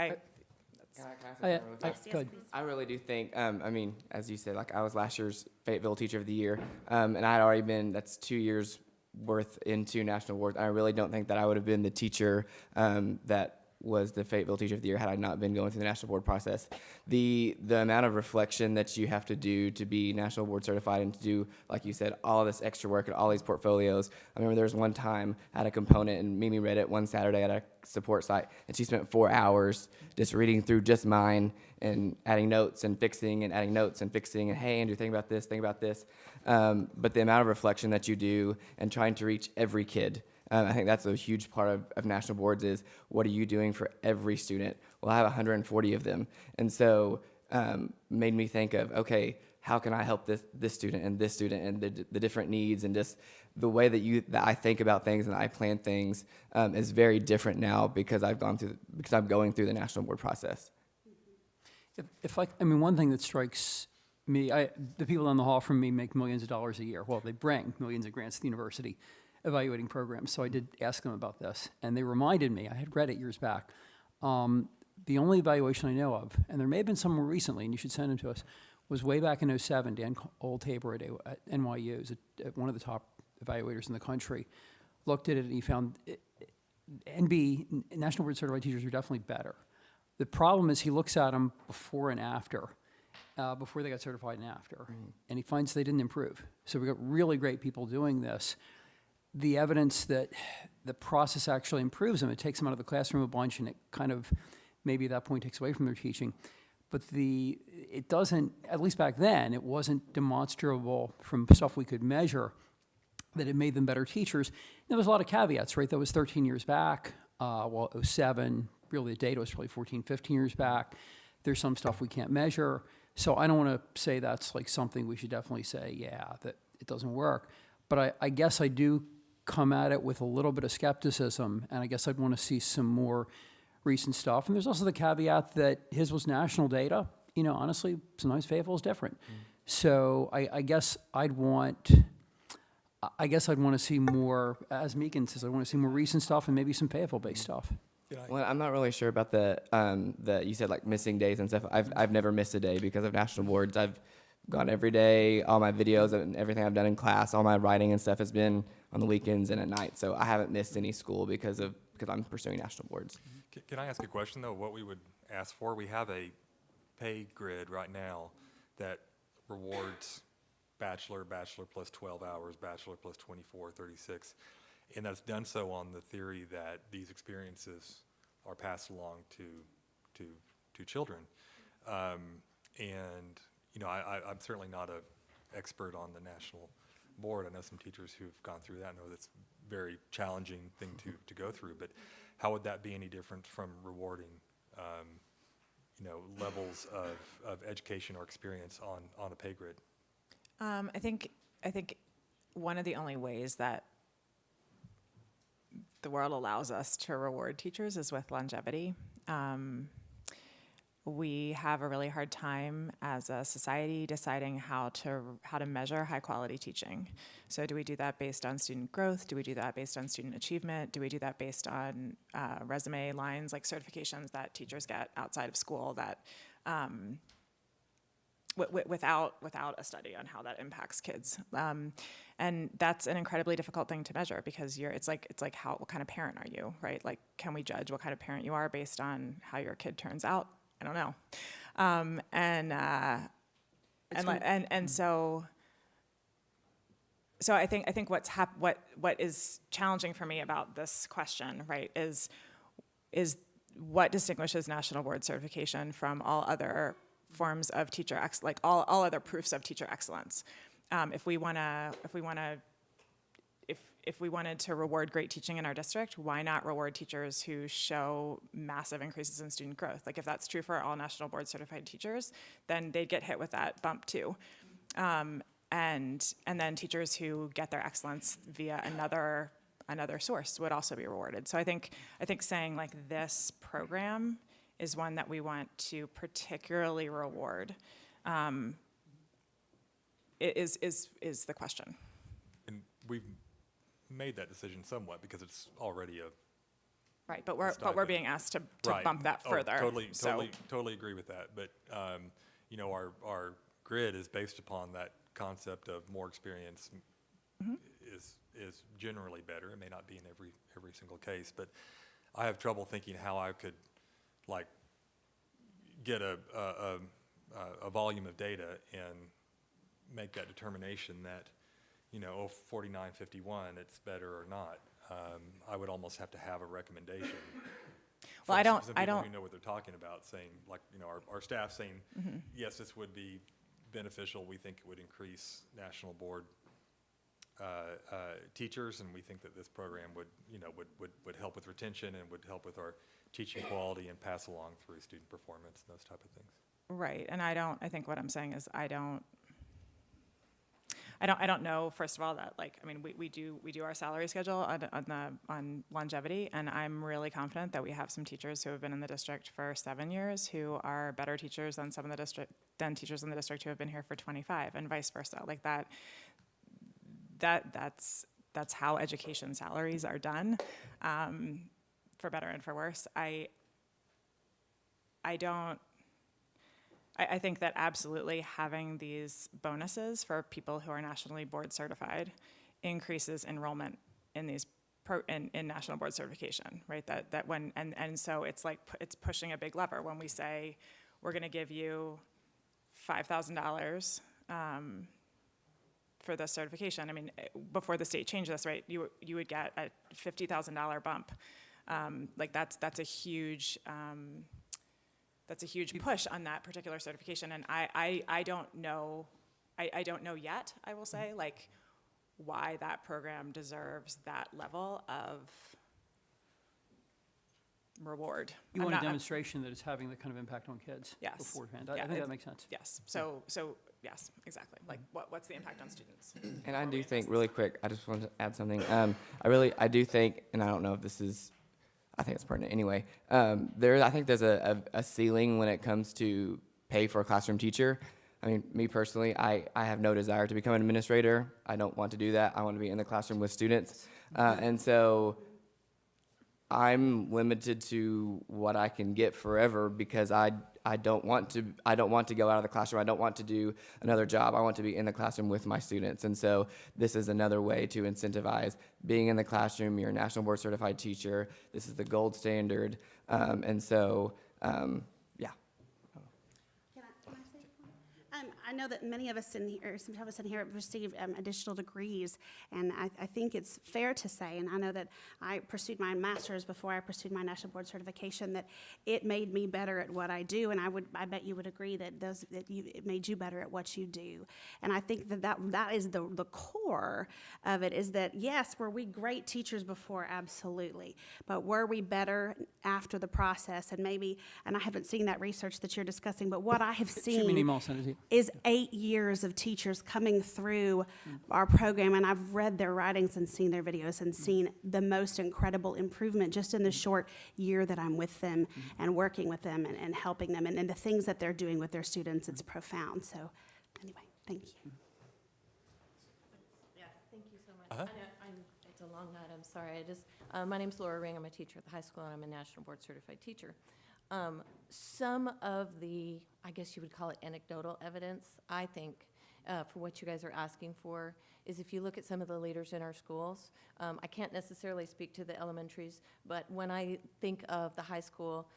Can I say something really fast? Good. I really do think, as you said, like I was last year's Fayetteville Teacher of the Year, and I had already that's 2 years worth into national awards. I really don't think that I would have been the teacher that was the Fayetteville Teacher of the Year had I not been going through the national board process. The amount of reflection that you have to do to be national board certified and to do, like you said, all of this extra work and all these portfolios. I remember there was one time I had a component and Mimi read it one Saturday at a support site, and she spent 4 hours just reading through just mine and adding notes and fixing and adding notes and fixing and, hey, Andrew, think about this, think about this. But the amount of reflection that you do and trying to reach every kid, I think that's a huge part of national boards is what are you doing for every student? Well, I have 140 of them. And so made me think of, okay, how can I help this student and the different needs, and just the way that I think about things and I plan things is very different now because I'm going through the national board process. One thing that strikes me, the people down the hall from me make millions of dollars a year. Well, they bring millions of grants to the university evaluating programs. So I did ask them about this, and they reminded me, I had read it years back, the only evaluation I know of, and there may have been some more recently, and you should send them to us, was way back in 2007, Dan Oldhaber at NYU, is one of the top evaluators in the country, looked at it and he found National Board Certified Teachers are definitely better. The problem is he looks at them before and after, before they got certified and after, and he finds they didn't improve. So we've got really great people doing this. The evidence that the process actually improves them, it takes them out of the classroom a bunch, and it kind of maybe at that point takes away from their teaching. but it doesn't, at least back then, it wasn't demonstrable from stuff we could measure that it made them better teachers. There was a lot of caveats, right? That was 13 years back. Well, 07, really the data was probably 14, 15 years back. There's some stuff we can't measure. So I don't want to say that's like something we should definitely say, yeah, that it doesn't work. But I guess I do come at it with a little bit of skepticism, and I guess I'd want to see some more recent stuff. And there's also the caveat that his was national data. You know, honestly, sometimes Fayetteville is different. So I guess I'd want to see more, as Megan says, I want to see more recent stuff and maybe some Fayetteville-based stuff. Well, I'm not really sure about the you said like missing days and stuff. I've never missed a day because of national boards. I've gone every day. All my videos and everything I've done in class, all my writing and stuff has been on the weekends and at night. So I haven't missed any school because I'm pursuing national boards. Can I ask a question, though, what we would ask for? We have a pay grid right now that rewards bachelor plus 12 hours, bachelor plus 24, 36, and that's done so on the theory that these experiences are passed along to children. And, you know, I'm certainly not an expert on the national board. I know some teachers who've gone through that. I know that's a very challenging thing to go through, but how would that be any different from rewarding, you know, levels of education or experience on a pay grid? I think one of the only ways that the world allows us to reward teachers is with longevity. We have a really hard time as a society deciding how to measure high quality teaching. So do we do that based on student growth? Do we do that based on student achievement? Do we do that based on resume lines, like certifications that teachers get outside of school that without a study on how that impacts kids? And that's an incredibly difficult thing to measure because it's like what kind of parent are you, right? Like, can we judge what kind of parent you are based on how your kid turns out? I don't know. So I think what is challenging for me about this question, right, is what distinguishes national board certification from all other forms of teacher all other proofs of teacher excellence. If we wanted to reward great teaching in our district, why not reward teachers who show massive increases in student growth? Like if that's true for all national board certified teachers, then they'd get hit with that bump too. And then teachers who get their excellence via another source would also be rewarded. So I think saying like this program is one that we want to particularly reward is the question. And we've made that decision somewhat because it's already a right, but we're being asked to right. Bump that further. Totally agree with that. But you know, our grid is based upon that concept of more experience is generally better. It may not be in every single case, but I have trouble thinking how I could like get a volume of data and make that determination that, you know, 4951, it's better or not. I would almost have to have a recommendation. Well, I don't. Who know what they're talking about, saying like, you know, our staff saying, yes, this would be beneficial. We think it would increase national board teachers, and we think that this program would, you know, would help with retention and would help with our teaching quality and pass along through student performance and those type of things. Right, and I think what I'm saying is I don't know, first of all, that like, I mean, we do our salary schedule on longevity, and I'm really confident that we have some teachers who have been in the district for 7 years who are better teachers than teachers in the district who have been here for 25, and vice versa. Like that's how education salaries are done, for better and for worse. I think that absolutely having these bonuses for people who are nationally board certified increases enrollment in these in national board certification, right? That when and so it's like it's pushing a big lever when we say we're going to give you $5,000 for this certification. I mean, before the state changed this, right? You would get a $50,000 bump. Like that's a huge. that's a huge push on that particular certification. And I don't know, I don't know yet, I will say, like, why that program deserves that level of reward. You I'm want a not- demonstration that it's having the kind of impact on kids Yes. beforehand. Yeah, I think that makes sense. Yes, so, yes, exactly. Like, what's the impact on students? And I before do we think, invest really quick, I just wanted to add something. I do think, and I don't know if this is, I think it's pertinent anyway. I think there's a ceiling when it comes to pay for a classroom teacher. I mean, me personally, I have no desire to become an administrator. I don't want to do that. I want to be in the classroom with students. And so I'm limited to what I can get forever because I don't want to go out of the classroom. I don't want to do another job. I want to be in the classroom with my students. And so this is another way to incentivize being in the classroom. You're a national board certified teacher. This is the gold standard. And so, yeah. Can I say something? I know that many of us in here, some of us in here have received additional degrees, and I think it's fair to say, and I know that I pursued my master's before I pursued my national board certification, that it made me better at what I do, and I bet you would agree that it made you better at what you do. And I think that is the core of it, is that, yes, were we great teachers before? Absolutely. But were we better after the process? And maybe, and I haven't seen that research that you're discussing, but what I have Shoot me an seen email, I'll send it to you. is 8 years of teachers coming through our program, and I've read their writings and seen their videos and seen the most incredible improvement just in the short year that I'm with them and working with them and helping them, and the things that they're doing with their students, it's profound. So anyway, thank you. Yes, thank you so much. I know it's a long night, I'm sorry. My name's Laura Ring, I'm a teacher at the high school, and I'm a national board certified teacher. Some of the, I guess you would call it anecdotal evidence, I think, for what you guys are asking for, is if you look at some of the leaders in our schools, I can't necessarily speak to the elementaries, but when I think of the high school,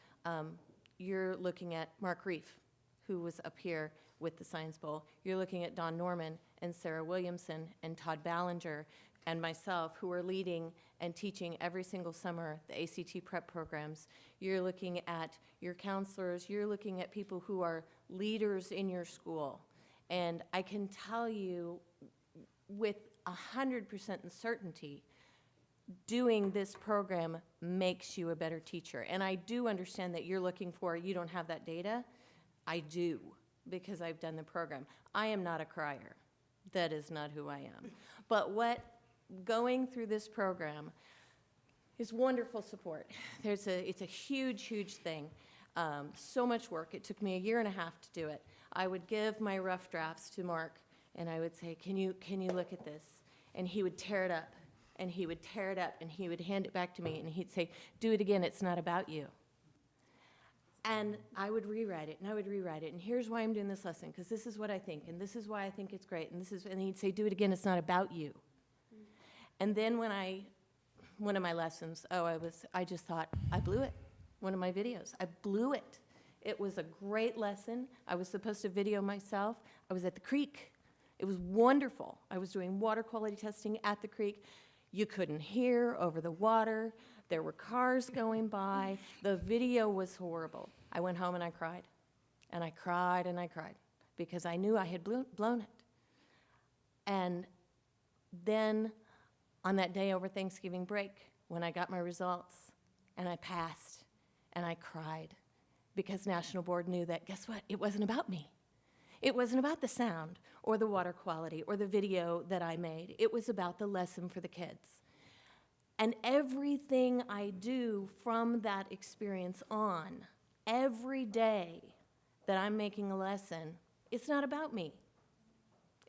you're looking at Mark Reef, who was up here with the Science Bowl. You're looking at Don Norman and Sarah Williamson and Todd Ballinger and myself, who are leading and teaching every single summer the ACT prep programs. You're looking at your counselors. You're looking at people who are leaders in your school. And I can tell you with 100% certainty, doing this program makes you a better teacher. And I do understand that you're looking for, you don't have that data. I do, because I've done the program. I am not a crier. That is not who I am. But going through this program is wonderful support. It's a huge, huge thing. So much work. It took me 1.5 years to do it. I would give my rough drafts to Mark, and I would say, can you look at this? And he would tear it up, and he would tear it up, and he would hand it back to me, and he'd say, do it again, it's not about you. And I would rewrite it, and I would rewrite it, and here's why I'm doing this lesson, because this is what I think, and this is why I think it's great, and he'd say, do it again, it's not about you. And then one of my lessons, I just thought, I blew it. One of my videos, I blew it. It was a great lesson. I was supposed to video myself. I was at the creek. It was wonderful. I was doing water quality testing at the creek. You couldn't hear over the water. There were cars going by. The video was horrible. I went home and I cried. And I cried and I cried because I knew I had blown it. And then on that day over Thanksgiving break, when I got my results and I passed and I cried because National Board knew that, guess what? It wasn't about me. It wasn't about the sound or the water quality or the video that I made. It was about the lesson for the kids. And everything I do from that experience on, every day that I'm making a lesson, it's not about me.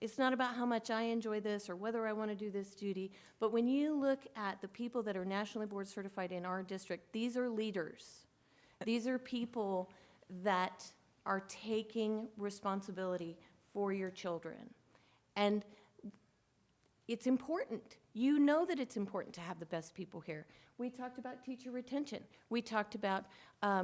It's not about how much I enjoy this or whether I want to do this duty. But when you look at the people that are nationally board certified in our district, these are leaders. These are people that are taking responsibility for your children. And it's important. You know that it's important to have the best people here. We talked about teacher retention. We talked about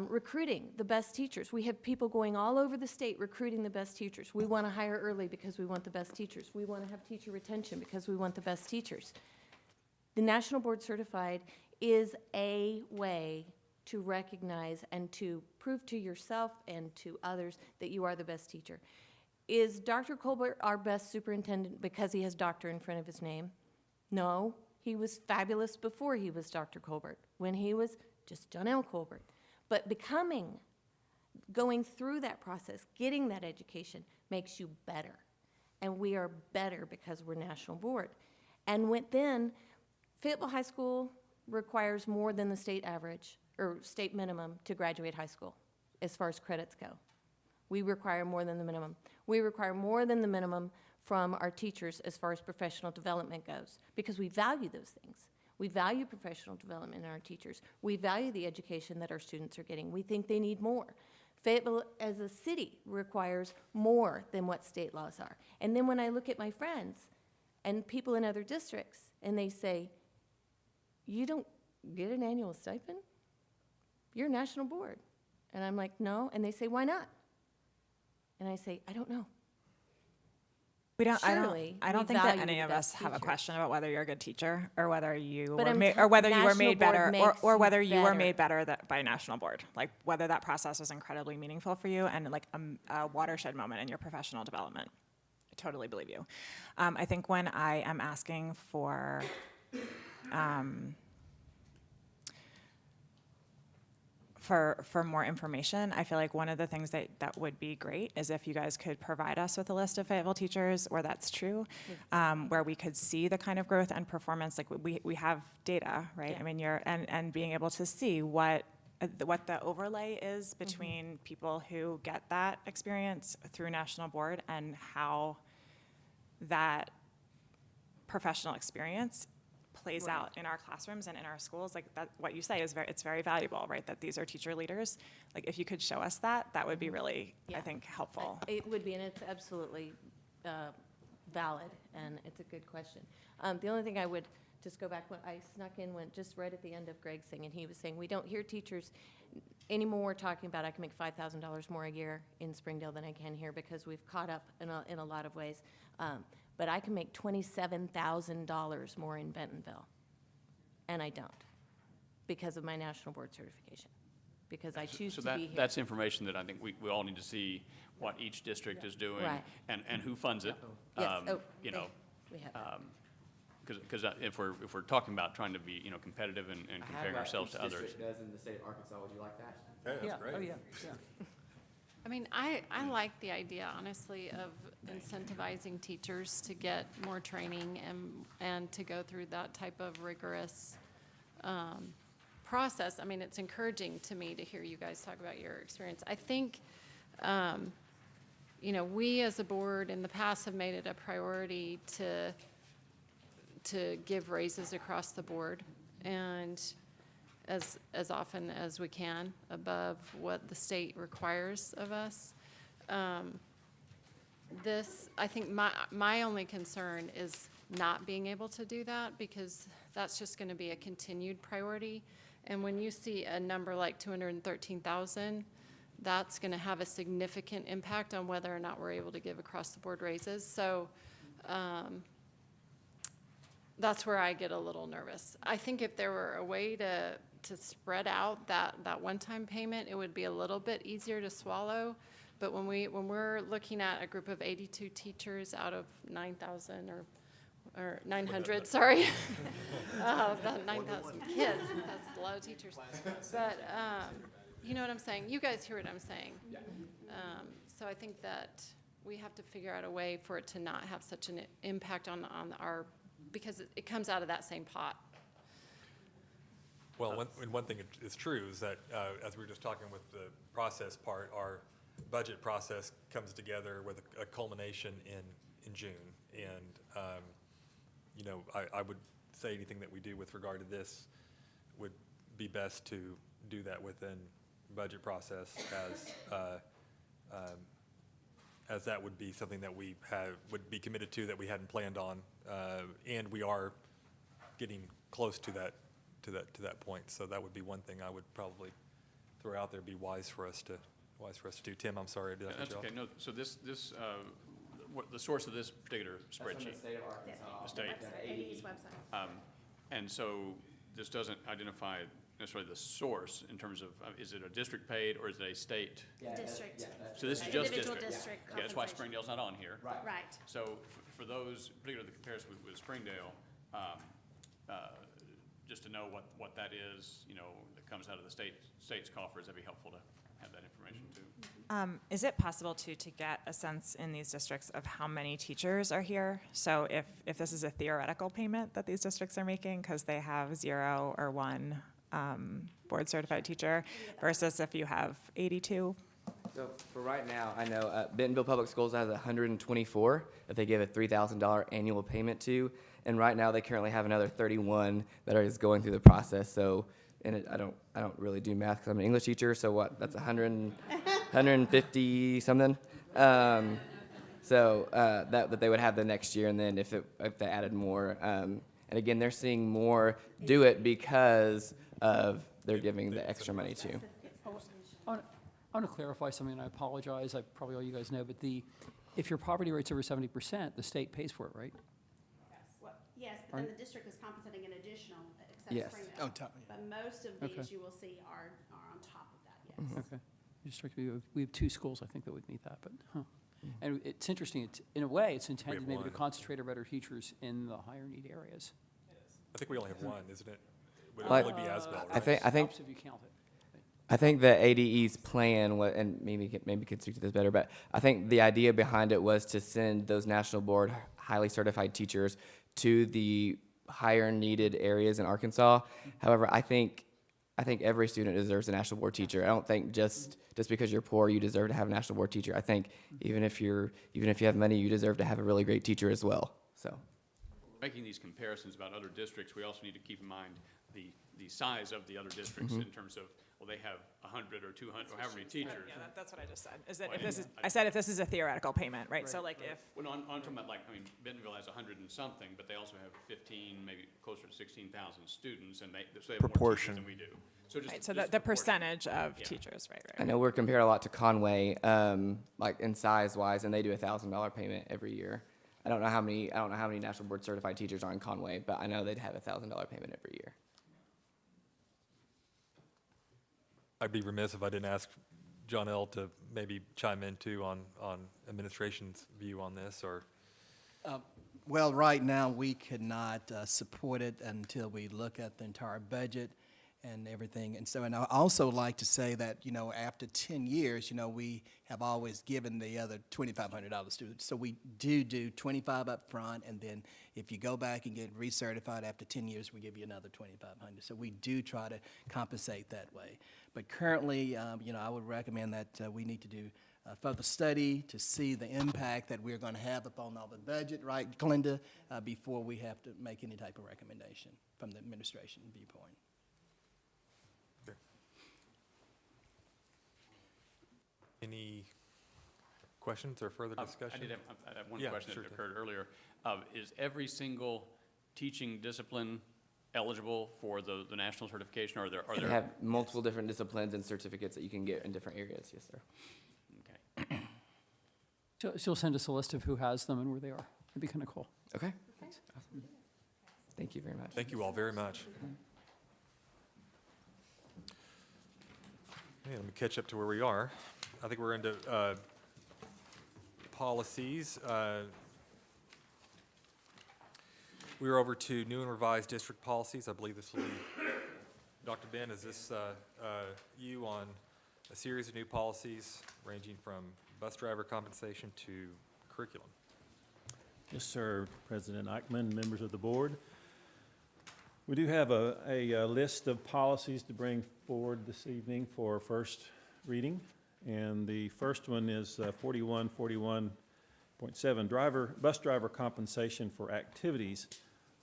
recruiting the best teachers. We have people going all over the state recruiting the best teachers. We want to hire early because we want the best teachers. We want to have teacher retention because we want the best teachers. The National Board Certified is a way to recognize and to prove to yourself and to others that you are the best teacher. Is Dr. Colbert our best superintendent because he has doctor in front of his name? No, he was fabulous before he was Dr. Colbert, when he was just John L. Colbert. But going through that process, getting that education, makes you better. And we are better because we're national board. And then, Fayetteville High School requires more than the state average, or state minimum, to graduate high school, as far as credits go. We require more than the minimum. We require more than the minimum from our teachers as far as professional development goes, because we value those things. We value professional development in our teachers. We value the education that our students are getting. We think they need more. Fayetteville as a city requires more than what state laws are. And then when I look at my friends and people in other districts, and they say, you don't get an annual stipend? You're a national board. And I'm like, no. And they say, why not? And I say, I don't know. I don't Surely think we that value any the of us best have a teacher. question about whether you're a good teacher or whether you But were I'm made, ta- or whether you were national made board better, makes or you whether you were better. made better by national board. Like whether that process was incredibly meaningful for you and like a watershed moment in your professional development. I totally believe you. I think when I am asking for for more information, I feel like one of the things that would be great is if you guys could provide us with a list of Fayetteville teachers where that's true, where we could see the kind of growth and performance. Like we have data, right? Yeah. I mean, and being able to see what the overlay is between people who get that experience through national board and how that professional experience plays Right. out in our classrooms and in our schools. Like that, what you say is it's very valuable, right? That these are teacher leaders. Like if you could show us that would be really, Yeah. I think, helpful. It would be, and it's absolutely valid, and it's a good question. The only thing I would just go back, when I snuck in, went just right at the end of Greg's thing, and he was saying, we don't hear teachers anymore talking about, I can make $5,000 more a year in Springdale than I can here, because we've caught up in a lot of ways. But I can make $27,000 more in Bentonville, and I don't, because of my national board certification, because I choose to be here. That's information that I think we all need to see what each district is doing Right. and who funds it. Yes. You know, We have that. because if we're talking about trying to be, competitive and comparing ourselves to others. Does in the state of Arkansas, would you like that? Yeah, that's Yeah, great. oh, yeah, yeah. I mean, I like the idea, honestly, of incentivizing teachers to get more training and to go through that type of rigorous process. I mean, it's encouraging to me to hear you guys talk about your experience. I think, we as a board in the past have made it a priority to give raises across the board, and as often as we can, above what the state requires of us. I think my only concern is not being able to do that, because that's just gonna be a continued priority. And when you see a number like 213,000, that's gonna have a significant impact on whether or not we're able to give across-the-board raises. So, that's where I get a little nervous. I think if there were a way to spread out that one-time payment, it would be a little bit easier to swallow. But when we're looking at a group of 82 teachers out of 9,000 or 900, sorry, about 9,000 kids, that's a lot of teachers. But you know what I'm saying? You guys hear what I'm saying? Yeah. So I think that we have to figure out a way for it to not have such an impact on our, because it comes out of that same pot. Well, one thing is true is that, as we were just talking with the process part, our budget process comes together with a culmination in June. And, I would say anything that we do with regard to this would be best to do that within budget process, as that would be something that we would be committed to that we hadn't planned on. And we are getting close to that point. So that would be one thing I would probably throw out there, be wise for us to do. Tim, I'm sorry, did I cut That's you off? okay. No, so the source of this particular spreadsheet. That's from the state of Arkansas. The state. AD's website. And so this doesn't identify necessarily the source in terms of, is it a district paid or is it a state? District. So this is just Individual district? district Yeah, that's why compensation. Springdale's not on here. Right. So for those, particularly the comparison with Springdale, just to know what that is, that comes out of the state's coffers, that'd be helpful to have that information too. Is it possible to get a sense in these districts of how many teachers are here? So if this is a theoretical payment that these districts are making because they have 0 or 1 board certified teacher versus if you have 82? So for right now, I know Bentonville Public Schools has 124 that they give a $3,000 annual payment to, and right now they currently have another 31 that is going through the process. So, and I don't really do math because I'm an English teacher. So what? That's 150 something. So that they would have the next year, and then if they added more, and again they're seeing more do it because of they're giving the extra money too. I want to clarify something, and I apologize, probably all you guys know, but if your poverty rate's over 70%, the state pays for it, right? Well, yes, but then the district is compensating an additional, except Yes. Springdale. On top, yeah. But most of Okay. these you will see are on top of that, yes. Okay. We have 2 schools, I think, that would meet that, but, And it's interesting, in a way, it's intended maybe to one. concentrate our better teachers in the higher need areas. I think we only have one, isn't it? Would Like, only be Asbel, right? I think Helps if you count it. I think the ADE's plan, and maybe can speak to this better, but I think the idea behind it was to send those national board highly certified teachers to the higher needed areas in Arkansas. However, I think every student deserves a national board teacher. I don't think just because you're poor you deserve to have a national board teacher. I think even if you have money, you deserve to have a really great teacher as well. So. Making these comparisons about other districts, we also need to keep in mind the size of the other districts in terms of, well, they have 100 or 200, or however many teachers. Yeah, that's what I just said. Is that Well, if this is, I- I said if this is a theoretical payment, right? So like if, Well, no, I'm talking about Bentonville has 100 and something, but they also have 15, maybe closer to 16,000 students, and so they have more Proportion. teachers than we do. So just, right, so just the proportion. percentage of Yeah. teachers, right? I know we're compared a lot to Conway, like in size wise, and they do $1,000 payment every year. I don't know how many national board certified teachers are in Conway, but I know they'd have $1,000 payment every year. I'd be remiss if I didn't ask John L. to maybe chime in too on administration's view on this, or, Well, right now, we could not support it until we look at the entire budget and everything. And so, and I also like to say that, after 10 years, we have always given the other $2,500 students. So we do 25 up front, and then if you go back and get recertified after 10 years, we give you another 2,500. So we do try to compensate that way. But currently, I would recommend that we need to do further study to see the impact that we're going to have upon all the budget, right, Glenda, before we have to make any type of recommendation from the administration viewpoint. any questions or further discussion? I have one Yeah, question sure that thing. occurred earlier. Is every single teaching discipline eligible for the national certification, or are They there? have multiple different disciplines and certificates that you can get in different areas, yes, sir. Okay. So she'll send us a list of who has them and where they are. That'd be kind of cool. Okay. Awesome. Thank you very much. Thank you all very much. Okay, let me catch up to where we are. I think we're into policies. We are over to new and revised district policies. I believe this will be, Dr. Ben, is this you on a series of new policies ranging from bus driver compensation to curriculum? Yes, sir, President Eichmann, members of the board. We do have a list of policies to bring forward this evening for first reading. And the first one is 4141.7, bus driver compensation for activities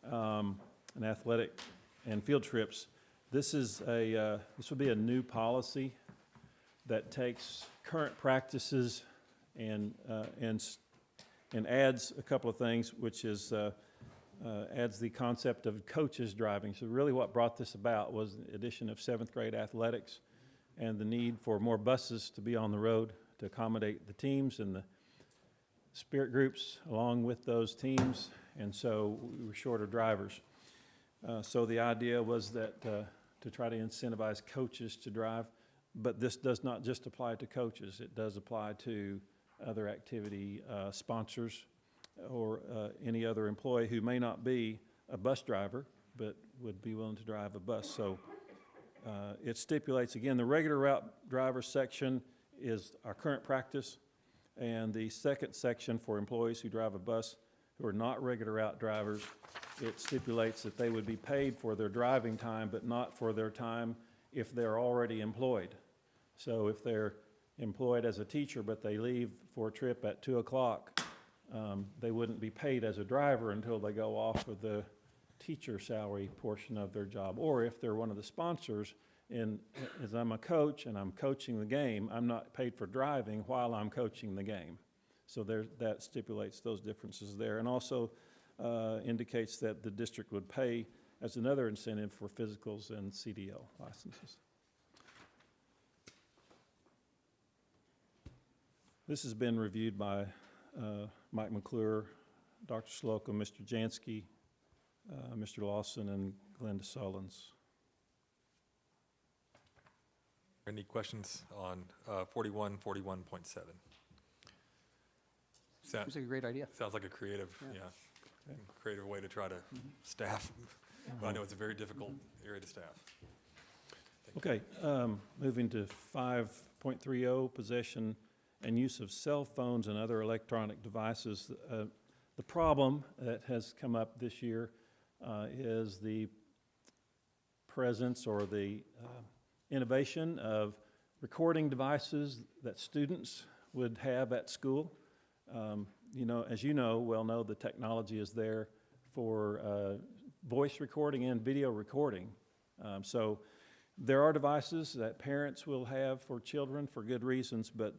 and athletic and field trips. This would be a new policy that takes current practices and adds a couple of things, which is adds the concept of coaches driving. So really what brought this about was the addition of 7th grade athletics and the need for more buses to be on the road to accommodate the teams and the spirit groups along with those teams. And so we were short of drivers. So the idea was that to try to incentivize coaches to drive. But this does not just apply to coaches. It does apply to other activity sponsors or any other employee who may not be a bus driver, but would be willing to drive a bus. So it stipulates, again, the regular route driver section is our current practice, and the second section for employees who drive a bus who are not regular route drivers, it stipulates that they would be paid for their driving time, but not for their time if they're already employed. So if they're employed as a teacher, but they leave for a trip at 2 o'clock, they wouldn't be paid as a driver until they go off of the teacher salary portion of their job. Or if they're one of the sponsors, and as I'm a coach and I'm coaching the game, I'm not paid for driving while I'm coaching the game. So that stipulates those differences there, and also indicates that the district would pay as another incentive for physicals and CDL licenses. This has been reviewed by Mike McClure, Dr. Slocum, Mr. Jansky, Mr. Lawson, and Glenda Sullins. Any questions on 41.7? Seems like a great idea. Sounds like a creative, creative way to try to staff. But I know it's a very difficult area to staff. Okay, moving to 5.30, possession and use of cell phones and other electronic devices. The problem that has come up this year is the presence or the innovation of recording devices that students would have at school. As you know, the technology is there for voice recording and video recording. So there are devices that parents will have for children for good reasons, but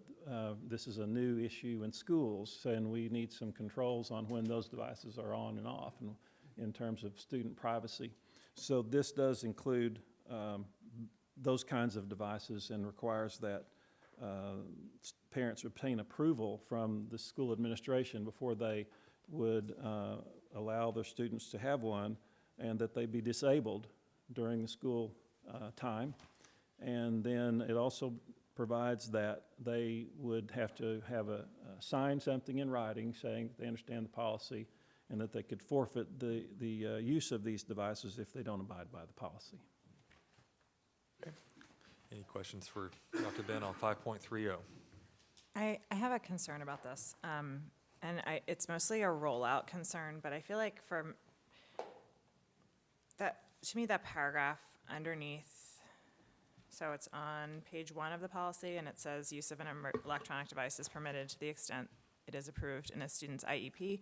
this is a new issue in schools, and we need some controls on when those devices are on and off in terms of student privacy. So this does include those kinds of devices and requires that parents obtain approval from the school administration before they would allow their students to have one, and that they be disabled during the school time. And then it also provides that they would have to have sign something in writing saying that they understand the policy and that they could forfeit the use of these devices if they don't abide by the policy. Okay. Any questions for Dr. Ben on 5.30? I have a concern about this, and it's mostly a rollout concern, but I feel like to me, that paragraph underneath, so it's on page 1 of the policy, and it says use of an electronic device is permitted to the extent it is approved in a student's IEP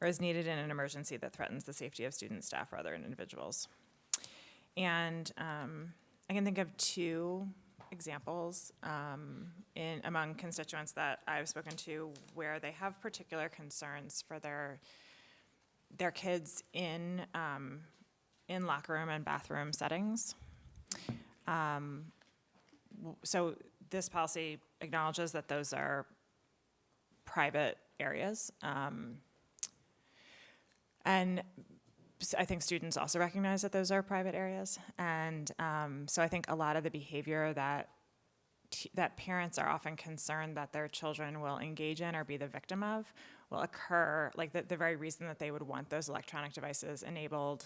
or is needed in an emergency that threatens the safety of students, staff, or other individuals. And I can think of 2 examples among constituents that I've spoken to where they have particular concerns for their kids in locker room and bathroom settings. So this policy acknowledges that those are private areas. And I think students also recognize that those are private areas. And so I think a lot of the behavior that parents are often concerned that their children will engage in or be the victim of will occur, like the very reason that they would want those electronic devices enabled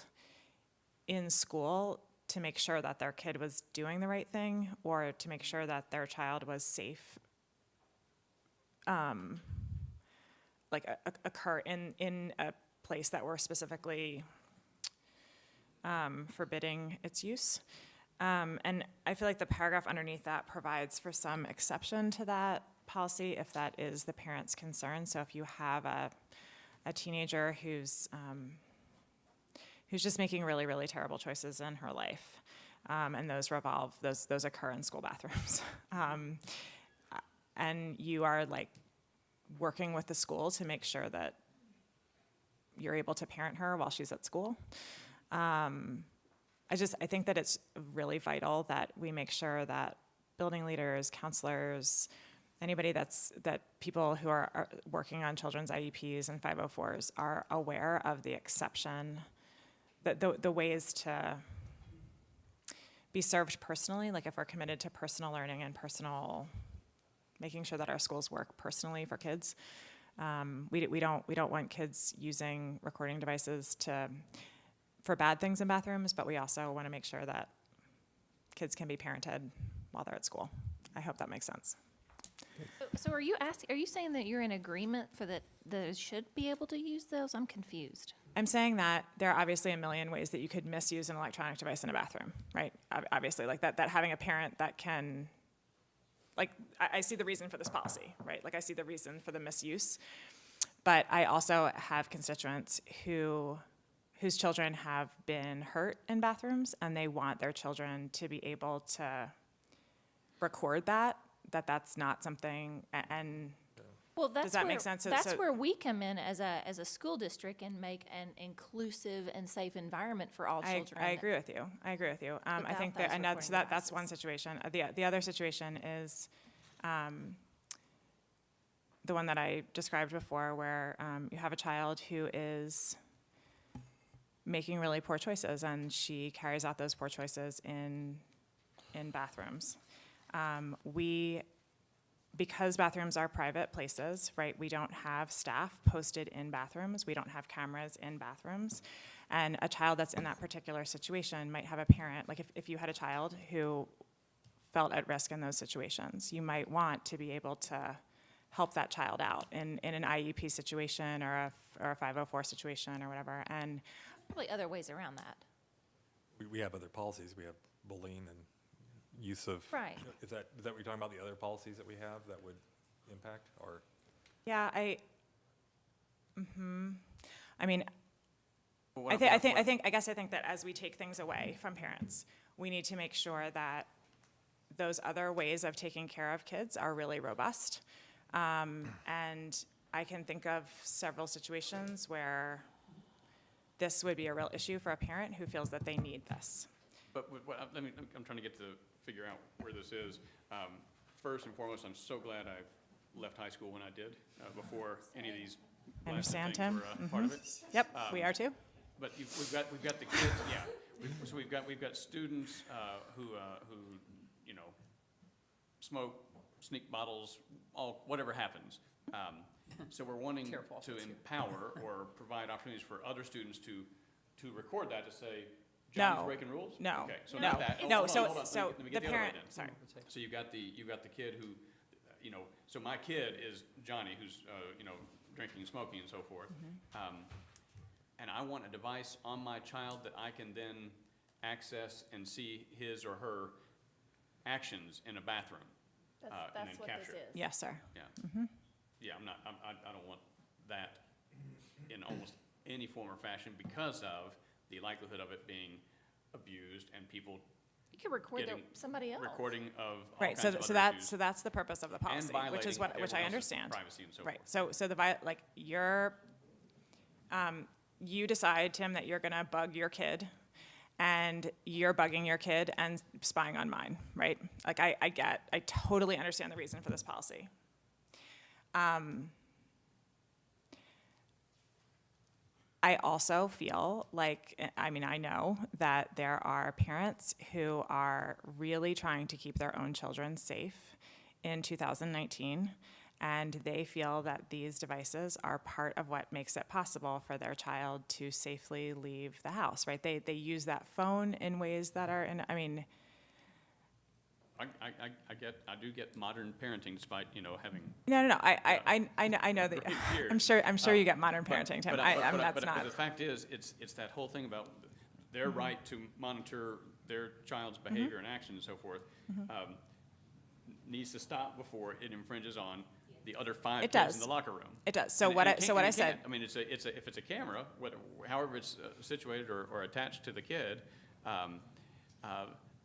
in school to make sure that their kid was doing the right thing or to make sure that their child was safe, occur in a place that we're specifically forbidding its use. And I feel like the paragraph underneath that provides for some exception to that policy if that is the parent's concern. So if you have a teenager who's just making really, really terrible choices in her life, and those occur in school bathrooms, and you are working with the school to make sure that you're able to parent her while she's at school. I think that it's really vital that we make sure that building leaders, counselors, anybody that people who are working on children's IEPs and 504s are aware of the exception, the ways to be served personally, like if we're committed to personal learning and making sure that our schools work personally for kids. We don't want kids using recording devices for bad things in bathrooms, but we also want to make sure that kids can be parented while they're at school. I hope that makes sense. So are you saying that you're in agreement for that those should be able to use those? I'm confused. I'm saying that there are obviously a million ways that you could misuse an electronic device in a bathroom, right? Obviously, like that having a parent that can, like, I see the reason for this policy, right? Like, I see the reason for the misuse. But I also have constituents whose children have been hurt in bathrooms, and they want their children to be able to record that's not something, and Well, that's does that where, make sense? That's where we come in as a school district and make an inclusive and safe environment for all children. I agree with you. I think Without that, those so recording that's one situation. The other situation is the one that I described before, where you have a child who is making really poor choices, and she carries out those poor choices in bathrooms. Because bathrooms are private places, right, we don't have staff posted in bathrooms, we don't have cameras in bathrooms, and a child that's in that particular situation might have a parent, like if you had a child who felt at risk in those situations, you might want to be able to help that child out in an IEP situation or a 504 situation or whatever, and Probably other ways around that. We have other policies. We have bullying and use of. Right. Is that what you're talking about, the other policies that we have that would impact, or? yeah, I mean, Well, I think that as we take things away from parents, we need to make sure that those other ways of taking care of kids are really robust. And I can think of several situations where this would be a real issue for a parent who feels that they need this. But I'm trying to figure out where this is. First and foremost, I'm so glad I left high school when I did, before any of these I blasted understand, things Tim. were part of it. Yep, we are too. But we've got the kids, yeah. So we've got students who smoke, sneak bottles, whatever happens. So we're wanting to empower or provide opportunities for other students to record that, to say, Johnny's breaking rules? No. Okay, so No. not that. No, Hold on, so let me the get the other way parent- then. sorry. So you've got the kid who, so my kid is Johnny, who's, drinking and smoking and so forth. And I want a device on my child that I can then access and see his or her actions in a bathroom. And That's then what capture this it. is. Yes, sir. Yeah. Yeah, I don't want that in almost any form or fashion because of the likelihood of it being abused and people You could record getting somebody else. recording of all Right, kinds of so other issues. that's the purpose of the policy, which is violating which I everyone else's understand. privacy and so Right, forth. you decide, Tim, that you're gonna bug your kid, and you're bugging your kid and spying on mine, right? Like, I totally understand the reason for this policy. I also feel like, I know that there are parents who are really trying to keep their own children safe in 2019, and they feel that these devices are part of what makes it possible for their child to safely leave the house, right? They use that phone in ways that are, I do get modern parenting despite, having. No. I know that. Years. I'm sure you get modern parenting, Tim. But the fact is, it's that whole thing about their right to monitor their child's behavior and action and so forth, needs to stop before it infringes on the other 5 It kids does. in the locker room. It does. So And what it I can't- said. I mean, if it's a camera, however it's situated or attached to the kid,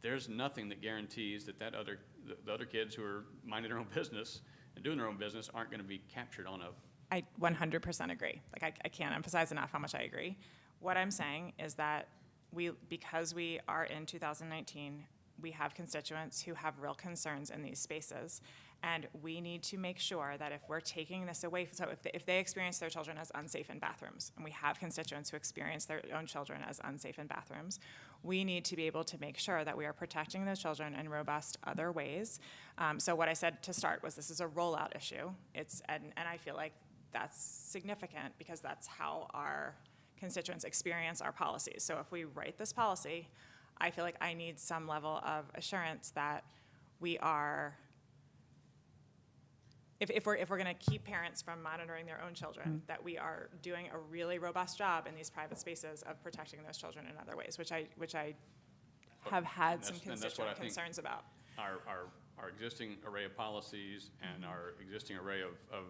there's nothing that guarantees that the other kids who are minding their own business and doing their own business aren't going to be captured on a. I 100% agree. Like, I can't emphasize enough how much I agree. What I'm saying is that because we are in 2019, we have constituents who have real concerns in these spaces. And we need to make sure that if we're taking this away, so if they experience their children as unsafe in bathrooms, and we have constituents who experience their own children as unsafe in bathrooms, we need to be able to make sure that we are protecting those children in robust other ways. So what I said to start was this is a rollout issue. And I feel like that's significant because that's how our constituents experience our policies. So if we write this policy, I feel like I need some level of assurance that we are, if we're going to keep parents from monitoring their own children, that we are doing a really robust job in these private spaces of protecting those children in other ways, which I have had some constituent concerns about. Our existing array of policies and our existing array of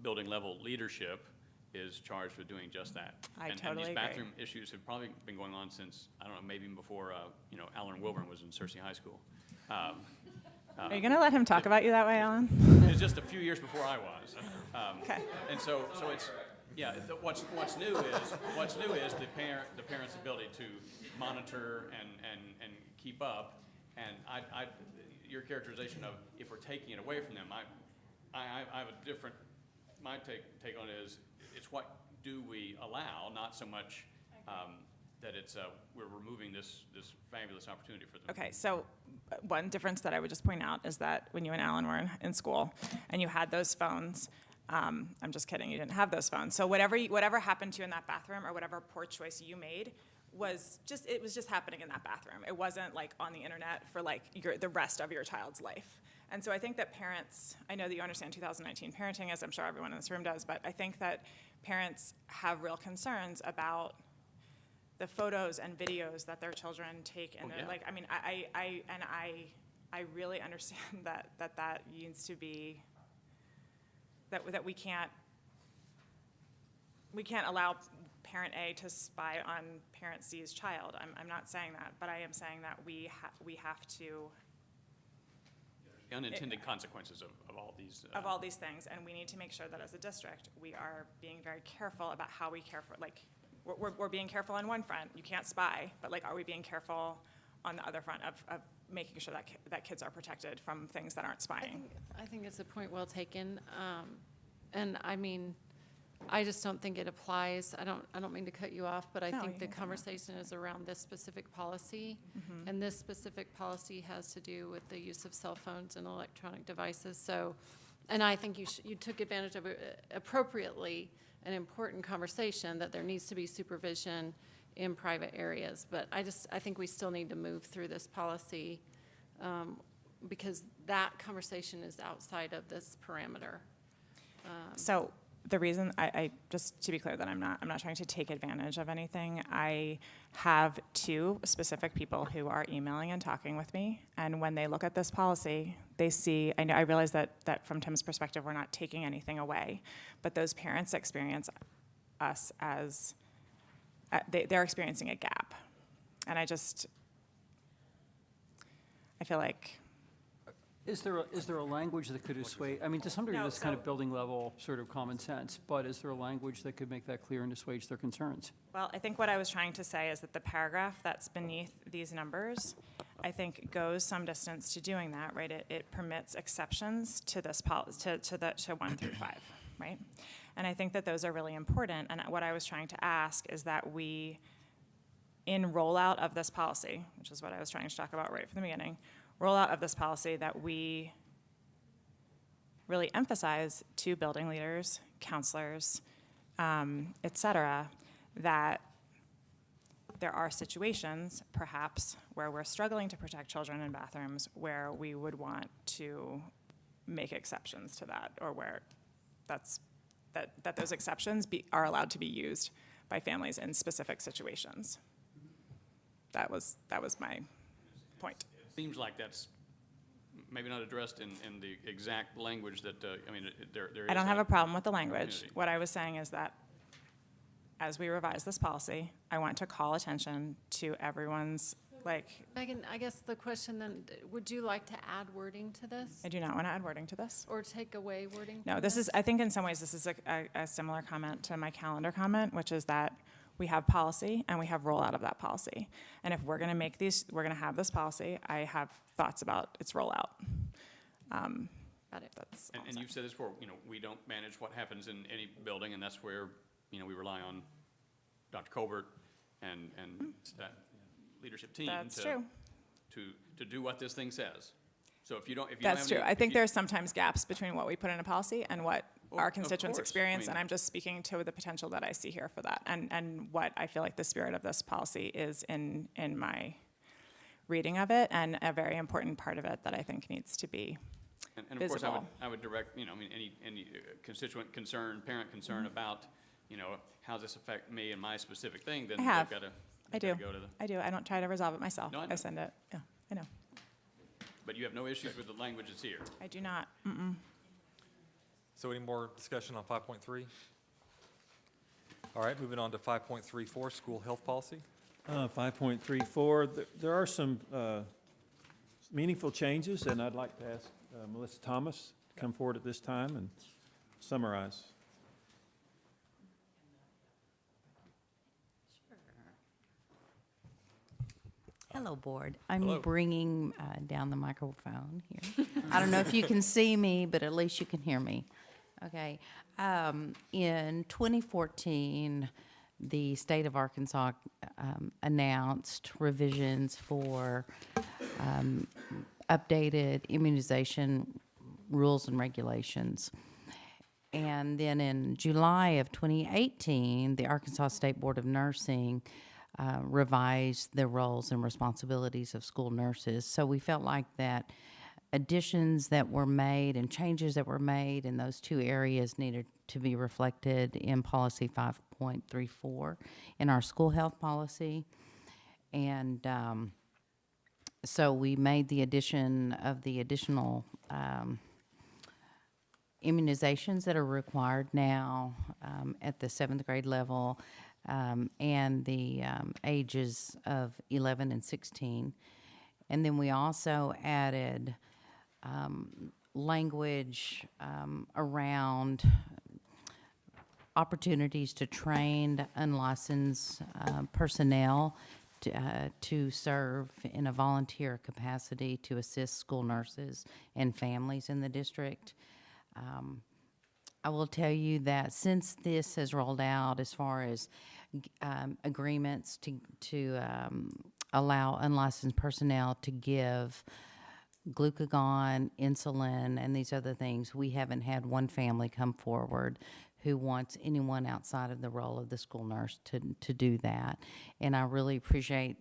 building level leadership is charged with doing just that. I totally And these agree. bathroom issues have probably been going on since, I don't know, maybe even before, Alan Wilburn was in Searcy High School. Are you going to let him talk about you that way, Alan? It's just a few years before I was. Okay. And so it's, yeah, what's new is the parent's ability to monitor and keep up. And your characterization of if we're taking it away from them, I have a different, my take on it is, it's what do we allow, not so much that it's we're removing this fabulous opportunity for them. Okay, so one difference that I would just point out is that when you and Alan were in school and you had those phones, I'm just kidding, you didn't have those phones. So whatever happened to you in that bathroom or whatever poor choice you made was just happening in that bathroom. It wasn't like on the internet for like the rest of your child's life. And so I think that parents, I know that you understand 2019 parenting, as I'm sure everyone in this room does, but I think that parents have real concerns about the photos and videos that their children take. And like, I mean, I really understand that needs to be, that we can't allow parent A to spy on parent C's child. I'm not saying that, but I am saying that we have to. The unintended consequences of all these. Of all these things, and we need to make sure that as a district, we are being very careful about how we care for, like, we're being careful on one front, you can't spy, but like, are we being careful on the other front of making sure that kids are protected from things that aren't spying? I think it's a point well taken. And I mean, I just don't think it applies. I don't mean to cut you off, but I think the conversation is around this specific policy. And this specific policy has to do with the use of cell phones and electronic devices. So, and I think you took advantage of appropriately an important conversation that there needs to be supervision in private areas. But I think we still need to move through this policy because that conversation is outside of this parameter. So the reason, I just to be clear that I'm not trying to take advantage of anything. I have two specific people who are emailing and talking with me, and when they look at this policy, they see, I realize that from Tim's perspective, we're not taking anything away, but those parents experience us as, they're experiencing a gap. And I feel like, Is there a language that could assuage, I mean, to some degree, No, that's kind of so- building level sort of common sense, but is there a language that could make that clear and assuage their concerns? well, I think what I was trying to say is that the paragraph that's beneath these numbers, I think goes some distance to doing that, right? It permits exceptions to this policy, to 1 through 5, right? And I think that those are really important. And what I was trying to ask is that we, in rollout of this policy, which is what I was trying to talk about right from the beginning, rollout of this policy, that we really emphasize to building leaders, counselors, et cetera, that there are situations, perhaps, where we're struggling to protect children in bathrooms where we would want to make exceptions to that, or where that those exceptions are allowed to be used by families in specific situations. That was my point. Seems like that's maybe not addressed in the exact language that, there is. I don't have a problem with the language. opportunity. What I was saying is that as we revise this policy, I want to call attention to everyone's, like, Megan, I guess the question then, would you like to add wording to this? I do not want to add wording to this. Or take away wording? No, from this is, I think in some ways, this is a similar comment to my calendar comment, which is that We have policy and we have rollout of that policy. And if we're gonna make these, we're gonna have this policy, I have thoughts about its rollout. Got it. That's all I'm And saying. you've said this before, we don't manage what happens in any building, and that's where, we rely on Dr. Colbert and that leadership team That's to, true. to do what this thing says. So if you don't have That's true. any- I if think you- there's sometimes gaps between what we put in a policy and what our of constituents course. experience, I and mean- I'm just speaking to the potential that I see here for that, and what I feel like the spirit of this policy is in my reading of it, and a very important part of it that I think needs to be And of course, visible. I would direct, any constituent concern, parent concern about, how does this affect me and my specific thing, then I they've have. got to I do. go to the, I do. I don't try to resolve it myself. No, I I know. send it. Yeah, I know. but you have no issues with the language that's here. I do not. Mm-mm. So any more discussion on 5.3? All right, moving on to 5.34, school health policy. 5.34, there are some meaningful changes, and I'd like to ask Melissa Thomas to come forward at this time and summarize. Hello, Board. I'm Hello. bringing down the microphone here. I don't know if you can see me, but at least you can hear me. Okay. In 2014, the state of Arkansas announced revisions for updated immunization rules and regulations. And then in July of 2018, the Arkansas State Board of Nursing revised the roles and responsibilities of school nurses. So we felt like that additions that were made and changes that were made in those two areas needed to be reflected in policy 5.34 in our school health policy. And so we made the addition of the additional immunizations that are required now at the 7th grade level, and the ages of 11 and 16. And then we also added language around opportunities to train unlicensed personnel to serve in a volunteer capacity to assist school nurses and families in the district. I will tell you that since this has rolled out, as far as agreements to allow unlicensed personnel to give glucagon, insulin, and these other things, we haven't had one family come forward who wants anyone outside of the role of the school nurse to do that. And I really appreciate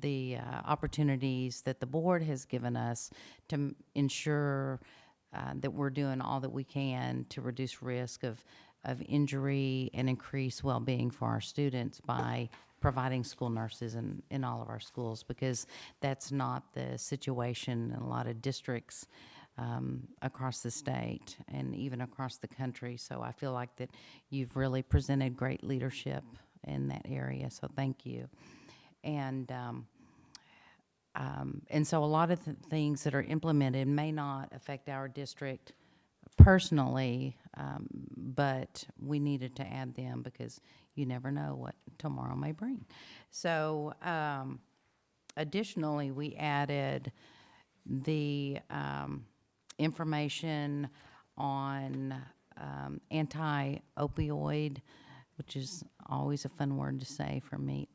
the opportunities that the board has given us to ensure that we're doing all that we can to reduce risk of injury and increase well-being for our students by providing school nurses in all of our schools, because that's not the situation in a lot of districts across the state and even across the country. So I feel like that you've really presented great leadership in that area, so thank you. And so a lot of the things that are implemented may not affect our district personally, but we needed to add them because you never know what tomorrow may bring. So additionally, we added the information on anti-opioid, which is always a fun word to say for me,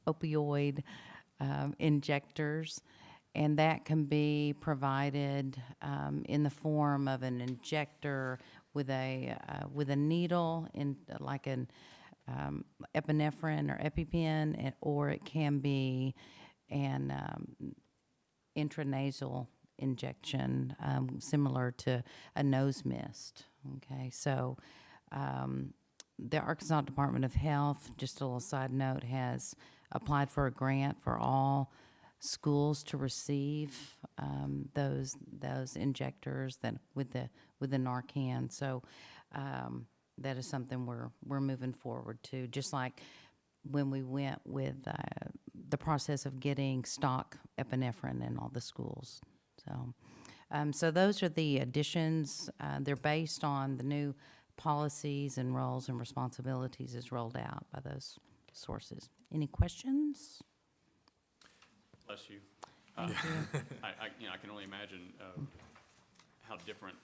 opioid injectors, and that can be provided in the form of an injector with a needle, in like an epinephrine or EpiPen, or it can be an intranasal injection, similar to a nose mist. Okay, so the Arkansas Department of Health, just a little side note, has applied for a grant for all schools to receive those injectors that with the Narcan. So that is something we're moving forward to. Just like when we went with the process of getting stock epinephrine in all the schools. So those are the additions. They're based on the new policies and roles and responsibilities as rolled out by those sources. Any questions? Bless you. Thank you. I can only imagine how different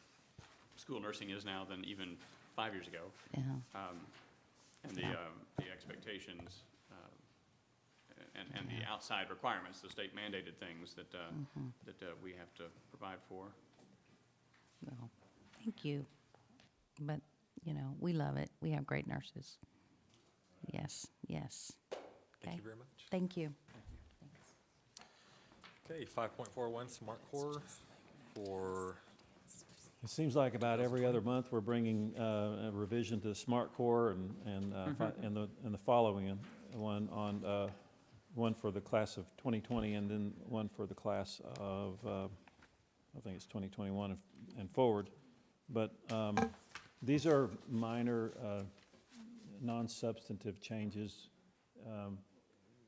school nursing is now than even 5 years ago. Yeah. And the expectations and the outside requirements, the state mandated things that we have to provide for. Well, thank you. But, we love it. We have great nurses. Yes, yes. Thank you Okay. very much. Thank you. Okay, 5.41 Smart Core for, It seems like about every other month, we're bringing a revision to Smart Core and the following one on, one for the class of 2020 and then one for the class of, I think it's 2021 and forward. But these are minor, non-substantive changes,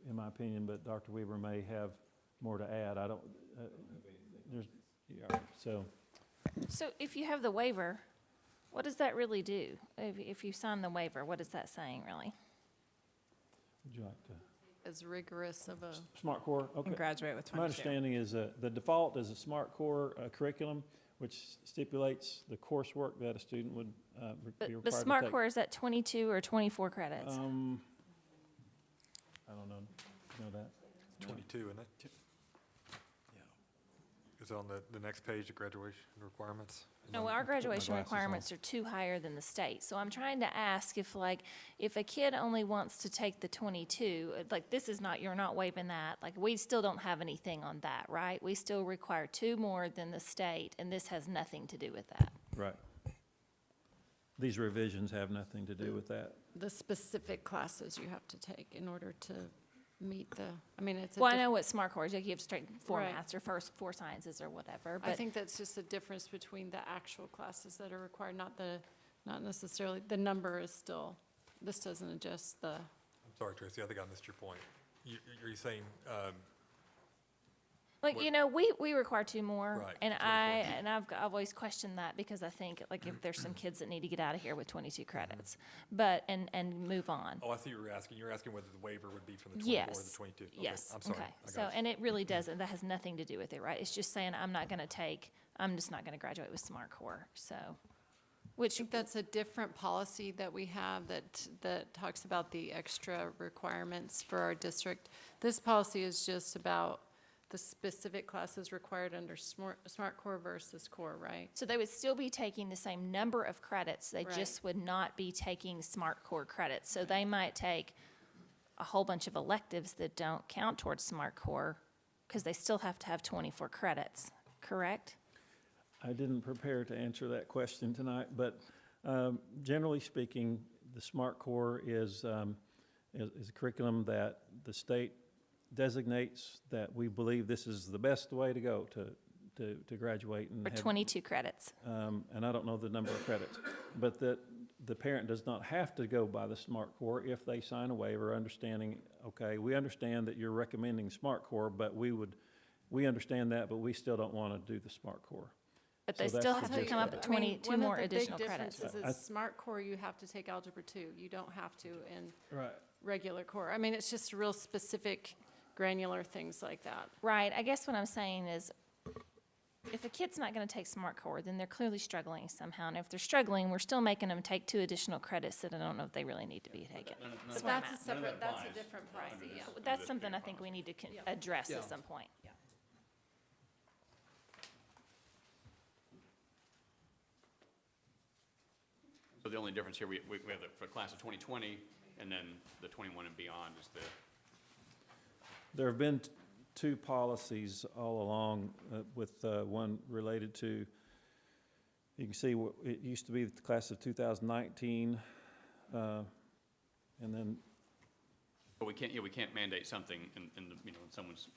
in my opinion, but Dr. Weaver may have more to add. I don't, so. So if you have the waiver, what does that really do? If you sign the waiver, what is that saying, really? Would you like to? As rigorous of a. Smart Core, okay. And graduate with 22. My understanding is the default is a Smart Core curriculum, which stipulates the coursework that a student would be required to take. But Smart Core, is that 22 or 24 credits? I don't know. You know that? 22, isn't it? Yeah. Is it on the next page, the graduation requirements? No, our graduation glasses requirements are too higher than the state. So I'm trying to ask if a kid only wants to take the 22, this is not, you're not waiving that. We still don't have anything on that, right? We still require 2 more than the state, and this has nothing to do with that. Right. These revisions have nothing to do with that. The specific classes you have to take in order to meet the, it's a. Well, I know what Smart Core is, you have straight 4 Right. maths or 4 sciences or whatever, I but think that's just a difference between the actual classes that are required, not necessarily, the number is still, this doesn't adjust the. I'm sorry, Tracy, I think I missed your point. You're saying, we require 2 more, Right, and 24. I've always questioned that because I think if there's some kids that need to get out of here with 22 credits, but and move on. oh, I see what you're asking whether the waiver would be from the 24 or the Yes. 22. Okay, Yes. I'm sorry. Okay. I got So, you. and it really doesn't. That has nothing to do with it, right? It's just saying I'm just not going to graduate with Smart Core. So, I which think that's a different policy that we have that talks about the extra requirements for our district. This policy is just about the specific classes required under Smart Core versus Core, right? so they would still be taking the same number of credits. They Right. just would not be taking Smart Core credits. So they might take a whole bunch of electives that don't count towards Smart Core because they still have to have 24 credits. Correct? I didn't prepare to answer that question tonight, but generally speaking, the Smart Core is a curriculum that the state designates that we believe this is the best way to go to graduate and For have, 22 credits. and I don't know the number of credits, but that the parent does not have to go by the Smart Core if they sign a waiver understanding, okay, we understand that you're recommending Smart Core, but we understand that, but we still don't want to do the Smart Core. But they So still that's have the to come up with 22 more additional credits. One of the big differences I- is Smart Core, you have to take Algebra 2. You don't have to in Right. regular core. It's just real specific, granular things like that. Right, I guess what I'm saying is, if a kid's not gonna take Smart Core, then they're clearly struggling somehow, and if they're struggling, we're still making them take 2 additional credits that I don't know if they really need to be taking. But that's a separate, that's a different policy, yeah. That's something I think we need to address Yeah. at some point. So the only difference here, we have for class of 2020, and then the 21 and beyond is the, There have been 2 policies all along with one related to, you can see, it used to be the class of 2019, and then, but we can't mandate something in someone's,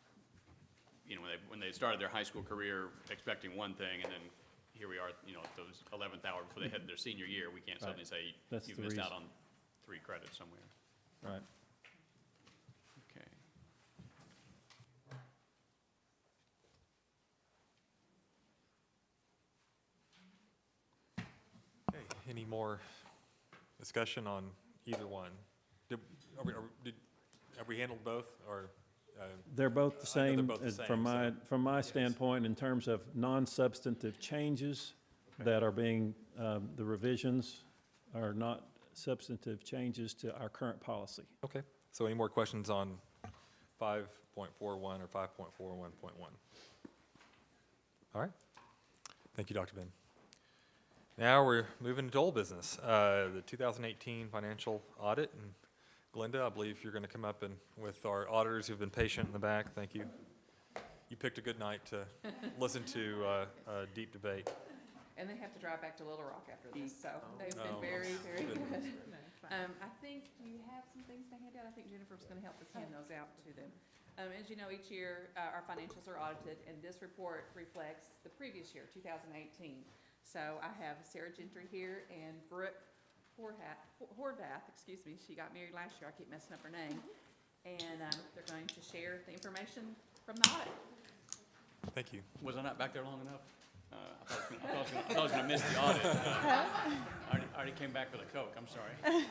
when they started their high school career expecting one thing, and then here we are, those 11th hour before they head their senior year, we can't suddenly say, That's you've the missed out reason. on 3 credits somewhere. right. Okay. Okay, any more discussion on either one? have we handled both, or? They're both the I know they're same, both the same, from my standpoint, in terms of non-substantive changes that are being, the revisions are not substantive changes to our current policy. Okay, so any more questions on 5.41 or 5.41.1? All right, thank you, Dr. Ben. Now we're moving to old business, the 2018 financial audit. And Glenda, I believe you're going to come up and with our auditors who've been patient in the back. Thank you. You picked a good night to listen to a deep debate. And they have to drive back to Little Rock after this, so they've Oh. been very, very Good. good. I think you have some things to hand out. I think Jennifer's going to help us hand those out to them. As you know, each year, our financials are audited, and this report reflects the previous year, 2018. So I have Sarah Gentry here and Brooke Horvath, excuse me. She got married last year. I keep messing up her name. And they're going to share the information from the audit. Thank you. Was I not back there long enough? I thought I was gonna miss the audit. I already came back with a Coke, I'm sorry.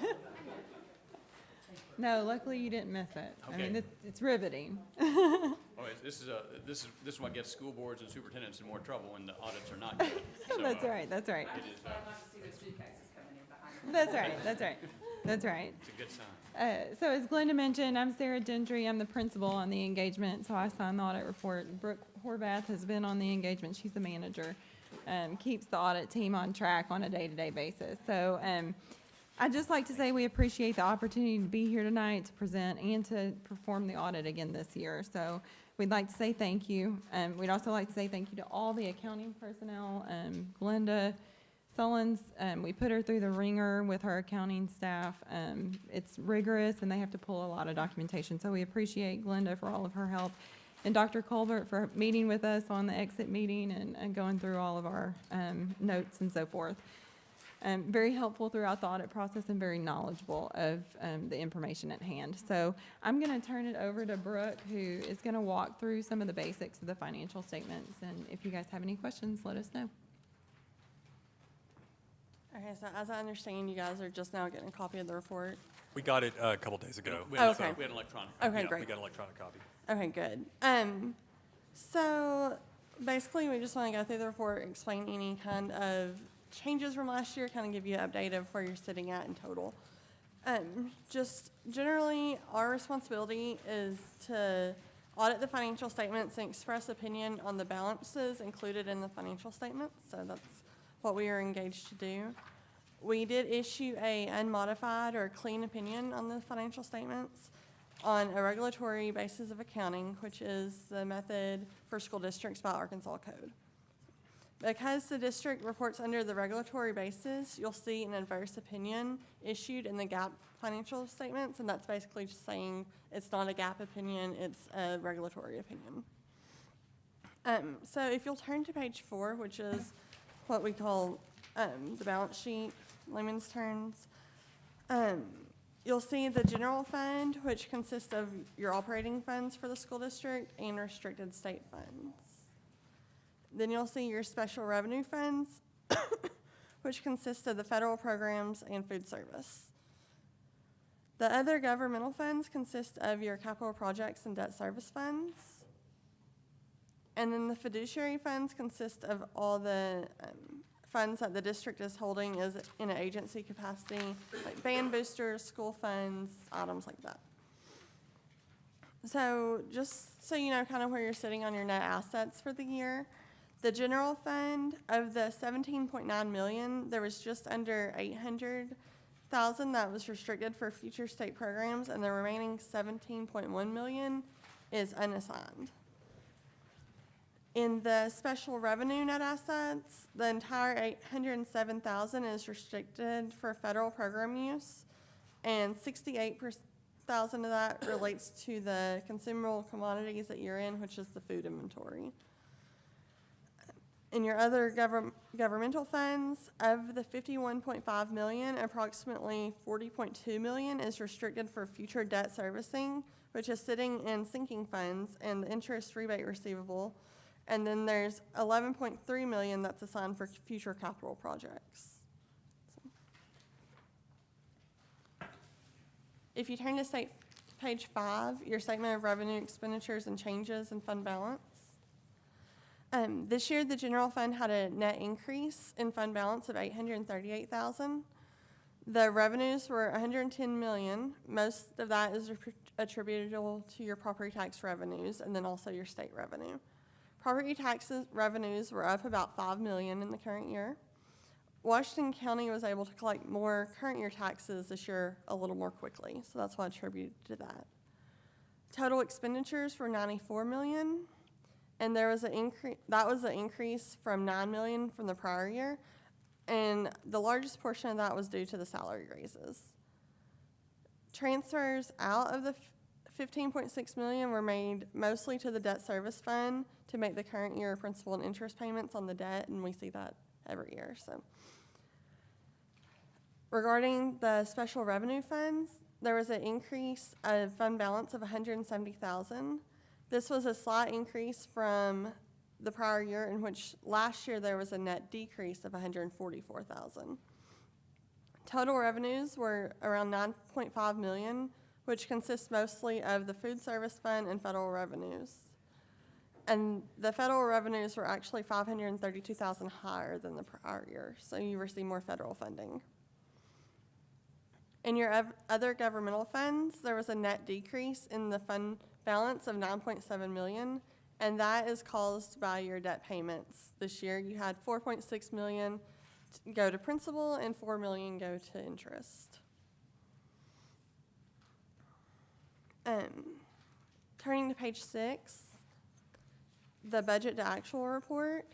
No, luckily you didn't miss it. I mean, Okay. it's riveting. Oh, this is what gets school boards and superintendents in more trouble when the audits are not good. So, That's right, that's right. It is, I'd like to see those suitcases coming in behind me. That's right, that's right, that's right. it's a good sign. So as Glenda mentioned, I'm Sarah Gentry. I'm the principal on the engagement, so I sign the audit report. Brooke Horvath has been on the engagement. She's the manager, keeps the audit team on track on a day-to-day basis. So I'd just like to say we appreciate the opportunity to be here tonight to present and to perform the audit again this year. So we'd like to say thank you. We'd also like to say thank you to all the accounting personnel. Glenda Sullins, we put her through the ringer with her accounting staff. It's rigorous and they have to pull a lot of documentation. So we appreciate Glenda for all of her help. And Dr. Colbert for meeting with us on the exit meeting and going through all of our notes and so forth. Very helpful throughout the audit process and very knowledgeable of the information at hand. So I'm going to turn it over to Brooke, who is going to walk through some of the basics of the financial statements. And if you guys have any questions, let us know. Okay, so as I understand, you guys are just now getting a copy of the report. We got it a couple days ago. We had, Okay. we had an electronic. Okay, Yeah, great. we got an electronic copy. Okay, good. So basically, we just want to go through the report, explain any kind of changes from last year, kind of give you an update of where you're sitting at in total. Just generally, our responsibility is to audit the financial statements and express opinion on the balances included in the financial statements. So that's what we are engaged to do. We did issue a unmodified or clean opinion on the financial statements on a regulatory basis of accounting, which is the method for school districts by Arkansas Code. Because the district reports under the regulatory basis, you'll see an adverse opinion issued in the GAAP financial statements, and that's basically just saying it's not a GAAP opinion, it's a regulatory opinion. So if you'll turn to page 4, which is what we call the balance sheet, layman's terms, you'll see the general fund, which consists of your operating funds for the school district and restricted state funds. Then you'll see your special revenue funds, which consist of the federal programs and food service. The other governmental funds consist of your capital projects and debt service funds. And then the fiduciary funds consist of all the funds that the district is holding is in an agency capacity, like band boosters, school funds, items like that. So just so you know kind of where you're sitting on your net assets for the year, the general fund, of the 17.9 million, there was just under 800,000 that was restricted for future state programs, and the remaining 17.1 million is unassigned. In the special revenue net assets, the entire 807,000 is restricted for federal program use, and 68,000 of that relates to the consumable commodities at year-end, which is the food inventory. In your other governmental funds, of the 51.5 million, approximately 40.2 million is restricted for future debt servicing, which is sitting in sinking funds and the interest rebate receivable. And then there's 11.3 million that's assigned for future capital projects. If you turn to page 5, your statement of revenue, expenditures, and changes in fund balance. This year, the general fund had a net increase in fund balance of $838,000. The revenues were $110 million. Most of that is attributable to your property tax revenues and then also your state revenue. Property taxes revenues were up about $5 million in the current year. Washington County was able to collect more current year taxes this year a little more quickly, so that's what I attributed to that. Total expenditures were $94 million, and there was an increase. That was an increase from $9 million from the prior year, and the largest portion of that was due to the salary raises. Transfers out of the $15.6 million were made mostly to the debt service fund to make the current year principal and interest payments on the debt, and we see that every year. So, regarding the special revenue funds, there was an increase of fund balance of $170,000. This was a slight increase from the prior year, in which last year there was a net decrease of $144,000. Total revenues were around $9.5 million, which consists mostly of the food service fund and federal revenues. And the federal revenues were actually $532,000 higher than the prior year, so you receive more federal funding. In your other governmental funds, there was a net decrease in the fund balance of $9.7 million, and that is caused by your debt payments. This year, you had $4.6 million go to principal and $4 million go to interest. Turning to page 6, the budget to actual report.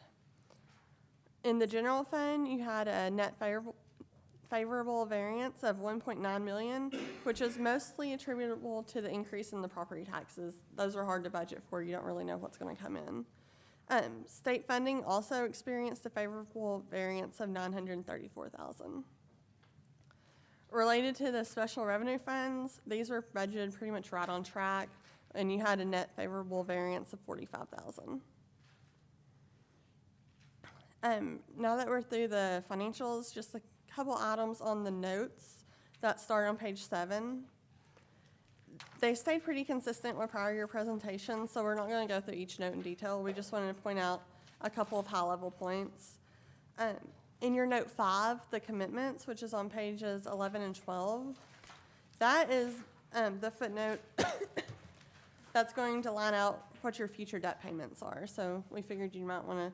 In the general fund, you had a net favorable variance of $1.9 million, which is mostly attributable to the increase in the property taxes. Those are hard to budget for. You don't really know what's going to come in. State funding also experienced a favorable variance of $934,000. Related to the special revenue funds, these were budgeted pretty much right on track, and you had a net favorable variance of $45,000. Now that we're through the financials, just a couple items on the notes that start on page 7. They stayed pretty consistent with prior year presentations, so we're not going to go through each note in detail. We just wanted to point out a couple of high-level points. In your note 5, the commitments, which is on pages 11 and 12, that is the footnote that's going to line out what your future debt payments are. So we figured you might want to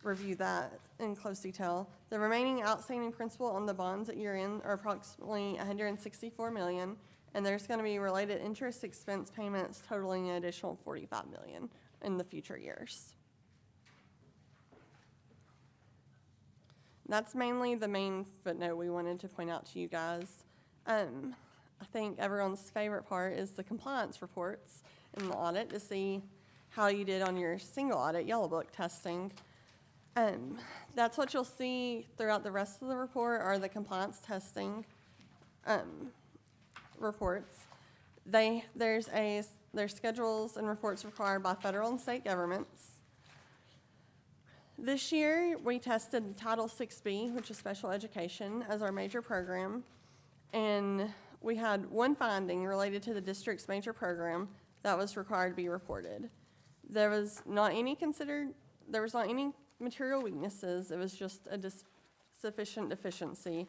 review that in close detail. The remaining outstanding principal on the bonds at year-end are approximately $164 million, and there's going to be related interest expense payments totaling an additional $45 million in the future years. That's mainly the main footnote we wanted to point out to you guys. I think everyone's favorite part is the compliance reports in the audit to see how you did on your single audit yellow book testing. That's what you'll see throughout the rest of the report are the compliance testing reports. There's schedules and reports required by federal and state governments. This year, we tested Title 6B, which is special education, as our major program, and we had one finding related to the district's major program that was required to be reported. There was not any material weaknesses. It was just a sufficient deficiency.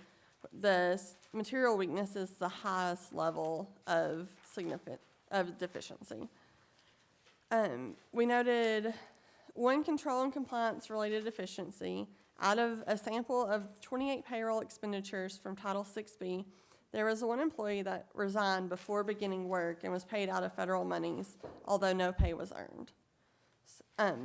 The material weakness is the highest level of deficiency. We noted one control and compliance related deficiency. Out of a sample of 28 payroll expenditures from Title 6B, there was one employee that resigned before beginning work and was paid out of federal monies, although no pay was earned.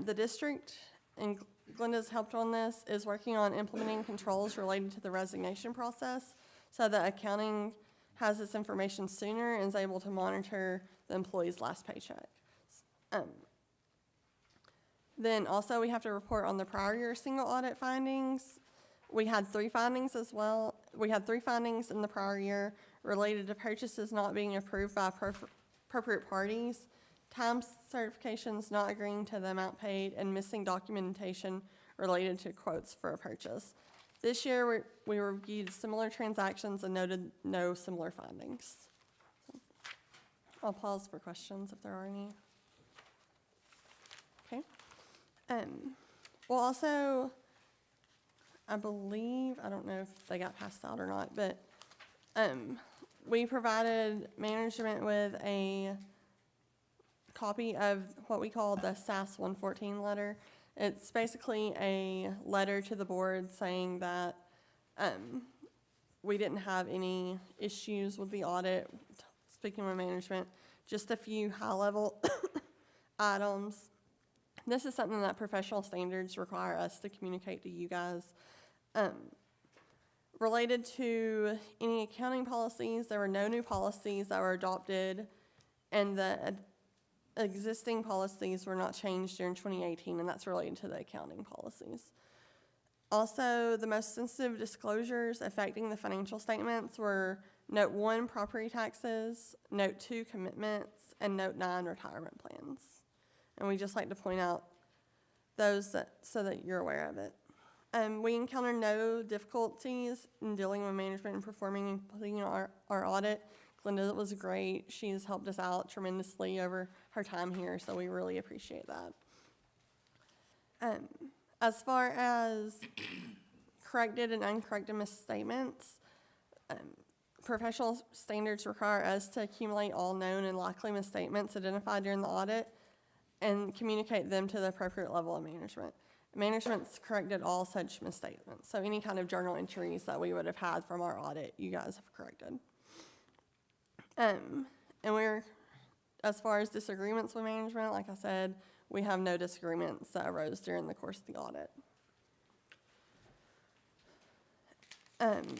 The district, and Glenda's helped on this, is working on implementing controls related to the resignation process so that accounting has this information sooner and is able to monitor the employee's last paycheck. Then also we have to report on the prior year single audit findings. We had 3 findings as well. We had 3 findings in the prior year related to purchases not being approved by appropriate parties, time certifications not agreeing to the amount paid, and missing documentation related to quotes for a purchase. This year we reviewed similar transactions and noted no similar findings. I'll pause for questions if there are any. Okay. Well, also, I believe, I don't know if they got passed out or not, but we provided management with a copy of what we call the SAS 114 letter. It's basically a letter to the board saying that we didn't have any issues with the audit, speaking with management, just a few high-level items. This is something that professional standards require us to communicate to you guys. Related to any accounting policies, there were no new policies that were adopted, and the existing policies were not changed during 2018, and that's related to the accounting policies. Also, the most sensitive disclosures affecting the financial statements were Note 1, property taxes, Note 2, commitments, and Note 9, retirement plans. And we just like to point out those so that you're aware of it. We encountered no difficulties in dealing with management and performing and completing our audit. Glenda was great. She has helped us out tremendously over her time here, so we really appreciate that. As far as corrected and uncorrected misstatements, professional standards require us to accumulate all known and likely misstatements identified during the audit and communicate them to the appropriate level of management. Management's corrected all such misstatements. So any kind of journal entries that we would have had from our audit, you guys have corrected. And as far as disagreements with management, like I said, we have no disagreements that arose during the course of the audit.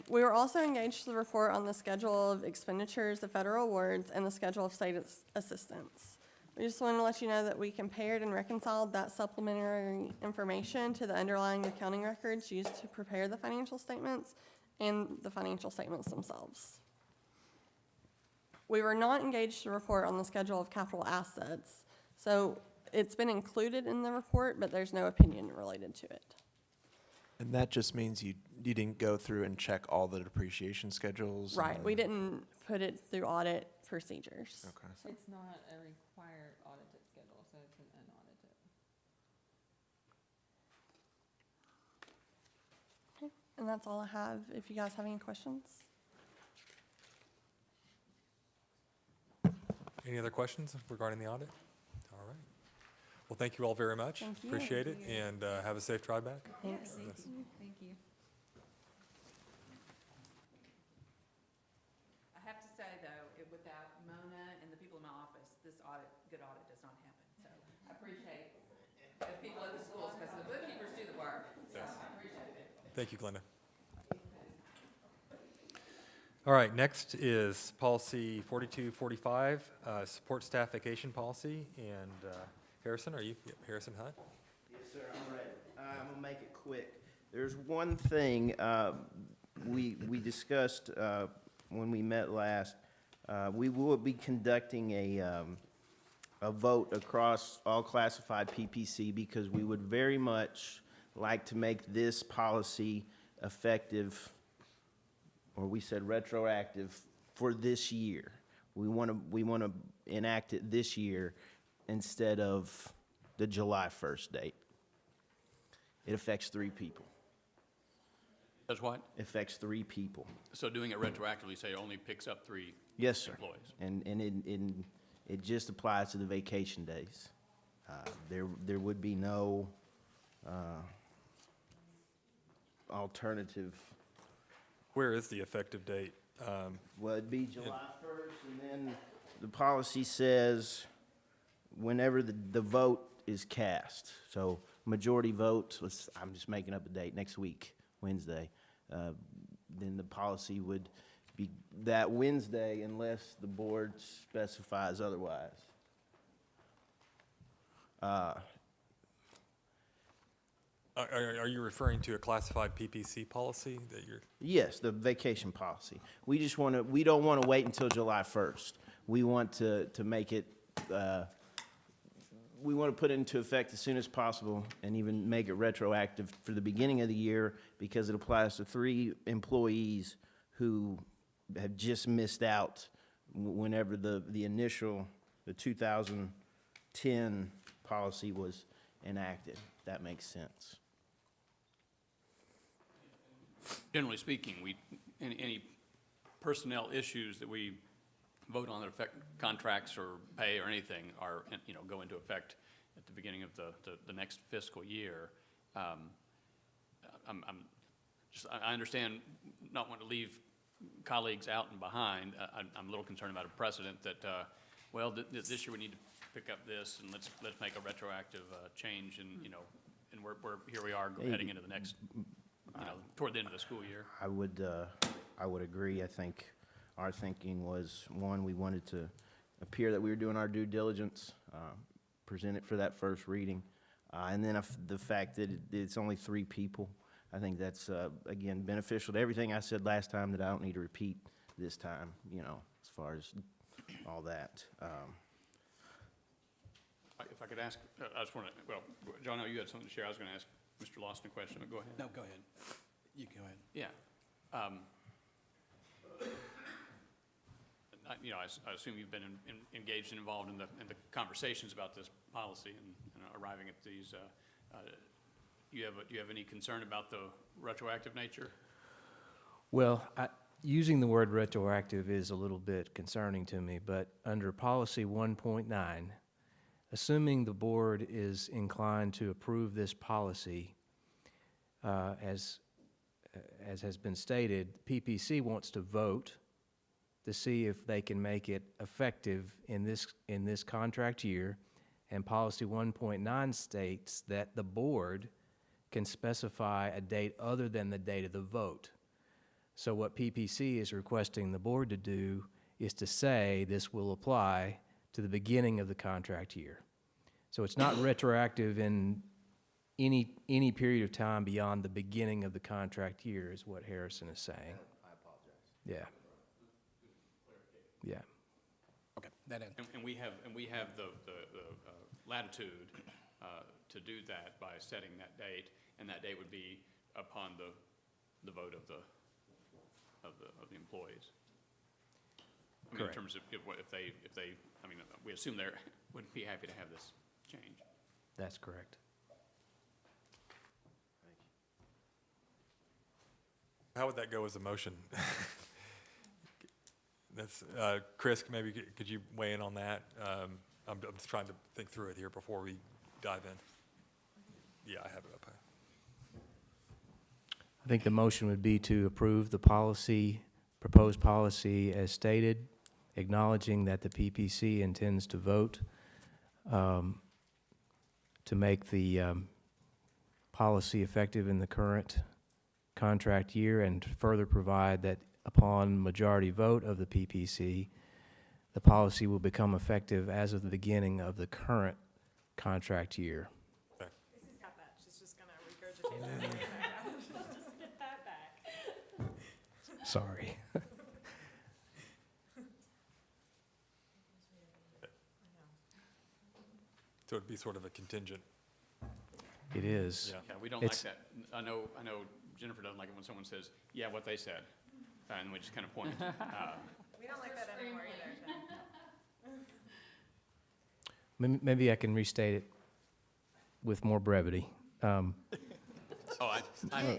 We were also engaged to report on the schedule of expenditures, the federal awards, and the schedule of state assistance. We just wanted to let you know that we compared and reconciled that supplementary information to the underlying accounting records used to prepare the financial statements and the financial statements themselves. We were not engaged to report on the schedule of capital assets, so it's been included in the report, but there's no opinion related to it. And that just means you didn't go through and check all the depreciation schedules? Right, we didn't put it through audit procedures. Okay. It's not a required audited schedule, so it's an unaudited. Okay, and that's all I have. If you guys have any questions. Any other questions regarding the audit? All right. Well, thank you all very much. Thank you. Appreciate it, and have a safe drive back. Thanks. Yes. Thank you. I have to say, though, without Mona and the people in my office, this good audit does not happen. So I appreciate the people at the schools, because the bookkeepers do the work. So I appreciate it. Thank you, Glenda. All right, next is policy 4245, support staff vacation policy. And Harrison, are you? Yep, Harrison Hunt. Yes, sir, I'm ready. I'm gonna make it quick. There's one thing we discussed when we met last. We will be conducting a vote across all classified PPC because we would very much like to make this policy effective, or we said retroactive, for this year. We want to enact it this year instead of the July 1st date. It affects 3 people. Does what? Affects 3 people. So doing it retroactively, say, only picks up 3 Yes, sir. employees? And it just applies to the vacation days. There would be no alternative. Where is the effective date? Well, it'd be July 1st, and then the policy says whenever the vote is cast. So majority vote, I'm just making up a date, next week, Wednesday. Then the policy would be that Wednesday unless the board specifies otherwise. Are you referring to a classified PPC policy that you're? Yes, the vacation policy. We don't want to wait until July 1st. We want to make it, we want to put it into effect as soon as possible and even make it retroactive for the beginning of the year because it applies to 3 employees who have just missed out whenever the initial, the 2010 policy was enacted. That makes sense. Generally speaking, any personnel issues that we vote on that affect contracts or pay or anything are, go into effect at the beginning of the next fiscal year. I understand not wanting to leave colleagues out and behind. I'm a little concerned about a precedent that, this year we need to pick up this and let's make a retroactive change, and and here we are heading into the next, toward the end of the school year. I would agree. I think our thinking was, one, we wanted to appear that we were doing our due diligence, present it for that first reading, and then the fact that it's only 3 people, I think that's, again, beneficial to everything I said last time that I don't need to repeat this time, as far as all that. If I could ask, I just want to, John, I know you had something to share. I was going to ask Mr. Lawson a question, but go ahead. No, go ahead. You go ahead. Yeah. I assume you've been engaged and involved in the conversations about this policy and arriving at these. Do you have any concern about the retroactive nature? Well, using the word retroactive is a little bit concerning to me, but under policy 1.9, assuming the board is inclined to approve this policy, as has been stated, PPC wants to vote to see if they can make it effective in this contract year, and policy 1.9 states that the board can specify a date other than the date of the vote. So what PPC is requesting the board to do is to say this will apply to the beginning of the contract year. So it's not retroactive in any period of time beyond the beginning of the contract year, is what Harrison is saying. I apologize. Yeah. Yeah. Okay, that ends. And we have the latitude to do that by setting that date, and that date would be upon the vote of the employees. I mean, Correct. in terms of if they, we assume they would be happy to have this change. That's correct. How would that go as a motion? That's, Chris, maybe could you weigh in on that? I'm just trying to think through it here before we dive in. Yeah, I have it up. I think the motion would be to approve the policy, proposed policy as stated, acknowledging that the PPC intends to vote to make the policy effective in the current contract year, and further provide that upon majority vote of the PPC, the policy will become effective as of the beginning of the current contract year. Okay. She's got that. She's just going to regurgitate that. She'll just get that back. Sorry. So it'd be sort of a contingent. It is. Yeah. Yeah, we don't like that. I know Jennifer doesn't like it when someone says, yeah, what they said, and we just kind of point. We don't like that anymore either. Maybe I can restate it with more brevity. Let's hold on. I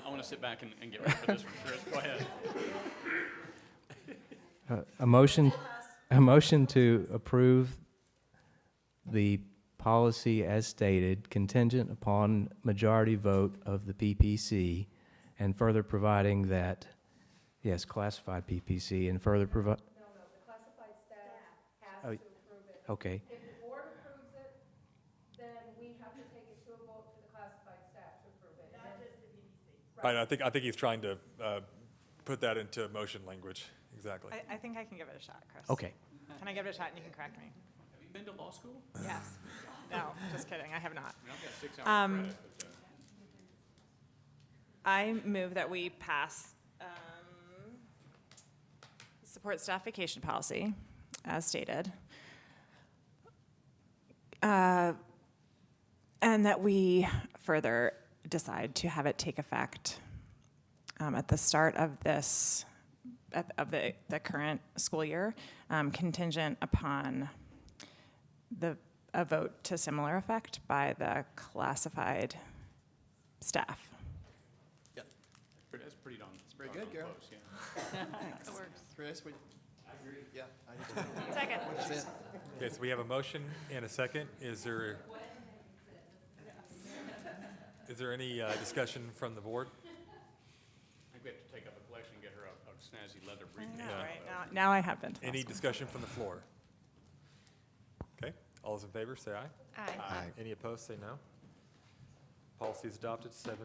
want to sit back and get ready for this one. Chris, go ahead. A motion to approve the policy as stated, contingent upon majority vote of the PPC, and further providing that, yes, classified PPC, and further provide. No, the classified staff has to approve it. Okay. If the board approves it, then we have to take it to a vote for the classified staff to approve it. Not just the PPC. Right, I think he's trying to put that into motion language. Exactly. I think I can give it a shot, Chris. Okay. Can I give it a shot and you can correct me? Have you been to law school? Yes. No, just kidding. I have not. I've got 6 hours credit, but, I move that we pass support staff vacation policy as stated. And that we further decide to have it take effect at the start of this of the current school year, contingent upon a vote to similar effect by the classified staff. That's pretty darn. It's very good, Carol. Close, yeah. Thanks. Chris, I agree. Yeah. I do. Second. That's it. Okay, so we have a motion and a second. Is there any discussion from the board? I think we have to take up a collection and get her a snazzy leather briefcase. All right, now I have been to Any hospital. discussion from the floor? Okay, all those in favor, say aye. Aye. Any opposed, say no. Policy is adopted, 7-0.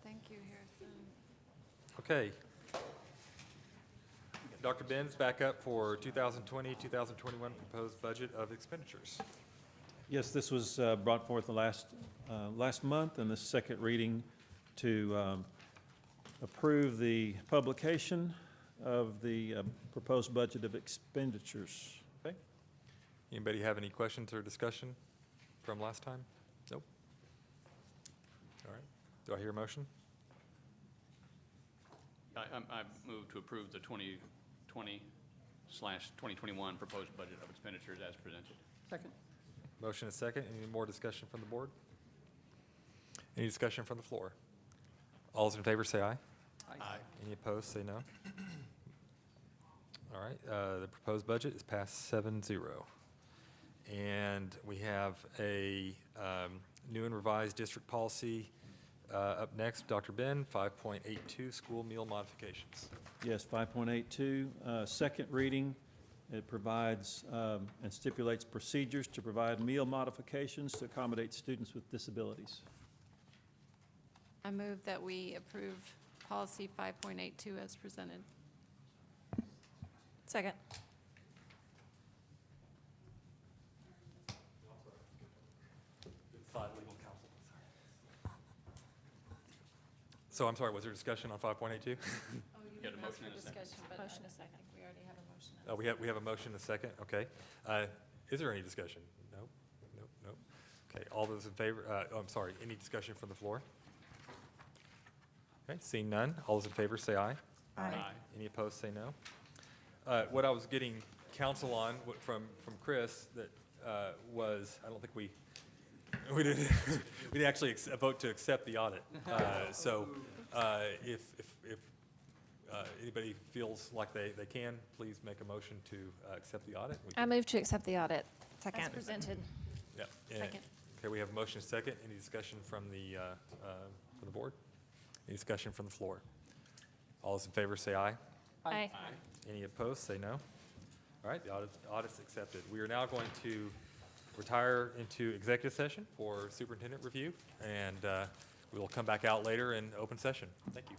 Thank you, Harrison. Okay. Dr. Benz, back up for 2020, 2021 proposed budget of expenditures. Yes, this was brought forth the last month in the second reading to approve the publication of the proposed budget of expenditures. Okay. Anybody have any questions or discussion from last time? Nope. All right. Do I hear a motion? I move to approve the 2020/2021 proposed budget of expenditures as presented. Second. Motion is second. Any more discussion from the board? Any discussion from the floor? All those in favor say aye. Aye. Any opposed, say no. All right, the proposed budget is passed 7-0. And we have a new and revised district policy up next. Dr. Ben, 5.82, school meal modifications. Yes, 5.82, second reading. It provides and stipulates procedures to provide meal modifications to accommodate students with disabilities. I move that we approve policy 5.82 as presented. Second. So I'm sorry, was there discussion on 5.82? You had a motion and a second. Motion is second. We already have a motion. Oh, we have a motion and a second, okay. Is there any discussion? Nope, nope, nope. Okay, all those in favor, I'm sorry, any discussion from the floor? Okay, seeing none, all those in favor say aye. Aye. Any opposed, say no. What I was getting counsel on from Chris, that was, I don't think we didn't, we didn't actually vote to accept the audit. So if anybody feels like they can, please make a motion to accept the audit. I move to accept the audit. Second. As presented. Yeah. Second. Okay, we have a motion and a second. Any discussion from the board? Any discussion from the floor? All those in favor say aye. Aye. Any opposed, say no. All right, the audit's accepted. We are now going to retire into executive session for superintendent review, and we will come back out later in open session. Thank you.